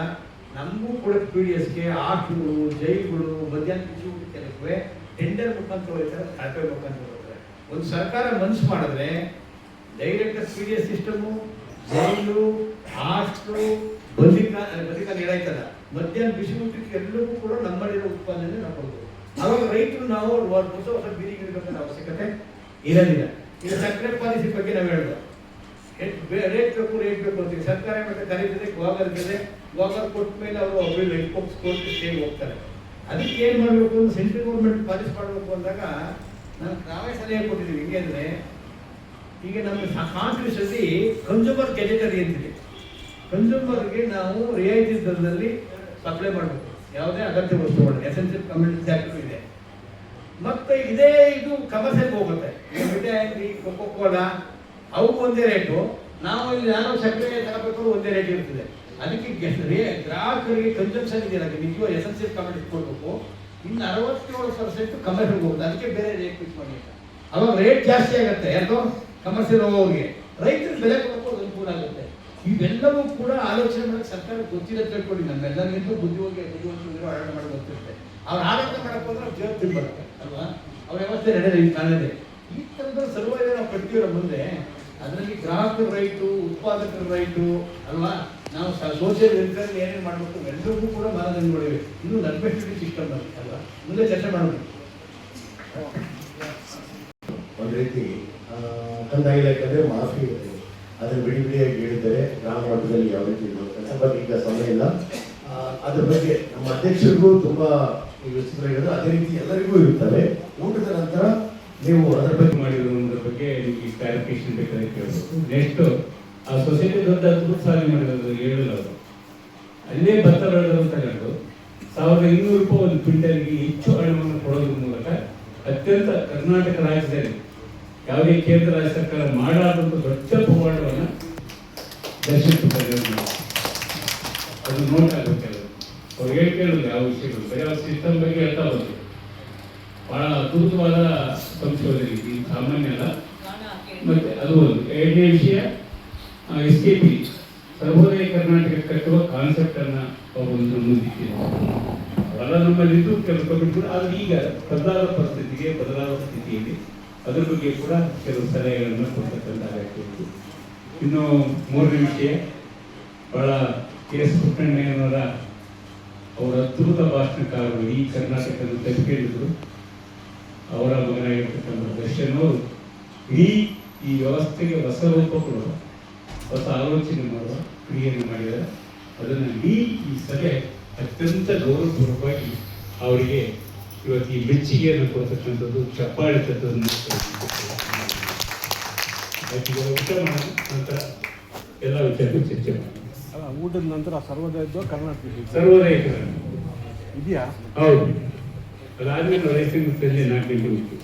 [SPEAKER 6] ನಮಗೂ ಕೂಡ PDSಗೆ ಆಟಗಳು, ಜೈಗಳು, ಮಧ್ಯಾಹ್ನ ಬಿಸಿ ಊಟ ಕೆಲಸವೇ ಟೆಂಡರ್ ಮುಖಾಂತರ ಹೋಗ್ತಾರೆ, ಖಾತೆ ಮುಖಾಂತರ ಹೋಗ್ತಾರೆ. ಒಂದು ಸರ್ಕಾರ ಮನಸ್ಸು ಮಾಡಿದ್ರೆ ಡೈರೆಕ್ಟ್ PDS ಸಿಸ್ಟಮು, ಜೈಲು, ಹಾಸ್ಟೆಲು, ಬದುಕಾಲ ಏನಾಯ್ತಲ್ಲ, ಮಧ್ಯಾಹ್ನ ಬಿಸಿ ಊಟಕ್ಕೆ ಎಲ್ಲವೂ ಕೂಡ ನಮ್ಮಲ್ಲಿರೋ ಉತ್ಪಾದನೆ ನಾವು ಕೊಡ್ಬೋದು. ಅವಾಗ ರೈತರು ನಾವು ಹೊಸ ಬೀದಿ ಗಿಡಬೇಕಂತ ಅವಶ್ಯಕತೆ ಇರೋದಿಲ್ಲ. ಈಗ ಸಕ್ಕರೆ ಪಾಲಿಸಿ ಬಗ್ಗೆ ನಾವು ಹೇಳಿದ್ವಿ, ರೇಟ್ ಬೇಕು ಅಂತೀವಿ. ಸರ್ಕಾರ ಮತ್ತೆ ಕರೀತದೆ, ಗ್ವಾಗರ್ ಇರ್ತದೆ. ಗ್ವಾಗರ್ ಕೊಟ್ಟ ಮೇಲೆ ಅವರು ಕೋರ್ಟ್ ಸ್ಟೇಗೆ ಹೋಗ್ತಾರೆ. ಅದಕ್ಕೆ ಏನು ಮಾಡಬೇಕು ಅಂತ ಸೆಂಟ್ರಲ್ ಗೌರ್ಮೆಂಟ್ ಪಾಲಿಸಿ ಮಾಡಬೇಕು ಅಂದಾಗ ನಾವೇ ಸಲಹೆ ಕೊಟ್ಟಿದ್ದೀವಿ. ಹಿಂಗೆ ಅಂದರೆ, ಈಗ ನಮ್ಮ ಕಾನ್ಸ್ಟಿಟ್ಯೂಷನ್ಲಿ ಕನ್ಸ್ಯೂಮರ್ ಗೆಜೆಟರಿ ಅಂತಿದೆ. ಕನ್ಸ್ಯೂಮರ್ಗೆ ನಾವು ರಿಯಾಯಿತಿ ದರದಲ್ಲಿ ಸಪ್ಲೈ ಮಾಡಬೇಕು ಯಾವುದೇ ಅಗತ್ಯ ವಸ್ತುಗಳು, ಎಸೆನ್ಷಿಯಲ್ ಕಮ್ಯುನಿಟಿ ಆಕ್ಟ್ ಇದೆ. ಮತ್ತು ಇದೇ ಇದು ಕಮರ್ಷಿಯಲ್ಗೆ ಹೋಗುತ್ತೆ. ಈಗ ಮಿಠಾಯಿ, ಕೊಕೋ ಕೋಲಾ ಅವು ಒಂದೇ ರೇಟು. ನಾವು ಇಲ್ಲಿ ನಾನು ಸಕ್ಕರೆ ತಗೋಬೇಕು ಒಂದೇ ರೇಟ್ ಇರ್ತದೆ. ಅದಕ್ಕೆ ಗ್ರಾಹಕರಿಗೆ ಕನ್ಸಂಪ್ಷನ್ ಇದೆಯಲ್ಲ, ನಿಜವಾಗ ಎಸೆನ್ಷಿಯಲ್ ಕಮ್ಯುನಿಟಿ ಕೊಡಬೇಕು. ಇನ್ನು 67% ಕಮರ್ಷಿಯಲ್ಗೆ ಹೋಗುತ್ತೆ. ಅದಕ್ಕೆ ಬೇರೆ ರೇಟ್ ಫಿಕ್ಸ್ ಮಾಡಿ. ಅವಾಗ ರೇಟ್ ಜಾಸ್ತಿ ಆಗುತ್ತೆ. ಯಾಕೋ ಕಮರ್ಷಿಯಲ್ ಹೋಗೋರಿಗೆ ರೈತರಿಗೆ ಬೆಲೆ ಕೊಡೋಕೆ ಅನುಕೂಲ ಆಗುತ್ತೆ. ಇವೆಲ್ಲವೂ ಕೂಡ ಆಲೋಚನೆ ಮಾಡೋಕ್ಕೆ ಸರ್ಕಾರ ಗೊತ್ತಿಲ್ಲ ತಿಳ್ಕೊಂಡು. ನಮ್ಮೆಲ್ಲರಿಗಿಂತ ಬುದ್ಧಿವಂತರು ಆಡಳಿತ ಮಾಡಿ ಗೊತ್ತಿರುತ್ತೆ. ಅವ್ರು ಆಡಳಿತ ಮಾಡಕ್ಕೆ ಹೋದ್ರೆ ಅವ್ರು ಜೀವ ತಿನ್ಬರುತ್ತೆ ಅಲ್ವಾ. ಅವ್ರ ವ್ಯವಸ್ಥೆ ನಡೆಯೋದು ಈ ಕಾಲದಲ್ಲಿ. ಈ ಥರದ ಸರ್ವೈವ ನಾವು ಕಟ್ತೀವರ ಮುಂದೆ ಅದರಲ್ಲಿ ಗ್ರಾಹಕರ ರೈಟು, ಉತ್ಪಾದಕರ ರೈಟು ಅಲ್ವಾ, ನಾವು ಸೋಷಿಯಲ್ ವೆಲ್ಫೇರ್ ಏನೇನು ಮಾಡಬೇಕು ಎಲ್ಲರಿಗೂ ಕೂಡ ಮಾನದಂಡಗಳಿವೆ. ಇನ್ನೂ ಅಡ್ಮಿನಿಸ್ಟ್ರೇಟಿವ್ ಸಿಸ್ಟಮ್ ಅಲ್ವಾ, ಮುಂದೆ ಚರ್ಚೆ ಮಾಡೋದು.
[SPEAKER 7] ಒಂದು ರೀತಿ ಕಂದಾಯ ಇಲಾಖೆ ಮಾಫಿ ಇರ್ತದೆ, ಅದನ್ನು ಬಿಡಿ ಬಿಡಿಯಾಗಿ ಹೇಳಿದರೆ ಗ್ರಾಮ ಮಟ್ಟದಲ್ಲಿ ಯಾವ ರೀತಿ ಕೆಲಸ. ಬಟ್ ಈಗ ಸಮಯ ಇಲ್ಲ. ಅದ್ರ ಬಗ್ಗೆ ನಮ್ಮ ಅಧ್ಯಕ್ಷರಿಗೂ ತುಂಬಾ ಯೋಚಿಸಿದ್ರೆ ಅದೇ ರೀತಿ ಎಲ್ಲರಿಗೂ ಇರ್ತವೆ. ಊಟದ ನಂತರ ನೀವು ಅದರ ಬಗ್ಗೆ
[SPEAKER 3] ಮಾಡಿರೋದ್ರ ಬಗ್ಗೆ ನಿಮಗೆ ಕ್ಲಾರಿಫಿಕೇಶನ್ ಬೇಕಾದ್ರೆ ಕೇಳಬೇಕು. ನೆಕ್ಸ್ಟ್ ಆ ಸೊಸೈಟಿ ದೊಡ್ಡ ಅದ್ಭುತ ಸಾಧನೆ ಮಾಡಿರೋದು ಹೇಳಿಲ್ಲ ಅವರು. ಅಲ್ಲೇ ಭತ್ತ ಬೆಳೆದನ್ನು ತಗೊಂಡು 1200 ರೂಪಾಯಿ ಒಂದು ಕ್ವಿಂಟಲ್ಗೆ ಹೆಚ್ಚು ಹಣವನ್ನು ಕೊಡೋದ್ರ ಮೂಲಕ ಅತ್ಯಂತ ಕರ್ನಾಟಕ ರಾಜ್ಯದಲ್ಲಿ ಯಾವುದೇ ಕೇಂದ್ರ ರಾಜ್ಯ ಸರ್ಕಾರ ಮಾಡಾದಂಥ ದೊಡ್ಡ ಪವಾಡವನ್ನು ದರ್ಶಿಸುತ್ತದೆ. ಅದು ನೋಟ್ ಆಗುತ್ತೆ. ಅವ್ರು ಹೇಳ್ಕೇಳಿದ್ರು ಯಾವ ವಿಷಯಗಳು, ಬರೀ ಅವ್ರ ಸಿಸ್ಟಮ್ ಬಗ್ಗೆ ಹೇಳ್ತಾ ಬಂದರು. ಬಹಳ ಅದ್ಭುತವಾದ ಸಂಶೋಧನೆ ಇದು, ಸಾಮಾನ್ಯ ಅಲ್ಲ. ಮತ್ತೆ ಅದು ಒಂದು. ಎರಡನೇ ವಿಷಯ SKP ಸರ್ವೋದಯ ಕರ್ನಾಟಕ ಕಟ್ಟುವ ಕಾನ್ಸೆಪ್ಟ್ ಅನ್ನ ಅವರು ಮುಂದಿಟ್ಟಿದ್ದಾರೆ. ಅವೆಲ್ಲ ನಮ್ಮಲ್ಲಿದ್ದು ಕೆಲಸ ಬಿಟ್ಟು, ಆದರೆ ಈಗ ಬದಲಾದ ಪರಿಸ್ಥಿತಿಗೆ ಬದಲಾದ ಸ್ಥಿತಿಯಲ್ಲಿ ಅದ್ರ ಬಗ್ಗೆ ಕೂಡ ಕೆಲವು ಸಲಹೆಗಳನ್ನು ಕೊಡ್ತಕ್ಕಂಥ ಅಗತ್ಯ ಇತ್ತು. ಇನ್ನು ಮೂರನೇ ವಿಷಯ, ಬಹಳ KS ಪುಟ್ಟಣ್ಣಯ್ಯನವರ ಅವರ ಅದ್ಭುತ ಭಾಷಣಕಾರರು ಈ ಕರ್ನಾಟಕದ ತಪ್ಪಿದ್ರು. ಅವರ ಮಗನಾಗಿರ್ತಕ್ಕಂಥ ದರ್ಶನ್ ಅವರು ಇಡೀ ಈ ವ್ಯವಸ್ಥೆಗೆ ಹೊಸ ರೂಪ ಕೊಡುವ, ಹೊಸ ಆಲೋಚನೆ ಮಾಡುವ ಕ್ರಿಯೆಯನ್ನು ಮಾಡಿದ್ದಾರೆ. ಅದನ್ನು ಈ ಸಭೆ ಅತ್ಯಂತ ಗೌರವಪೂರ್ವಕವಾಗಿ ಅವರಿಗೆ ಇವತ್ತು ಈ ಮೆಚ್ಚುಗೆಯನ್ನು ಕೊಡ್ತಕ್ಕಂಥದ್ದು, ಚಪ್ಪಾಳೆ ತಟ್ಟನ್ನು ಊಟ ಮಾಡೋಣ, ನಂತರ ಎಲ್ಲ ವಿಚಾರಕ್ಕೂ ಚರ್ಚೆ ಮಾಡೋಣ.
[SPEAKER 8] ಊಟದ ನಂತರ ಸರ್ವೋದಯದ್ದು ಕರ್ನಾಟಕ
[SPEAKER 3] ಸರ್ವೋದಯ
[SPEAKER 8] ಇದೆಯಾ?
[SPEAKER 3] ಹೌದು. ಅದಾದ್ಮೇಲೆ ರೈಸಿಂಗ್ ಸಂಜೆ 4 ಗಂಟೆ ಹೋಗ್ತೀವಿ.